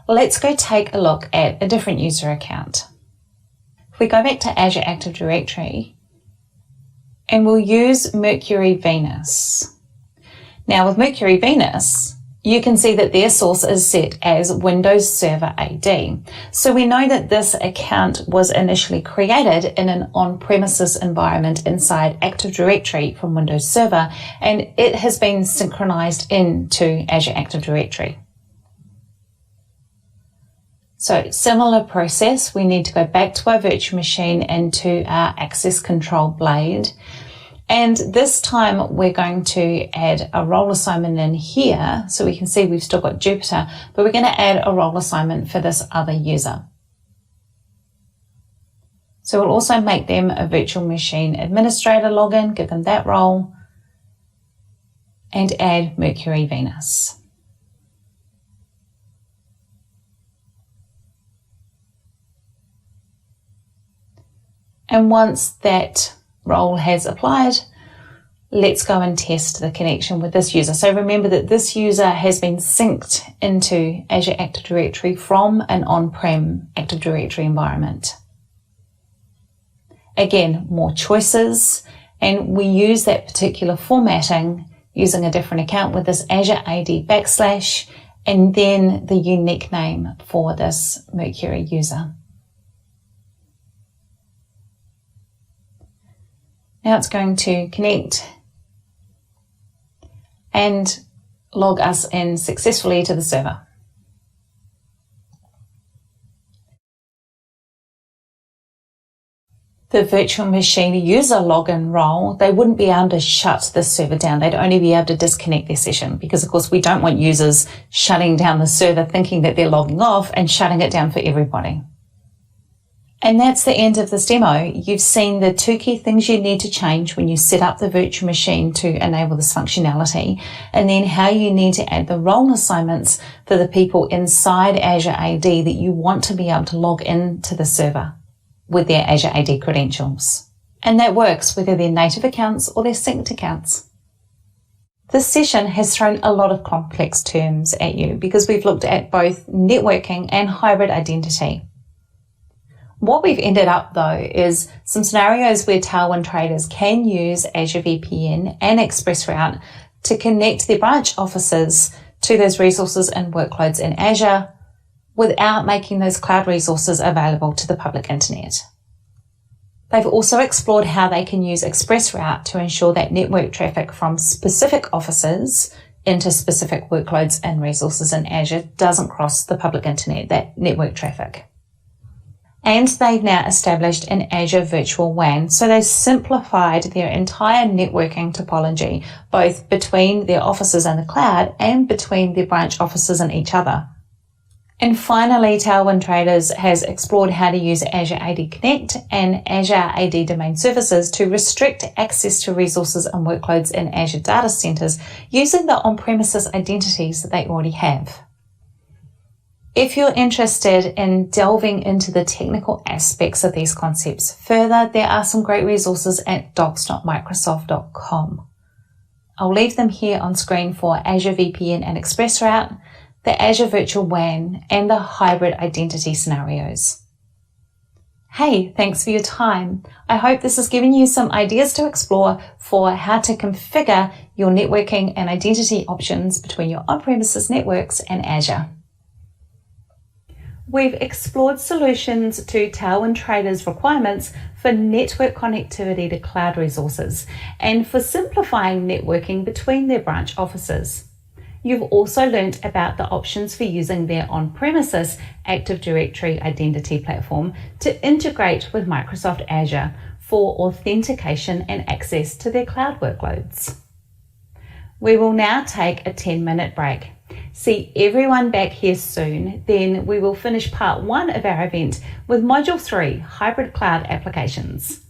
Let's go take a look at a different user account. If we go back to Azure Active Directory, and we'll use Mercury Venus. Now with Mercury Venus, you can see that their source is set as Windows Server AD. So we know that this account was initially created in an on-premises environment inside Active Directory from Windows Server, and it has been synchronized into Azure Active Directory. So similar process, we need to go back to our virtual machine into our access control blade. And this time we're going to add a role assignment in here. So we can see we've still got Jupyter, but we're going to add a role assignment for this other user. So we'll also make them a virtual machine administrator login, give them that role, and add Mercury Venus. And once that role has applied, let's go and test the connection with this user. So remember that this user has been synced into Azure Active Directory from an on-prem Active Directory environment. Again, more choices, and we use that particular formatting using a different account with this Azure AD / and then the unique name for this Mercury user. Now it's going to connect and log us in successfully to the server. The virtual machine user login role, they wouldn't be able to shut the server down. They'd only be able to disconnect their session because, of course, we don't want users shutting down the server thinking that they're logging off and shutting it down for everybody. And that's the end of this demo. You've seen the 2 key things you need to change when you set up the virtual machine to enable this functionality, and then how you need to add the role assignments for the people inside Azure AD that you want to be able to log into the server with their Azure AD credentials. And that works whether they're native accounts or they're synced accounts. This session has thrown a lot of complex terms at you because we've looked at both networking and hybrid identity. What we've ended up though is some scenarios where Tailwind traders can use Azure VPN and ExpressRoute to connect their branch offices to those resources and workloads in Azure without making those cloud resources available to the public internet. They've also explored how they can use ExpressRoute to ensure that network traffic from specific offices into specific workloads and resources in Azure doesn't cross the public internet, that network traffic. And they've now established an Azure Virtual WAN, so they've simplified their entire networking topology, both between their offices and the cloud and between their branch offices and each other. And finally, Tailwind Traders has explored how to use Azure AD Connect and Azure AD Domain Services to restrict access to resources and workloads in Azure data centers using the on-premises identities that they already have. If you're interested in delving into the technical aspects of these concepts further, there are some great resources at docs.microsoft.com. I'll leave them here on screen for Azure VPN and ExpressRoute, the Azure Virtual WAN, and the hybrid identity scenarios. Hey, thanks for your time. I hope this has given you some ideas to explore for how to configure your networking and identity options between your on-premises networks and Azure. We've explored solutions to Tailwind Traders' requirements for network connectivity to cloud resources and for simplifying networking between their branch offices. You've also learnt about the options for using their on-premises Active Directory identity platform to integrate with Microsoft Azure for authentication and access to their cloud workloads. We will now take a 10-minute break. See everyone back here soon, then we will finish part 1 of our event with Module 3, Hybrid Cloud Applications.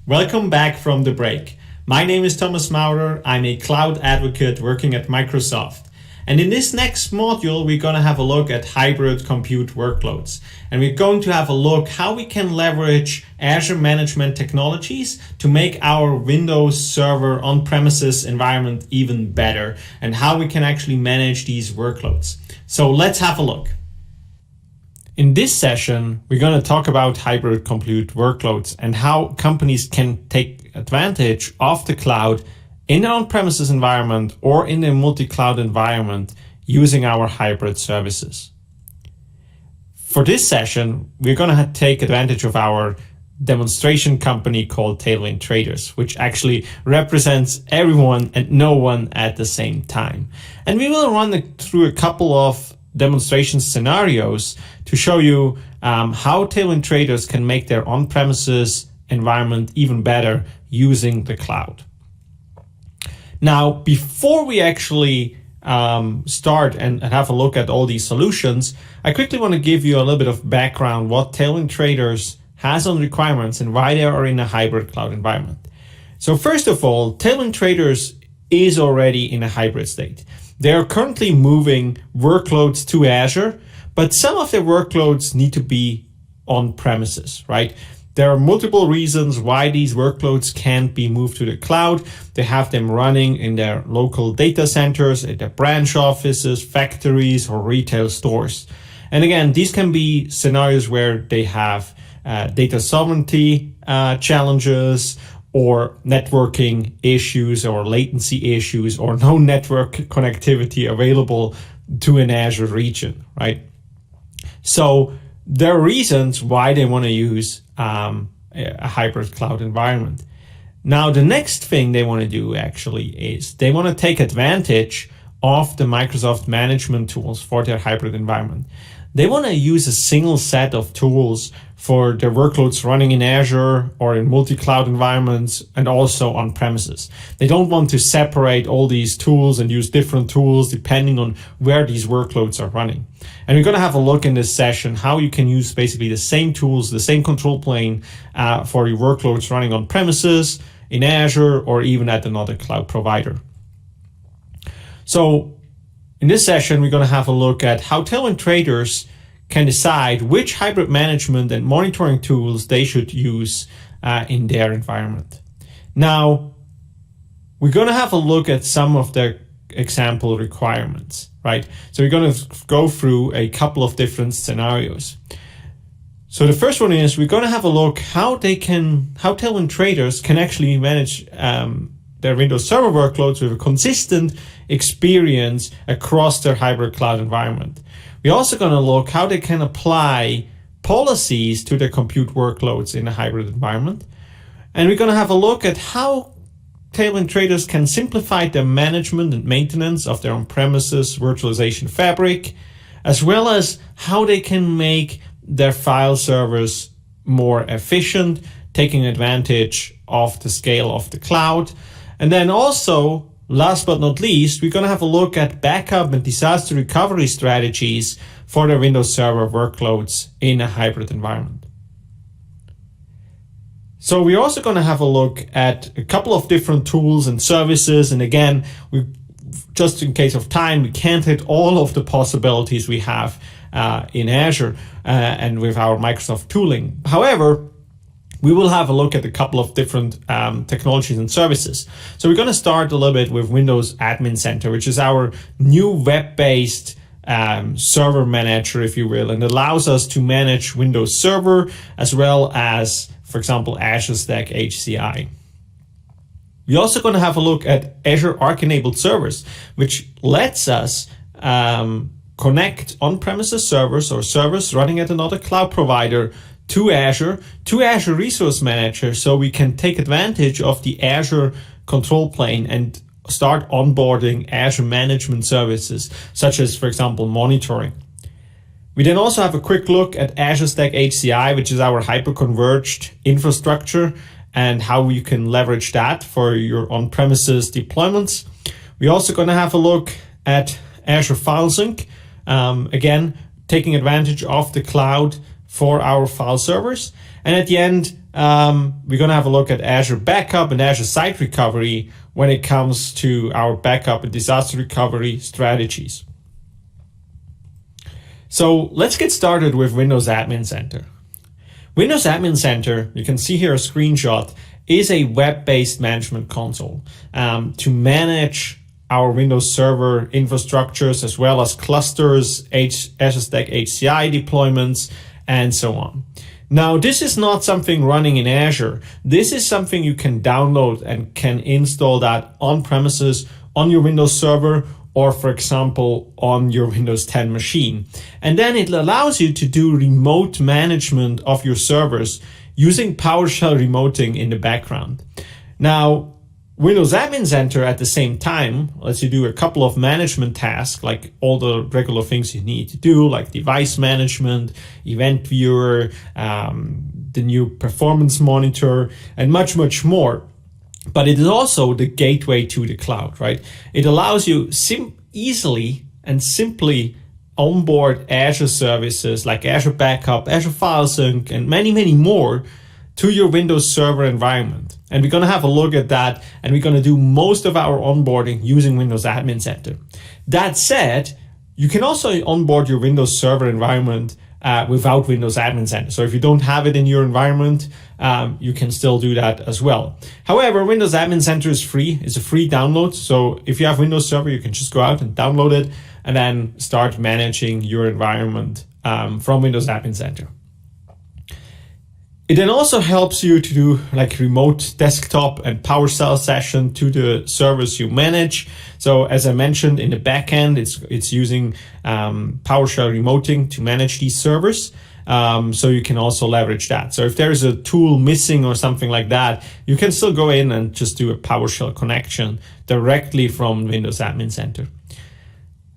Welcome back from the break. My name is Thomas Maurer. I'm a cloud advocate working at Microsoft. And in this next module, we're going to have a look at hybrid compute workloads. And we're going to have a look how we can leverage Azure management technologies to make our Windows Server on-premises environment even better, and how we can actually manage these workloads. So let's have a look. In this session, we're going to talk about hybrid compute workloads and how companies can take advantage of the cloud in an on-premises environment or in a multi-cloud environment using our hybrid services. For this session, we're going to take advantage of our demonstration company called Tailwind Traders, which actually represents everyone and no one at the same time. And we will run through a couple of demonstration scenarios to show you how Tailwind Traders can make their on-premises environment even better using the cloud. Now, before we actually start and have a look at all these solutions, I quickly want to give you a little bit of background what Tailwind Traders has on requirements and why they are in a hybrid cloud environment. So first of all, Tailwind Traders is already in a hybrid state. They are currently moving workloads to Azure, but some of their workloads need to be on premises, right? There are multiple reasons why these workloads can't be moved to the cloud. They have them running in their local data centers, at their branch offices, factories, or retail stores. And again, these can be scenarios where they have data sovereignty challenges, or networking issues, or latency issues, or no network connectivity available to an Azure region, right? So there are reasons why they want to use a hybrid cloud environment. Now, the next thing they want to do actually is they want to take advantage of the Microsoft management tools for their hybrid environment. They want to use a single set of tools for their workloads running in Azure or in multi-cloud environments and also on premises. They don't want to separate all these tools and use different tools depending on where these workloads are running. And we're going to have a look in this session how you can use basically the same tools, the same control plane for your workloads running on premises, in Azure, or even at another cloud provider. So in this session, we're going to have a look at how Tailwind Traders can decide which hybrid management and monitoring tools they should use in their environment. Now, we're going to have a look at some of the example requirements, right? So we're going to go through a couple of different scenarios. So the first one is we're going to have a look how Tailwind Traders can actually manage their Windows Server workloads with a consistent experience across their hybrid cloud environment. We're also going to look how they can apply policies to their compute workloads in a hybrid environment. And we're going to have a look at how Tailwind Traders can simplify the management and maintenance of their on-premises virtualization fabric, as well as how they can make their file servers more efficient, taking advantage of the scale of the cloud. And then also, last but not least, we're going to have a look at backup and disaster recovery strategies for their Windows Server workloads in a hybrid environment. So we're also going to have a look at a couple of different tools and services. And again, just in case of time, we can't hit all of the possibilities we have in Azure and with our Microsoft tooling. However, we will have a look at a couple of different technologies and services. So we're going to start a little bit with Windows Admin Center, which is our new web-based server manager, if you will, and allows us to manage Windows Server as well as, for example, Azure Stack HCI. We're also going to have a look at Azure Arc-enabled servers, which lets us connect on-premises servers or servers running at another cloud provider to Azure Resource Manager, so we can take advantage of the Azure control plane and start onboarding Azure management services, such as, for example, monitoring. We then also have a quick look at Azure Stack HCI, which is our hyper-converged infrastructure, and how you can leverage that for your on-premises deployments. We're also going to have a look at Azure FileSync, again, taking advantage of the cloud for our file servers. And at the end, we're going to have a look at Azure Backup and Azure Site Recovery when it comes to our backup and disaster recovery strategies. So let's get started with Windows Admin Center. Windows Admin Center, you can see here a screenshot, is a web-based management console to manage our Windows Server infrastructures as well as clusters, Azure Stack HCI deployments, and so on. Now, this is not something running in Azure. This is something you can download and can install that on premises on your Windows Server or, for example, on your Windows 10 machine. And then it allows you to do remote management of your servers using PowerShell remoting in the background. Now, Windows Admin Center at the same time lets you do a couple of management tasks, like all the regular things you need to do, like device management, event viewer, the new performance monitor, and much, much more. But it is also the gateway to the cloud, right? It allows you easily and simply onboard Azure services like Azure Backup, Azure File Sync, and many, many more to your Windows Server environment. And we're going to have a look at that, and we're going to do most of our onboarding using Windows Admin Center. That said, you can also onboard your Windows Server environment without Windows Admin Center. So if you don't have it in your environment, you can still do that as well. However, Windows Admin Center is free. It's a free download. So if you have Windows Server, you can just go out and download it and then start managing your environment from Windows Admin Center. It then also helps you to do like remote desktop and PowerShell session to the servers you manage. So as I mentioned in the backend, it's using PowerShell remoting to manage these servers. So you can also leverage that. So if there's a tool missing or something like that, you can still go in and just do a PowerShell connection directly from Windows Admin Center.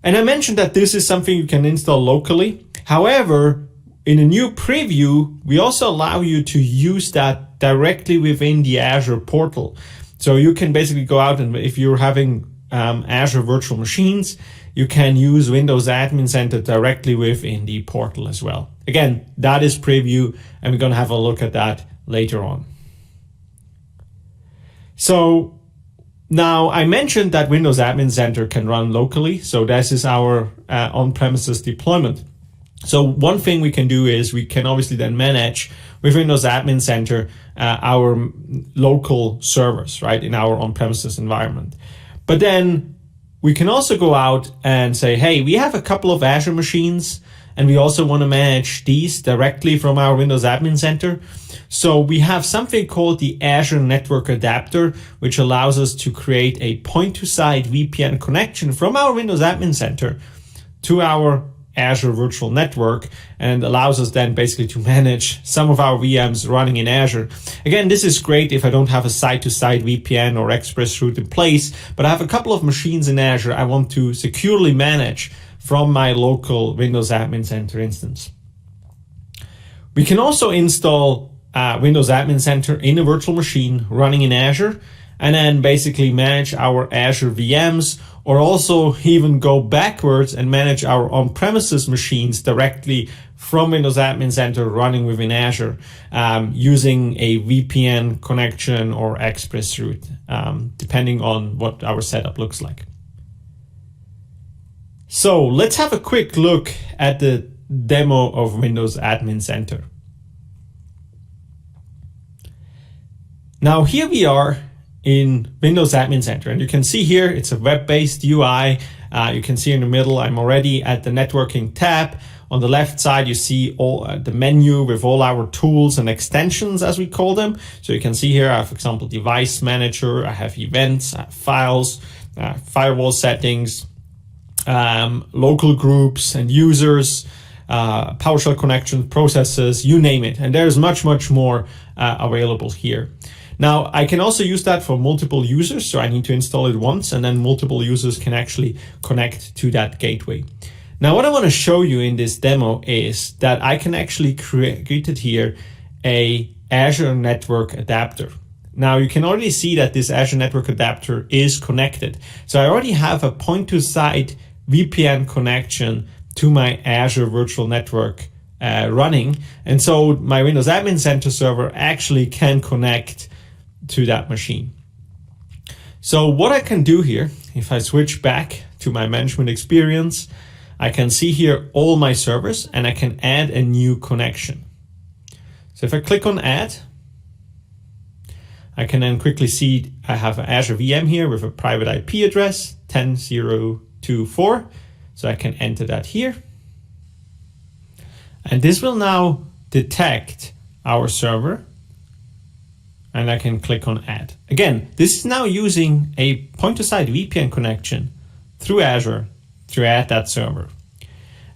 And I mentioned that this is something you can install locally. However, in a new preview, we also allow you to use that directly within the Azure portal. So you can basically go out and if you're having Azure virtual machines, you can use Windows Admin Center directly within the portal as well. Again, that is preview, and we're going to have a look at that later on. So now I mentioned that Windows Admin Center can run locally. So this is our on-premises deployment. So one thing we can do is we can obviously then manage with Windows Admin Center our local servers, right, in our on-premises environment. But then we can also go out and say, hey, we have a couple of Azure machines and we also want to manage these directly from our Windows Admin Center. So we have something called the Azure Network Adapter, which allows us to create a point-to-site VPN connection from our Windows Admin Center to our Azure Virtual Network, and allows us then basically to manage some of our VMs running in Azure. Again, this is great if I don't have a site-to-site VPN or express route in place, but I have a couple of machines in Azure I want to securely manage from my local Windows Admin Center instance. We can also install Windows Admin Center in a virtual machine running in Azure, and then basically manage our Azure VMs, or also even go backwards and manage our on-premises machines directly from Windows Admin Center running within Azure using a VPN connection or express route, depending on what our setup looks like. So let's have a quick look at the demo of Windows Admin Center. Now here we are in Windows Admin Center, and you can see here it's a web-based UI. You can see in the middle I'm already at the networking tab. On the left side you see all the menu with all our tools and extensions, as we call them. So you can see here I have, for example, device manager, I have events, I have files, firewall settings, local groups and users, PowerShell connections, processes, you name it. And there's much more available here. Now, I can also use that for multiple users, so I need to install it once, and then multiple users can actually connect to that gateway. Now, what I want to show you in this demo is that I can actually create here a Azure Network Adapter. Now, you can already see that this Azure Network Adapter is connected. So I already have a point-to-site VPN connection to my Azure Virtual Network running. And so my Windows Admin Center server actually can connect to that machine. So what I can do here, if I switch back to my management experience, I can see here all my servers and I can add a new connection. So if I click on add, I can then quickly see I have an Azure VM here with a private IP address 10.0.2.4. So I can enter that here. And this will now detect our server. And I can click on add. Again, this is now using a point-to-site VPN connection through Azure to add that server.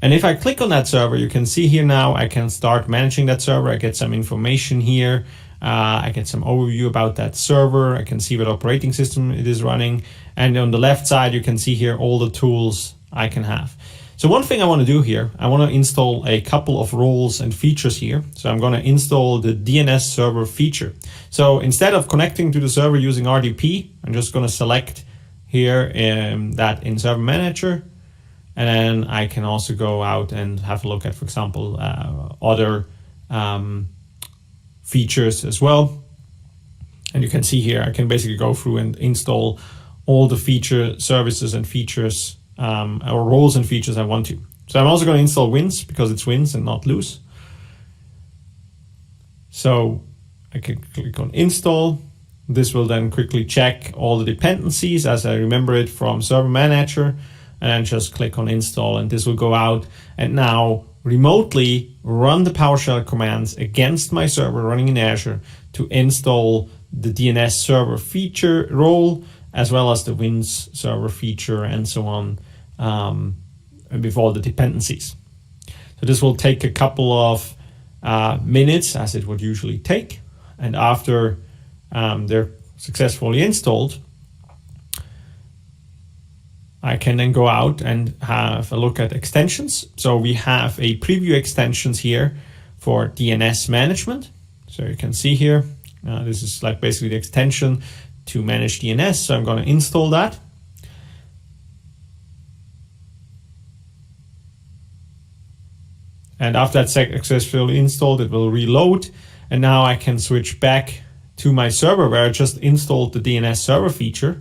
And if I click on that server, you can see here now I can start managing that server. I get some information here. I get some overview about that server. I can see what operating system it is running. And on the left side, you can see here all the tools I can have. So one thing I want to do here, I want to install a couple of roles and features here. So I'm going to install the DNS server feature. So instead of connecting to the server using RDP, I'm just going to select here that in Server Manager. And then I can also go out and have a look at, for example, other features as well. And you can see here, I can basically go through and install all the feature services and features or roles and features I want to. So I'm also going to install wins because it's wins and not lose. So I can click on install. This will then quickly check all the dependencies as I remember it from Server Manager, and then just click on install, and this will go out and now remotely run the PowerShell commands against my server running in Azure to install the DNS server feature role, as well as the Wins server feature and so on, with all the dependencies. So this will take a couple of minutes, as it would usually take. And after they're successfully installed, I can then go out and have a look at extensions. So we have a preview extensions here for DNS management. So you can see here, this is like basically the extension to manage DNS. So I'm going to install that. And after that's successfully installed, it will reload. And now I can switch back to my server where I just installed the DNS server feature.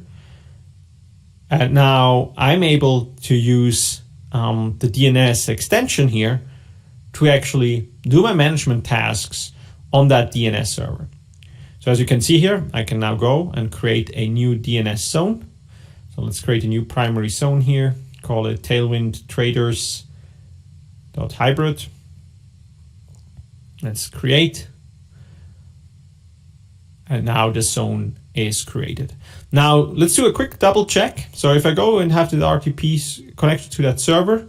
And now I'm able to use the DNS extension here to actually do my management tasks on that DNS server. So as you can see here, I can now go and create a new DNS zone. So let's create a new primary zone here, call it Tailwind Traders.hybrid. Let's create. And now the zone is created. Now let's do a quick double check. So if I go and have the RTP connected to that server,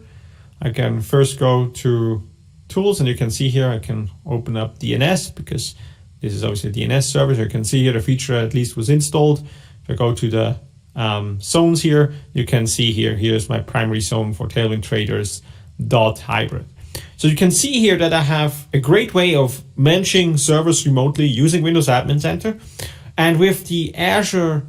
I can first go to tools, and you can see here I can open up DNS because this is obviously a DNS server. So you can see here the feature at least was installed. If I go to the zones here, you can see here, here's my primary zone for Tailwind Traders.hybrid. So you can see here that I have a great way of managing servers remotely using Windows Admin Center. And with the Azure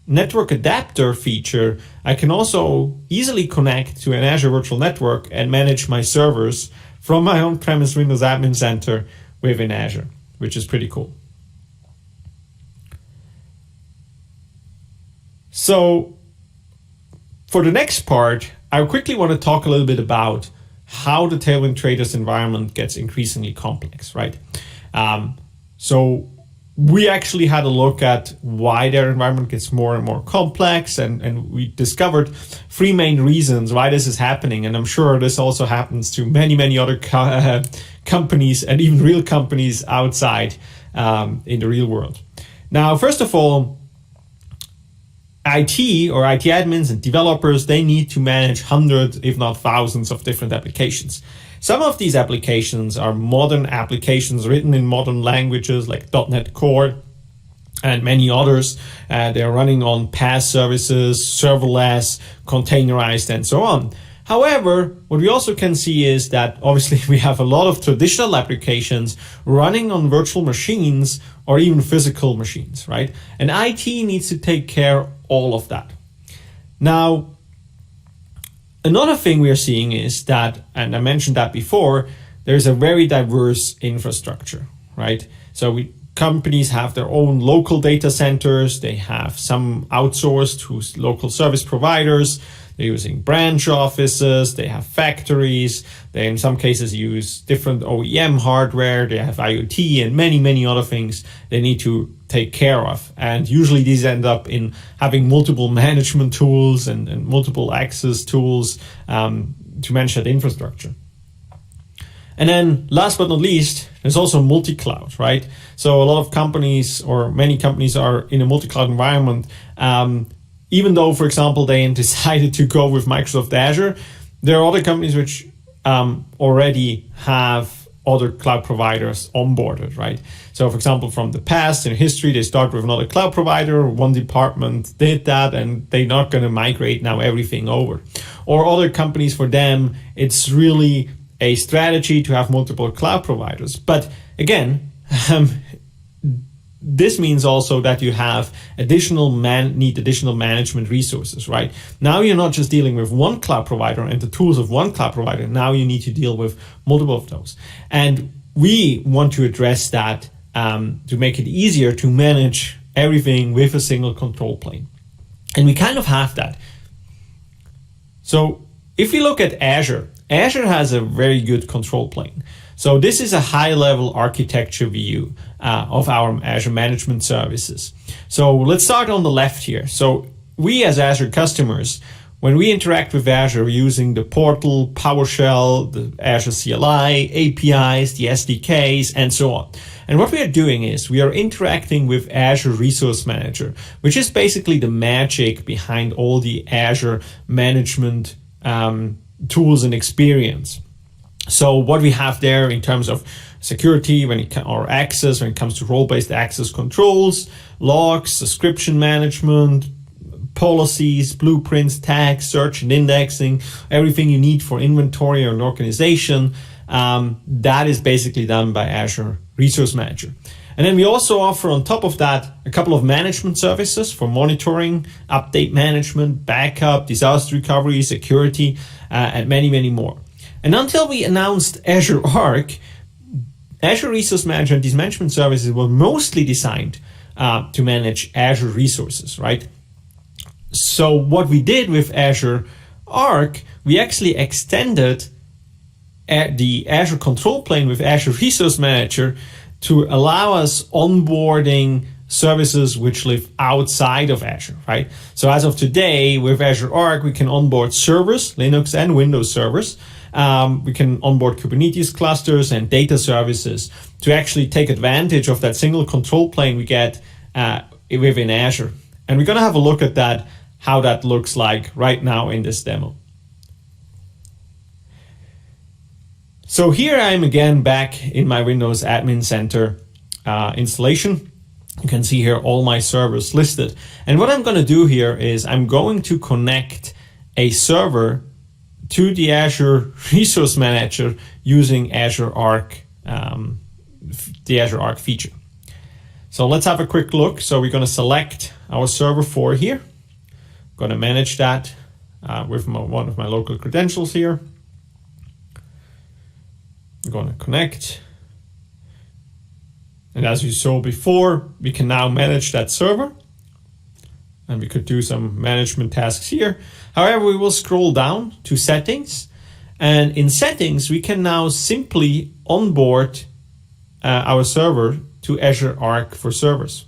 Network Adapter feature, I can also easily connect to an Azure Virtual Network and manage my servers from my on-premise Windows Admin Center within Azure, which is pretty cool. So for the next part, I quickly want to talk a little bit about how the Tailwind Traders environment gets increasingly complex, right? So we actually had a look at why their environment gets more and more complex, and we discovered three main reasons why this is happening. And I'm sure this also happens to many, many other companies and even real companies outside in the real world. Now, first of all, IT or IT admins and developers, they need to manage hundreds, if not thousands, of different applications. Some of these applications are modern applications written in modern languages like .NET Core and many others. They're running on PaaS services, serverless, containerized, and so on. However, what we also can see is that obviously we have a lot of traditional applications running on virtual machines or even physical machines, right? And IT needs to take care of all of that. Now, another thing we are seeing is that, and I mentioned that before, there's a very diverse infrastructure, right? So companies have their own local data centers. They have some outsourced to local service providers. They're using branch offices. They have factories. They, in some cases, use different OEM hardware. They have IoT and many, many other things they need to take care of. And usually these end up in having multiple management tools and multiple access tools to manage that infrastructure. And then last but not least, there's also multi-cloud, right? So a lot of companies, or many companies, are in a multi-cloud environment. Even though, for example, they decided to go with Microsoft Azure, there are other companies which already have other cloud providers onboarded, right? So for example, from the past in history, they start with another cloud provider, one department did that, and they're not going to migrate now everything over. Or other companies, for them, it's really a strategy to have multiple cloud providers. But again, this means also that you have need additional management resources, right? Now you're not just dealing with one cloud provider and the tools of one cloud provider. Now you need to deal with multiple of those. And we want to address that to make it easier to manage everything with a single control plane. And we kind of have that. So if we look at Azure, Azure has a very good control plane. So this is a high-level architecture view of our Azure management services. So let's start on the left here. So we as Azure customers, when we interact with Azure, we're using the portal, PowerShell, the Azure CLI, APIs, the SDKs, and so on. And what we are doing is we are interacting with Azure Resource Manager, which is basically the magic behind all the Azure management tools and experience. So what we have there in terms of security or access when it comes to role-based access controls, logs, subscription management, policies, blueprints, tags, search and indexing, everything you need for inventory or an organization, that is basically done by Azure Resource Manager. And then we also offer on top of that a couple of management services for monitoring, update management, backup, disaster recovery, security, and many, many more. And until we announced Azure Arc, Azure Resource Manager and these management services were mostly designed to manage Azure resources, right? So what we did with Azure Arc, we actually extended the Azure control plane with Azure Resource Manager to allow us onboarding services which live outside of Azure, right? So as of today, with Azure Arc, we can onboard servers, Linux and Windows servers. We can onboard Kubernetes clusters and data services to actually take advantage of that single control plane we get within Azure. And we're going to have a look at that, how that looks like right now in this demo. So here I am again back in my Windows Admin Center installation. You can see here all my servers listed. And what I'm going to do here is I'm going to connect a server to the Azure Resource Manager using Azure Arc, the Azure Arc feature. So let's have a quick look. So we're going to select our server 4 here. I'm going to manage that with one of my local credentials here. I'm going to connect. And as you saw before, we can now manage that server. And we could do some management tasks here. However, we will scroll down to settings. And in settings, we can now simply onboard our server to Azure Arc for servers.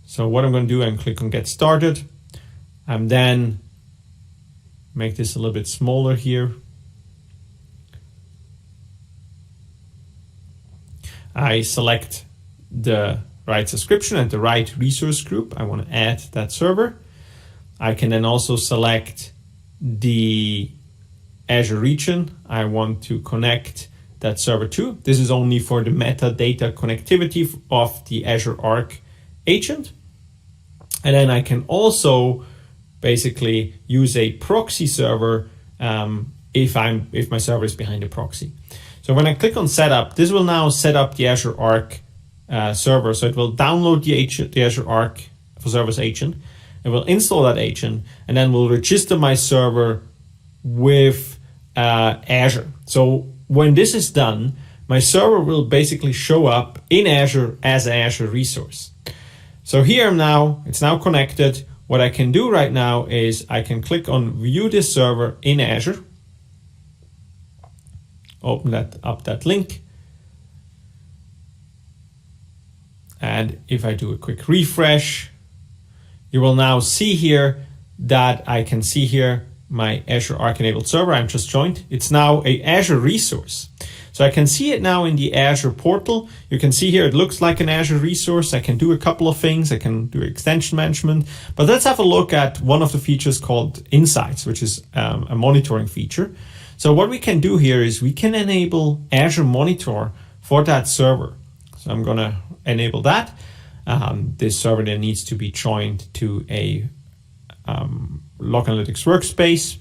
So what I'm going to do, I'm click on Get Started. I'm then make this a little bit smaller here. I select the right subscription and the right resource group. I want to add that server. I can then also select the Azure region I want to connect that server to. This is only for the metadata connectivity of the Azure Arc agent. And then I can also basically use a proxy server if my server is behind a proxy. So when I click on setup, this will now set up the Azure Arc server. So it will download the Azure Arc for Service agent. It will install that agent and then will register my server with Azure. So when this is done, my server will basically show up in Azure as an Azure resource. So here now, it's now connected. What I can do right now is I can click on view this server in Azure. Open that link. And if I do a quick refresh, you will now see here that I can see here my Azure Arc enabled server I'm just joined. It's now a Azure resource. So I can see it now in the Azure portal. You can see here it looks like an Azure resource. I can do a couple of things. I can do extension management. But let's have a look at one of the features called Insights, which is a monitoring feature. So what we can do here is we can enable Azure Monitor for that server. So I'm going to enable that. This server then needs to be joined to a Log Analytics workspace.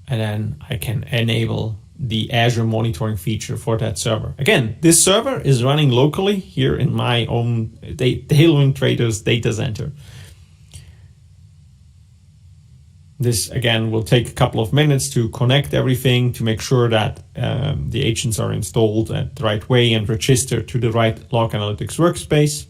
And then I can enable the Azure monitoring feature for that server. Again, this server is running locally here in my own Tailwind Traders data center. This again will take a couple of minutes to connect everything to make sure that the agents are installed at the right way and registered to the right Log Analytics workspace.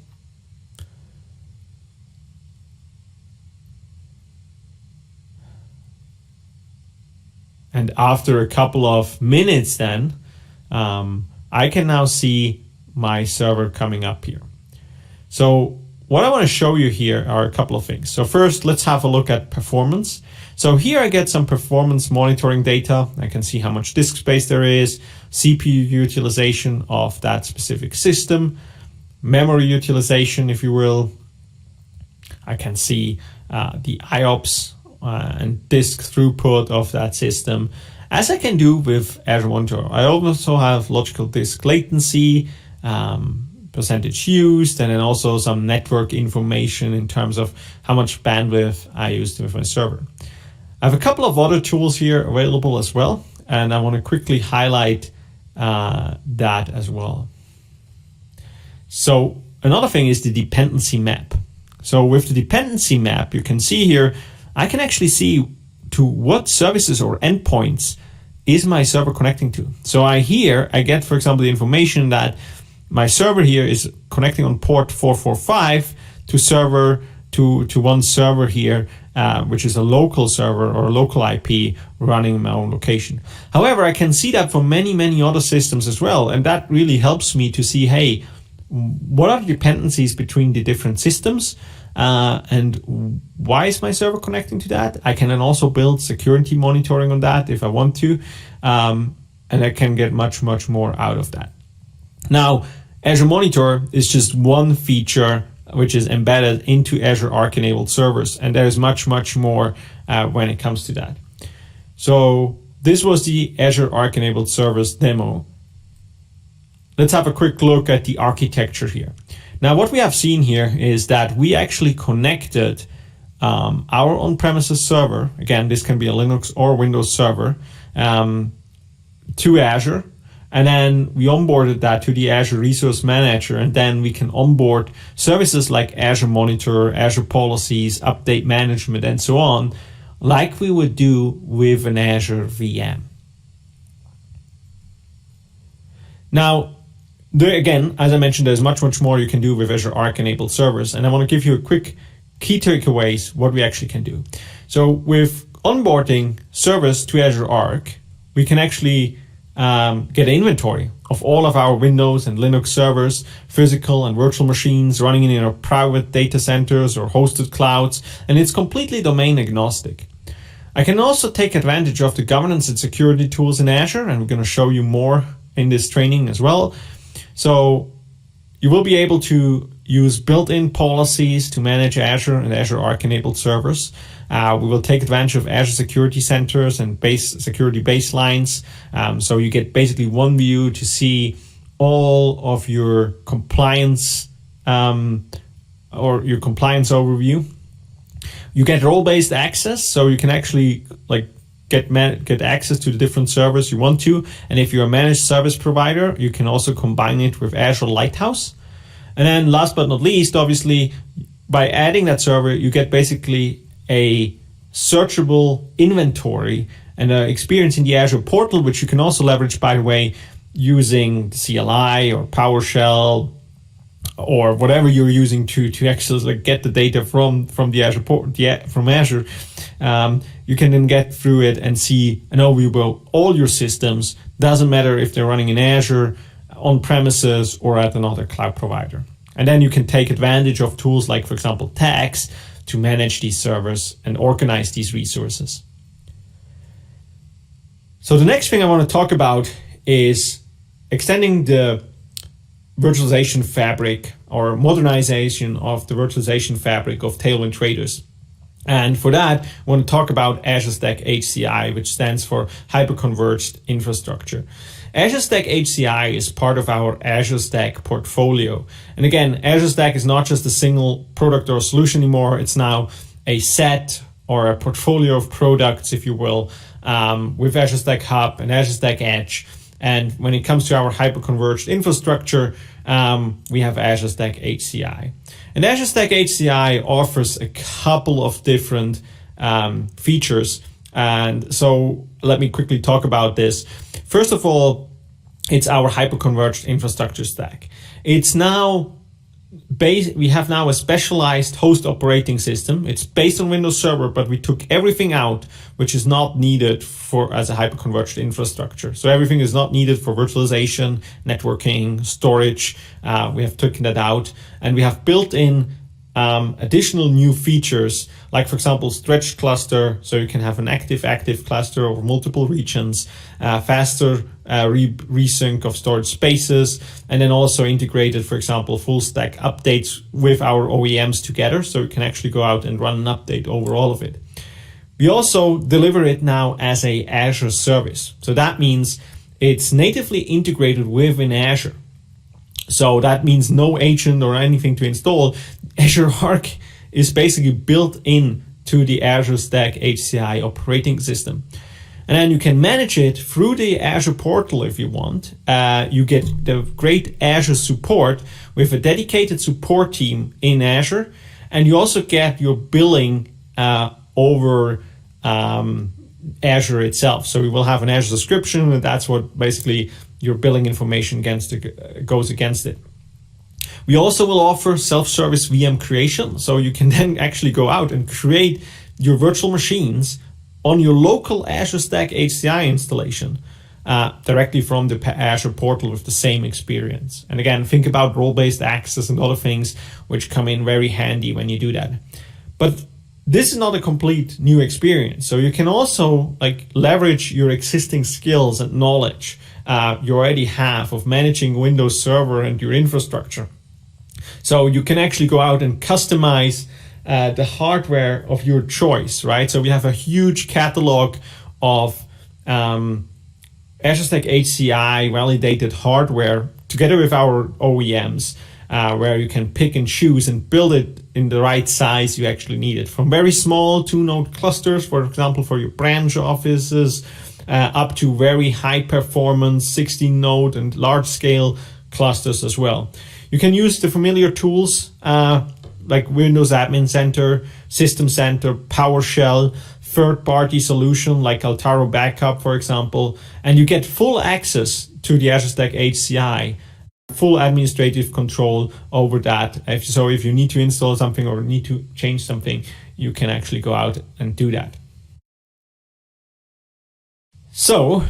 And after a couple of minutes then, I can now see my server coming up here. So what I want to show you here are a couple of things. So first, let's have a look at performance. So here I get some performance monitoring data. I can see how much disk space there is, CPU utilization of that specific system, memory utilization, if you will. I can see the IOPS and disk throughput of that system, as I can do with Azure Monitor. I also have logical disk latency, percentage used, and then also some network information in terms of how much bandwidth I used with my server. I have a couple of other tools here available as well, and I want to quickly highlight that as well. So another thing is the dependency map. So with the dependency map, you can see here, I can actually see to what services or endpoints is my server connecting to. So I get, for example, the information that my server here is connecting on port 445 to one server here, which is a local server or a local IP running in my own location. However, I can see that for many, many other systems as well. And that really helps me to see, hey, what are the dependencies between the different systems? And why is my server connecting to that? I can then also build security monitoring on that if I want to. And I can get much, much more out of that. Now, Azure Monitor is just one feature which is embedded into Azure Arc enabled servers. And there is much, much more when it comes to that. So this was the Azure Arc enabled servers demo. Let's have a quick look at the architecture here. Now, what we have seen here is that we actually connected our on-premises server, again, this can be a Linux or Windows server, to Azure. And then we onboarded that to the Azure Resource Manager. And then we can onboard services like Azure Monitor, Azure Policies, Update Management, and so on, like we would do with an Azure VM. Now, again, as I mentioned, there's much, much more you can do with Azure Arc enabled servers. And I want to give you a quick key takeaways, what we actually can do. So with onboarding servers to Azure Arc, we can actually get inventory of all of our Windows and Linux servers, physical and virtual machines running in our private data centers or hosted clouds, and it's completely domain agnostic. I can also take advantage of the governance and security tools in Azure, and we're going to show you more in this training as well. So you will be able to use built-in policies to manage Azure and Azure Arc enabled servers. We will take advantage of Azure security centers and security baselines. So you get basically one view to see all of your compliance or your compliance overview. You get role-based access, so you can actually get access to the different servers you want to. And if you're a managed service provider, you can also combine it with Azure Lighthouse. And then last but not least, obviously, by adding that server, you get basically a searchable inventory and experience in the Azure portal, which you can also leverage, by the way, using CLI or PowerShell or whatever you're using to actually like get the data from the Azure from Azure. You can then get through it and see an overview of all your systems. Doesn't matter if they're running in Azure, on premises, or at another cloud provider. And then you can take advantage of tools like, for example, tags to manage these servers and organize these resources. So the next thing I want to talk about is extending the virtualization fabric or modernization of the virtualization fabric of Tailwind Traders. And for that, I want to talk about Azure Stack HCI, which stands for Hyperconverged Infrastructure. Azure Stack HCI is part of our Azure Stack portfolio. And again, Azure Stack is not just a single product or solution anymore. It's now a set or a portfolio of products, if you will, with Azure Stack Hub and Azure Stack Edge. And when it comes to our hyperconverged infrastructure, we have Azure Stack HCI. And Azure Stack HCI offers a couple of different features. And so let me quickly talk about this. First of all, it's our hyperconverged infrastructure stack. It's now we have now a specialized host operating system. It's based on Windows Server, but we took everything out which is not needed for as a hyperconverged infrastructure. So everything is not needed for virtualization, networking, storage. We have taken that out, and we have built in additional new features, like, for example, stretched cluster, so you can have an active cluster over multiple regions, faster resync of storage spaces, and then also integrated, for example, full stack updates with our OEMs together, so you can actually go out and run an update over all of it. We also deliver it now as a Azure service. So that means it's natively integrated within Azure. So that means no agent or anything to install. Azure Arc is basically built in to the Azure Stack HCI operating system. And then you can manage it through the Azure portal if you want. You get the great Azure support with a dedicated support team in Azure. And you also get your billing over Azure itself. So we will have an Azure subscription, and that's what basically your billing information goes against it. We also will offer self-service VM creation, so you can then actually go out and create your virtual machines on your local Azure Stack HCI installation directly from the Azure portal with the same experience. And again, think about role-based access and other things which come in very handy when you do that. But this is not a complete new experience. So you can also leverage your existing skills and knowledge you already have of managing Windows Server and your infrastructure. So you can actually go out and customize the hardware of your choice, right? So we have a huge catalog of Azure Stack HCI validated hardware together with our OEMs, where you can pick and choose and build it in the right size you actually need it. From very small 2-node clusters, for example, for your branch offices, up to very high performance 16-node and large scale clusters as well. You can use the familiar tools like Windows Admin Center, System Center, PowerShell, third-party solution like Altaro Backup, for example, and you get full access to the Azure Stack HCI, full administrative control over that. So if you need to install something or need to change something, you can actually go out and do that. So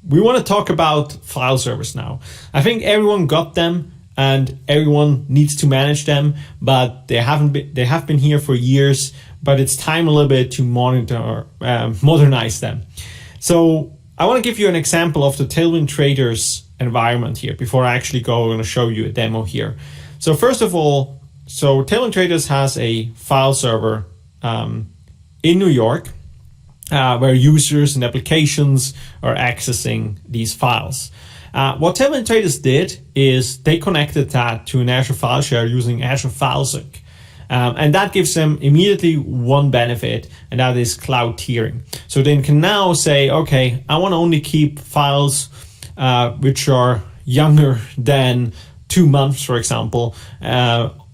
we want to talk about file servers now. I think everyone got them and everyone needs to manage them, but they have been here for years, but it's time a little bit to modernize them. So I want to give you an example of the Tailwind Traders environment here before I actually go and show you a demo here. So first of all, Tailwind Traders has a file server in New York where users and applications are accessing these files. What Tailwind Traders did is they connected that to an Azure file share using Azure FileSync. And that gives them immediately one benefit, and that is cloud tiering. So they can now say, okay, I want to only keep files which are younger than 2 months, for example,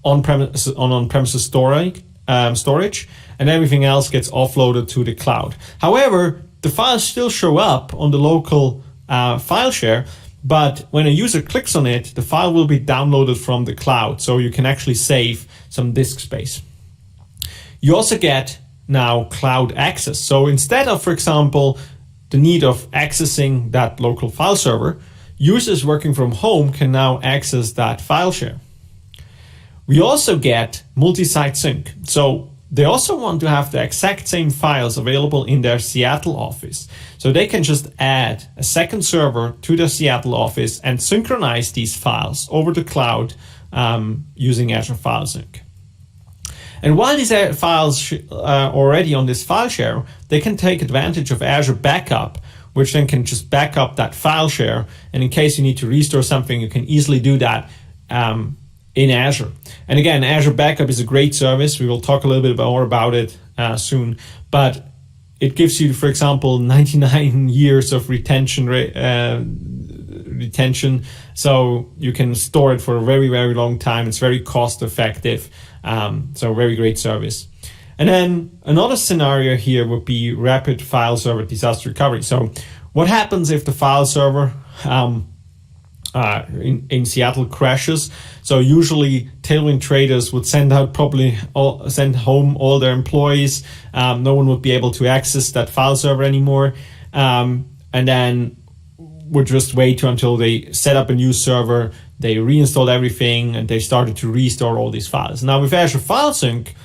on-premises storage, and everything else gets offloaded to the cloud. However, the files still show up on the local file share, but when a user clicks on it, the file will be downloaded from the cloud, so you can actually save some disk space. You also get now cloud access. So instead of, for example, the need of accessing that local file server, users working from home can now access that file share. We also get multi-site sync. So they also want to have the exact same files available in their Seattle office. So they can just add a second server to their Seattle office and synchronize these files over the cloud using Azure File Sync. And while these files are already on this file share, they can take advantage of Azure Backup, which then can just back up that file share. And in case you need to restore something, you can easily do that in Azure. And again, Azure Backup is a great service. We will talk a little bit more about it soon, but it gives you, for example, 99 years of retention. So you can store it for a very, very long time. It's very cost effective. So very great service. And then another scenario here would be rapid file server disaster recovery. So what happens if the file server in Seattle crashes? So usually Tailwind traders would send home all their employees. No one would be able to access that file server anymore. And then would just wait until they set up a new server, they reinstalled everything, and they started to restore all these files. Now with Azure File Sync,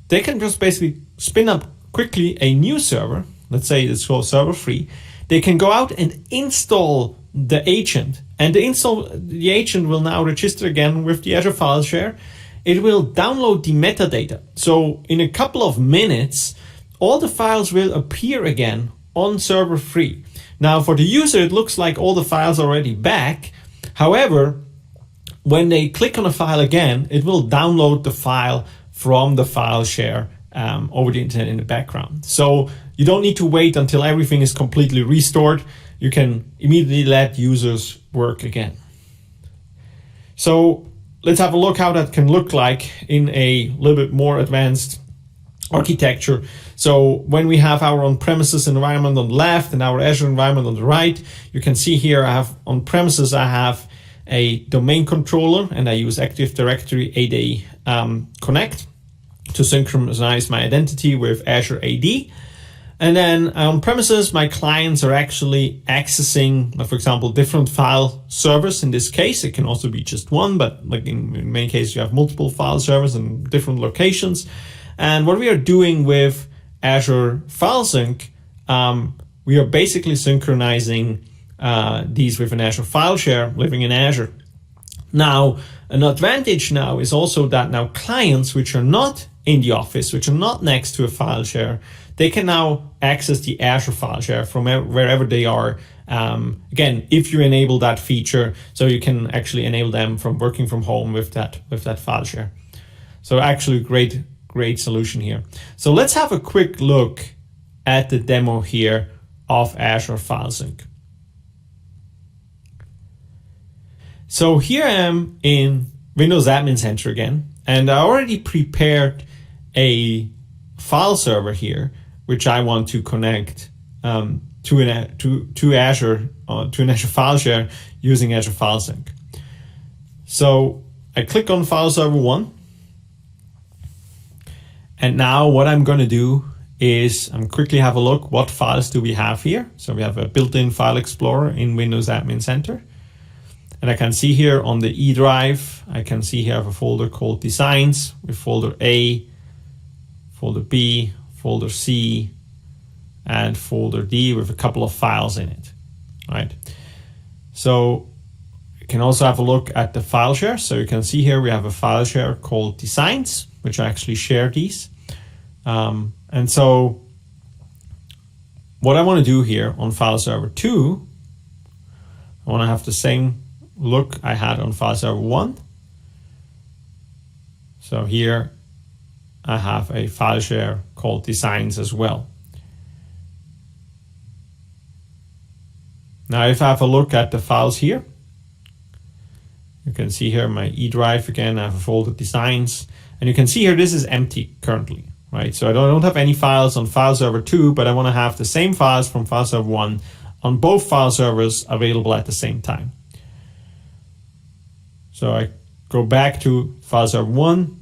they can just basically spin up quickly a new server. Let's say it's called server free. They can go out and install the agent, and the agent will now register again with the Azure File Share. It will download the metadata. So in a couple of minutes, all the files will appear again on server free. Now for the user, it looks like all the files are already back. However, when they click on a file again, it will download the file from the file share over the internet in the background. So you don't need to wait until everything is completely restored. You can immediately let users work again. So let's have a look how that can look like in a little bit more advanced architecture. So when we have our on-premises environment on the left and our Azure environment on the right, you can see here I have on-premises, I have a domain controller, and I use Active Directory AD Connect to synchronize my identity with Azure AD. And then on premises, my clients are actually accessing, for example, different file servers. In this case, it can also be just one, but like in many cases, you have multiple file servers in different locations. And what we are doing with Azure File Sync, we are basically synchronizing these with an Azure file share living in Azure. Now, an advantage now is also that now clients which are not in the office, which are not next to a file share, they can now access the Azure file share from wherever they are. Again, if you enable that feature, so you can actually enable them from working from home with that file share. So actually great solution here. So let's have a quick look at the demo here of Azure File Sync. So here I am in Windows Admin Center again, and I already prepared a file server here, which I want to connect to Azure, to an Azure file share using Azure File Sync. So I click on file server 1. And now what I'm going to do is I'm quickly have a look, what files do we have here? So we have a built-in file explorer in Windows Admin Center. And I can see here on the E drive, I can see here I have a folder called Designs with folder A, folder B, folder C, and folder D with a couple of files in it, right? So you can also have a look at the file share. So you can see here we have a file share called Designs, which I actually share these. And so what I want to do here on file server 2, I want to have the same look I had on file server 1. So here I have a file share called Designs as well. Now if I have a look at the files here, you can see here my E drive again, I have a folder Designs, and you can see here this is empty currently, right? So I don't have any files on file server 2, but I want to have the same files from file server 1 on both file servers available at the same time. So I go back to file server 1,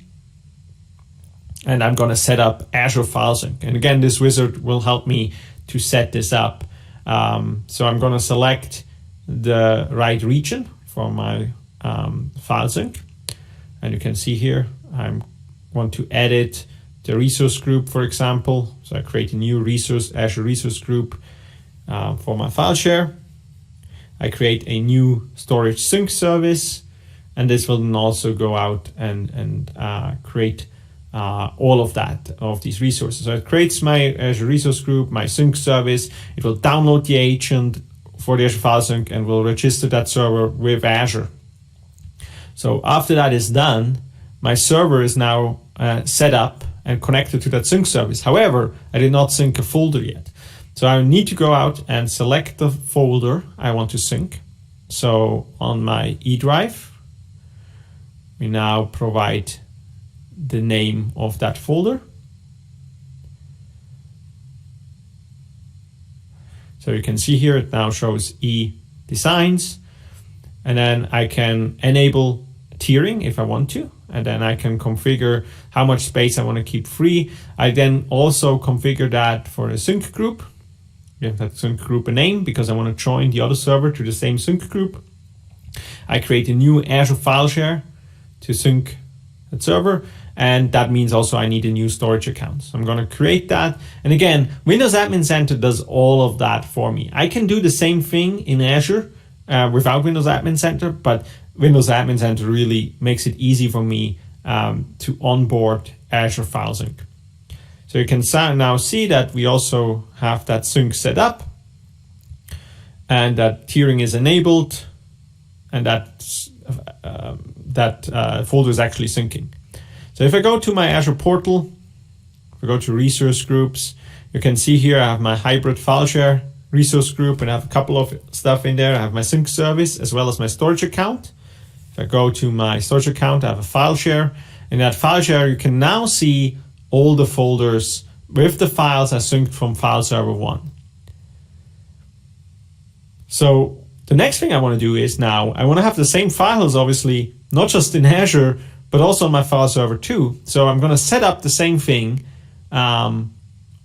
and I'm going to set up Azure File Sync. And again, this wizard will help me to set this up. So I'm going to select the right region for my file sync. And you can see here, I want to edit the resource group, for example. So I create a new Azure resource group for my file share. I create a new storage sync service, and this will then also go out and create all of these resources. So it creates my Azure resource group, my sync service. It will download the agent for the Azure File Sync and will register that server with Azure. So after that is done, my server is now set up and connected to that sync service. However, I did not sync a folder yet. So I need to go out and select the folder I want to sync. So on my E drive, we now provide the name of that folder. So you can see here it now shows E designs, and then I can enable tiering if I want to, and then I can configure how much space I want to keep free. I then also configure that for a sync group. Give that sync group a name because I want to join the other server to the same sync group. I create a new Azure file share to sync that server, and that means also I need a new storage account. So I'm going to create that. And again, Windows Admin Center does all of that for me. I can do the same thing in Azure without Windows Admin Center, but Windows Admin Center really makes it easy for me to onboard Azure File Sync. So you can now see that we also have that sync set up, and that tiering is enabled, and that folder is actually syncing. So if I go to my Azure portal, if I go to resource groups, you can see here I have my hybrid file share resource group, and I have a couple of stuff in there. I have my sync service as well as my storage account. If I go to my storage account, I have a file share. In that file share, you can now see all the folders with the files I synced from file server 1. So the next thing I want to do is now I want to have the same files, obviously, not just in Azure, but also on my file server 2. So I'm going to set up the same thing on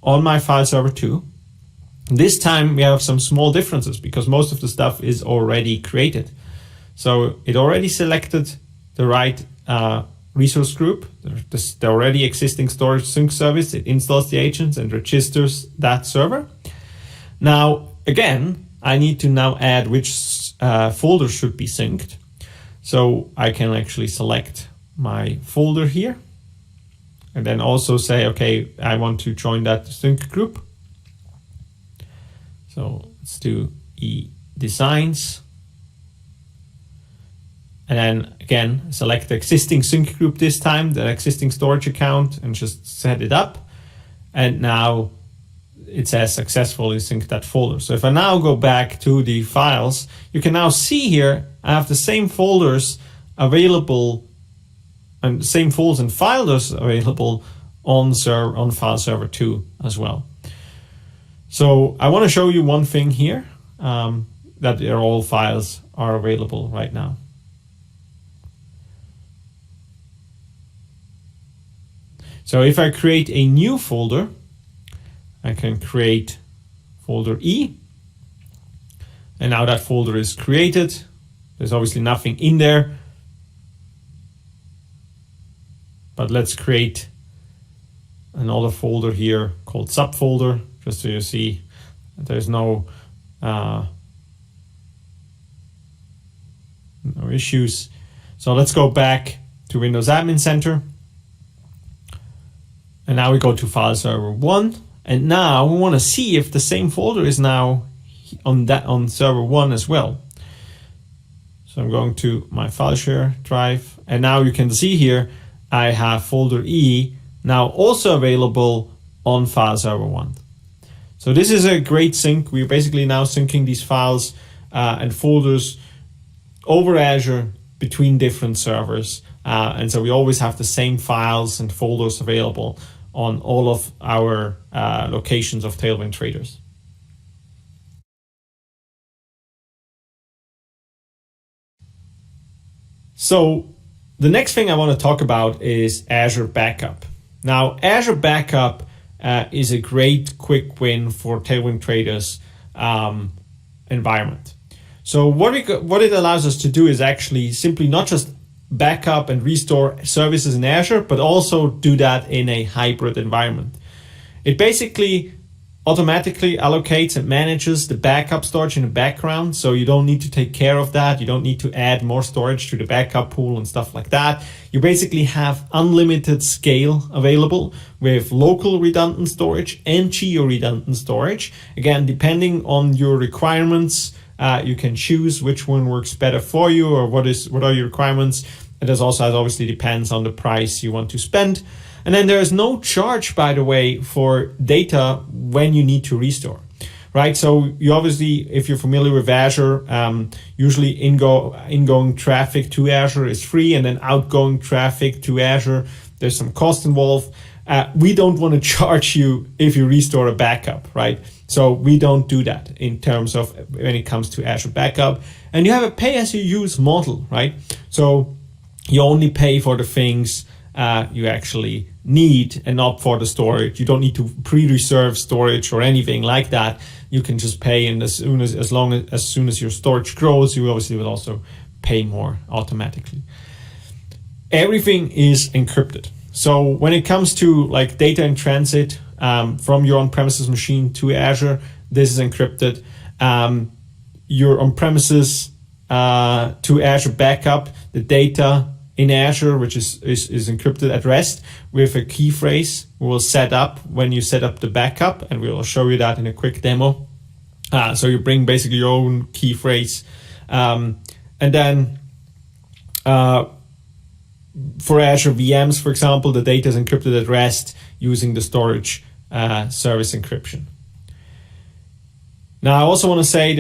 my file server 2. This time we have some small differences because most of the stuff is already created. So it already selected the right resource group, the already existing storage sync service. It installs the agents and registers that server. Now, again, I need to now add which folder should be synced. So I can actually select my folder here and then also say, okay, I want to join that sync group. So let's do E designs. And then again, select the existing sync group this time, the existing storage account, and just set it up. And now it says successfully sync that folder. So if I now go back to the files, you can now see here, I have the same folders available and the same folders and files available on file server 2 as well. So I want to show you one thing here, that all files are available right now. So if I create a new folder, I can create folder E. And now that folder is created. There's obviously nothing in there. But let's create another folder here called subfolder, just so you see that there's no issues. So let's go back to Windows Admin Center. And now we go to file server 1. And now we want to see if the same folder is now on server 1 as well. So I'm going to my file share drive. And now you can see here, I have folder E now also available on file server 1. So this is a great sync. We're basically now syncing these files and folders over Azure between different servers. And so we always have the same files and folders available on all of our locations of Tailwind traders. So the next thing I want to talk about is Azure Backup. Now, Azure Backup is a great quick win for Tailwind traders environment. So what it allows us to do is actually simply not just backup and restore services in Azure, but also do that in a hybrid environment. It basically automatically allocates and manages the backup storage in the background, so you don't need to take care of that. You don't need to add more storage to the backup pool and stuff like that. You basically have unlimited scale available with local redundant storage and geo-redundant storage. Again, depending on your requirements, you can choose which one works better for you, or what are your requirements. And this also obviously depends on the price you want to spend. And then there is no charge, by the way, for data when you need to restore, right? So you obviously, if you're familiar with Azure, usually ingoing traffic to Azure is free, and then outgoing traffic to Azure, there's some cost involved. We don't want to charge you if you restore a backup, right? So we don't do that in terms of when it comes to Azure Backup. And you have a pay-as-you-use model, right? So you only pay for the things you actually need and not for the storage. You don't need to pre-reserve storage or anything like that. You can just pay, and as soon as your storage grows, you obviously will also pay more automatically. Everything is encrypted. So when it comes to like data in transit from your on-premises machine to Azure, this is encrypted. Your on-premises to Azure Backup, the data in Azure, which is encrypted at rest with a key phrase we will set up when you set up the backup, and we will show you that in a quick demo. So you bring basically your own key phrase. And then for Azure VMs, for example, the data is encrypted at rest using the storage service encryption. Now, I also want to say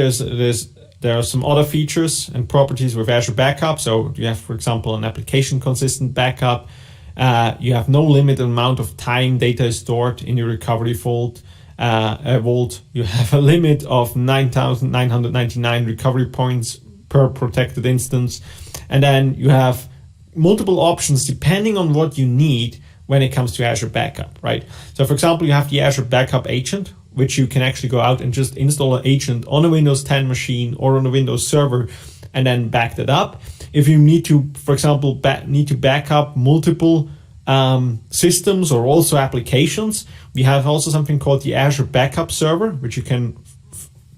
there are some other features and properties with Azure Backup. So you have, for example, an application consistent backup. You have no limited amount of time data is stored in your recovery vault. You have a limit of 9,999 recovery points per protected instance. And then you have multiple options depending on what you need when it comes to Azure Backup, right? So for example, you have the Azure Backup agent, which you can actually go out and just install an agent on a Windows 10 machine or on a Windows server and then back that up. If you need to, for example, need to back up multiple systems or also applications, we have also something called the Azure Backup Server, which you can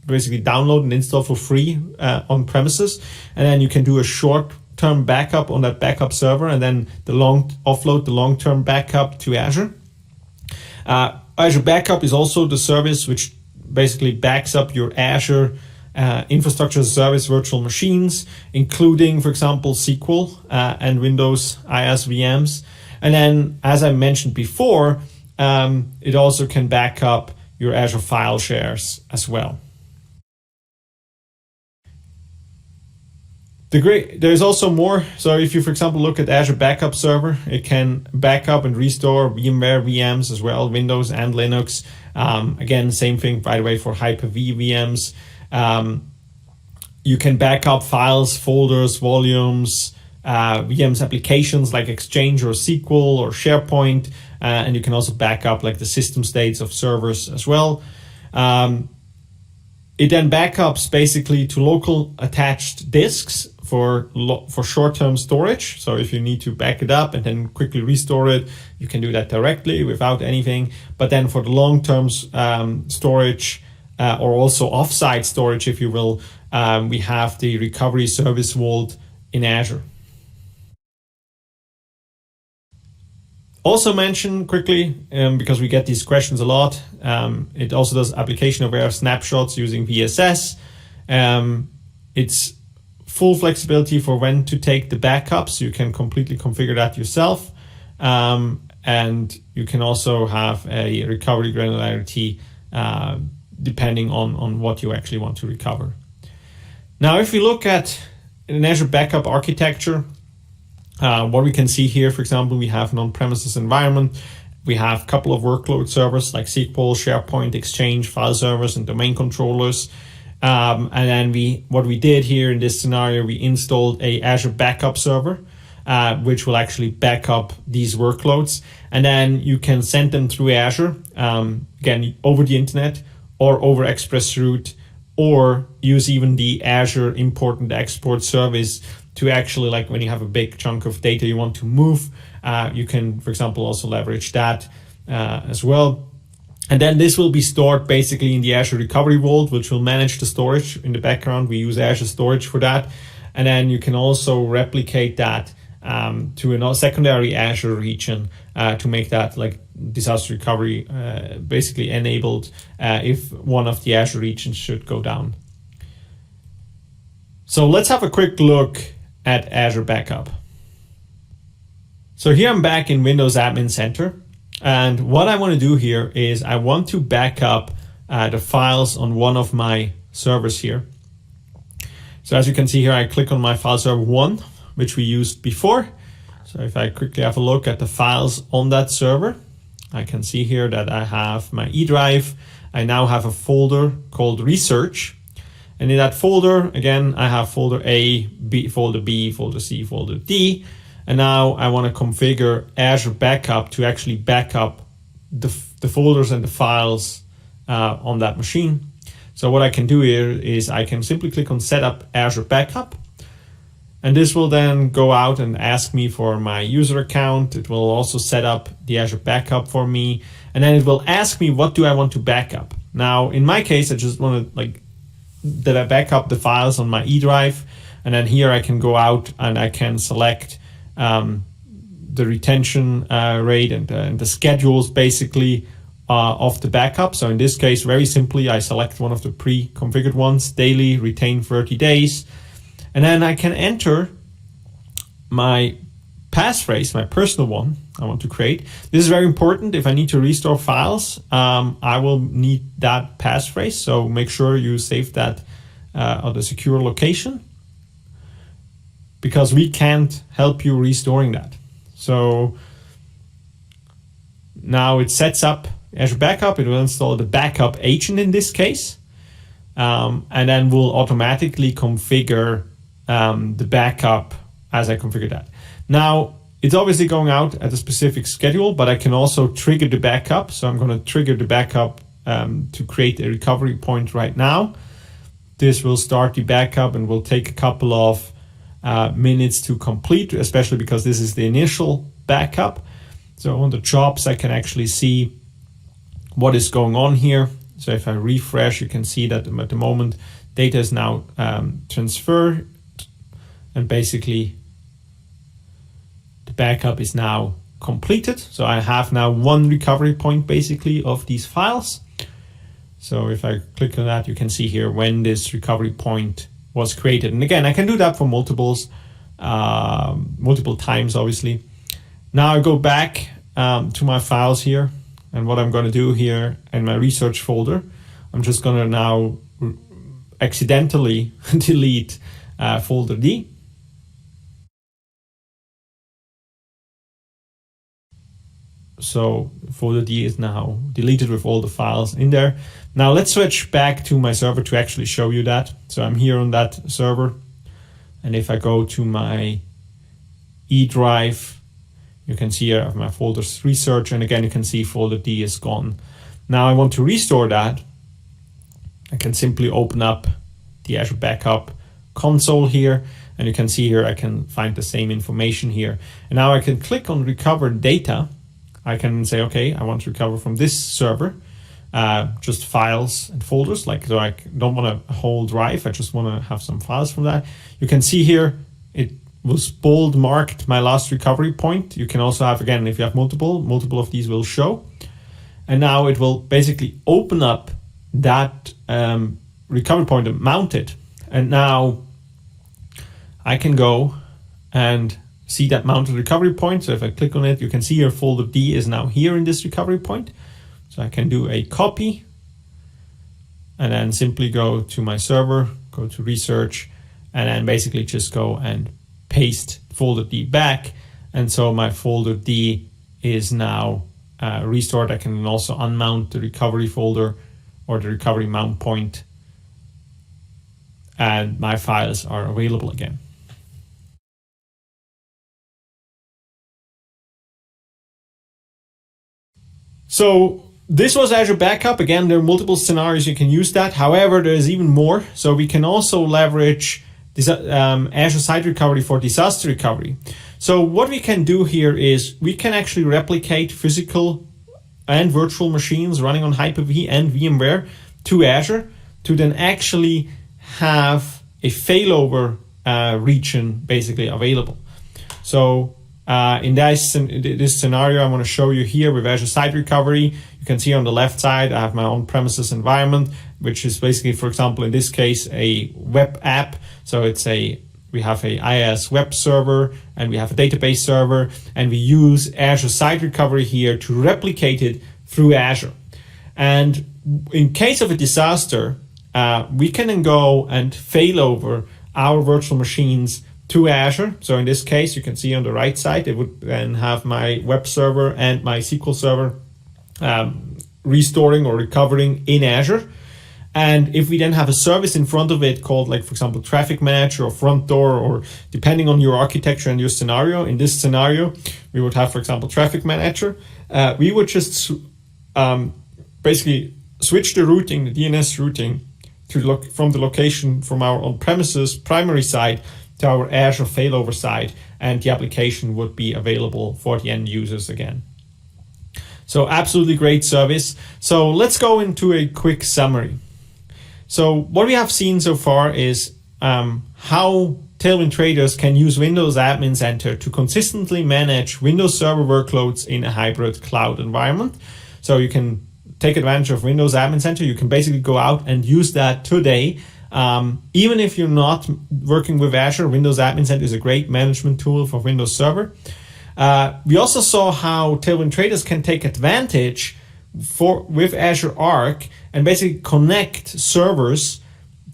basically download and install for free on premises. And then you can do a short-term backup on that backup server and then offload the long-term backup to Azure. Azure Backup is also the service which basically backs up your Azure infrastructure as a service virtual machines, including, for example, SQL and Windows IaaS VMs. And then, as I mentioned before, it also can back up your Azure file shares as well. There's also more. So if you, for example, look at Azure Backup Server, it can back up and restore VMware VMs as well, Windows and Linux. Again, same thing, by the way, for Hyper-V VMs. You can back up files, folders, volumes, VMs applications like Exchange or SQL or SharePoint, and you can also back up like the system states of servers as well. It then backups basically to local attached disks for short-term storage. So if you need to back it up and then quickly restore it, you can do that directly without anything. But then for the long-term storage or also off-site storage, if you will, we have the Recovery Service Vault in Azure. Also mention quickly, because we get these questions a lot, it also does application-aware snapshots using VSS. It's full flexibility for when to take the backups. You can completely configure that yourself. And you can also have a recovery granularity depending on what you actually want to recover. Now, if we look at an Azure Backup architecture, what we can see here, for example, we have an on-premises environment we have a couple of workload servers like SQL, SharePoint, Exchange, file servers, and domain controllers. And then what we did here in this scenario, we installed a Azure backup server, which will actually back up these workloads. And then you can send them through Azure, again, over the internet or over ExpressRoute, or use even the Azure import and export service to actually, like when you have a big chunk of data you want to move, you can, for example, also leverage that as well. And then this will be stored basically in the Azure Recovery Vault, which will manage the storage in the background. We use Azure Storage for that. And then you can also replicate that to a secondary Azure region to make that like disaster recovery basically enabled if one of the Azure regions should go down. So let's have a quick look at Azure Backup. So here I'm back in Windows Admin Center. And what I want to do here is I want to back up the files on one of my servers here. So as you can see here, I click on my file server 1, which we used before. So if I quickly have a look at the files on that server, I can see here that I have my E drive. I now have a folder called Research. And in that folder, again, I have folder A, folder B, folder C, folder D. And now I want to configure Azure Backup to actually back up the folders and the files on that machine. So what I can do here is I can simply click on Setup Azure Backup. And this will then go out and ask me for my user account. It will also set up the Azure Backup for me. And then it will ask me, what do I want to back up? Now, in my case, I just want to that I back up the files on my E drive. And then here I can go out and I can select the retention rate and the schedules basically of the backup. So in this case, very simply, I select one of the pre-configured ones, daily, retain 30 days. And then I can enter my passphrase, my personal one I want to create. This is very important. If I need to restore files, I will need that passphrase. So make sure you save that on a secure location, because we can't help you restoring that. So now it sets up Azure Backup. It will install the backup agent in this case, and then will automatically configure the backup as I configure that. Now, it's obviously going out at a specific schedule, but I can also trigger the backup. So I'm going to trigger the backup to create a recovery point right now. This will start the backup and will take a couple of minutes to complete, especially because this is the initial backup. So on the jobs, I can actually see what is going on here. So if I refresh, you can see that at the moment, data is now transferred, and basically the backup is now completed. So I have now one recovery point basically of these files. So if I click on that, you can see here when this recovery point was created. And again, I can do that for multiple times, obviously. Now I go back to my files here. And what I'm going to do here in my research folder, I'm just going to now accidentally delete folder D. So folder D is now deleted with all the files in there. Now let's switch back to my server to actually show you that. So I'm here on that server. And if I go to my E drive, you can see here I have my folders research. And again, you can see folder D is gone. Now I want to restore that. I can simply open up the Azure Backup console here. And you can see here, I can find the same information here. And now I can click on recover data. I can say, okay, I want to recover from this server, just files and folders. So I don't want a whole drive. I just want to have some files from that. You can see here, it was bold marked my last recovery point. You can also have, again, if you have multiple of these will show. And now it will basically open up that recovery point and mount it. And now I can go and see that mounted recovery point. So if I click on it, you can see here folder D is now here in this recovery point. So I can do a copy and then simply go to my server, go to research, and then basically just go and paste folder D back. And so my folder D is now restored, I can also unmount the recovery folder or the recovery mount point, and my files are available again. So this was Azure Backup. Again, there are multiple scenarios you can use that. However, there's even more. So we can also leverage this, Azure Site Recovery for disaster recovery. So what we can do here is we can actually replicate physical and virtual machines running on Hyper-V and VMware to Azure to then actually have a failover region basically available. So in this scenario, I want to show you here with Azure Site Recovery. You can see on the left side, I have my on-premises environment, which is basically, for example, in this case, a web app. So we have a IaaS web server and we have a database server, and we use Azure Site Recovery here to replicate it through Azure. And in case of a disaster, we can then go and fail over our virtual machines to Azure. So in this case, you can see on the right side, it would then have my web server and my SQL server restoring or recovering in Azure. And if we then have a service in front of it called, like, for example, Traffic Manager or Front Door, or depending on your architecture and your scenario, in this scenario, we would have, for example, Traffic Manager. We would just basically switch the routing, the DNS routing, from the location from our on-premises primary side to our Azure failover side, and the application would be available for the end users again. So absolutely great service. So let's go into a quick summary. So what we have seen so far is how Tailwind traders can use Windows Admin Center to consistently manage Windows Server workloads in a hybrid cloud environment. So you can take advantage of Windows Admin Center. You can basically go out and use that today. Even if you're not working with Azure, Windows Admin Center is a great management tool for Windows Server. We also saw how Tailwind traders can take advantage with Azure Arc and basically connect servers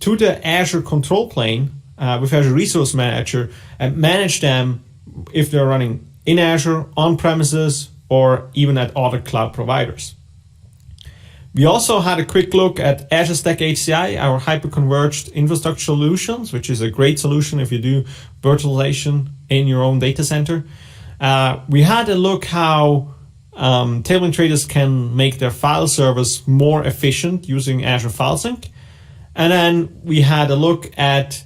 to the Azure control plane with Azure Resource Manager and manage them if they're running in Azure, on premises, or even at other cloud providers. We also had a quick look at Azure Stack HCI, our hyper-converged infrastructure solutions, which is a great solution if you do virtualization in your own data center. We had a look how Tailwind traders can make their file servers more efficient using Azure FileSync. And then we had a look at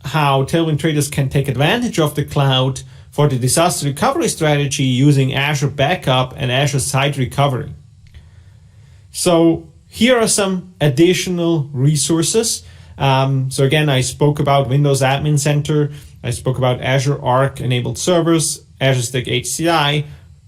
how Tailwind traders can take advantage of the cloud for the disaster recovery strategy using Azure Backup and Azure Site Recovery. So here are some additional resources. So again, I spoke about Windows Admin Center. I spoke about Azure Arc enabled servers, Azure Stack HCI,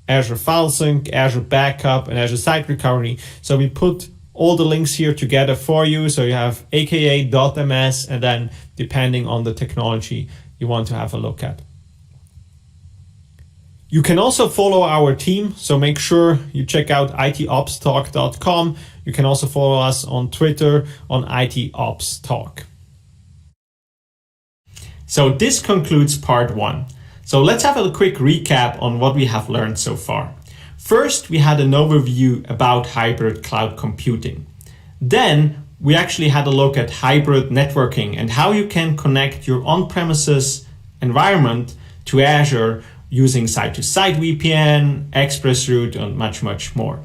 Azure FileSync, Azure Backup, and Azure Site Recovery. So we put all the links here together for you. So you have aka.ms, and then depending on the technology you want to have a look at. You can also follow our team, so make sure you check out itopstalk.com. You can also follow us on Twitter on itopstalk. So this concludes part 1. So let's have a quick recap on what we have learned so far. First, we had an overview about hybrid cloud computing. Then we actually had a look at hybrid networking and how you can connect your on-premises environment to Azure using site-to-site VPN, ExpressRoute, and much, much more.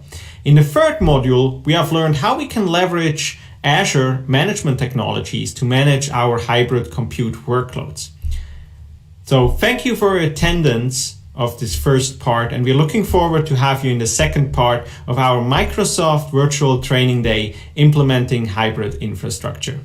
In the third module, we have learned how we can leverage Azure management technologies to manage our hybrid compute workloads. So thank you for your attendance of this first part, and we're looking forward to have you in the second part of our Microsoft Virtual Training Day implementing hybrid infrastructure.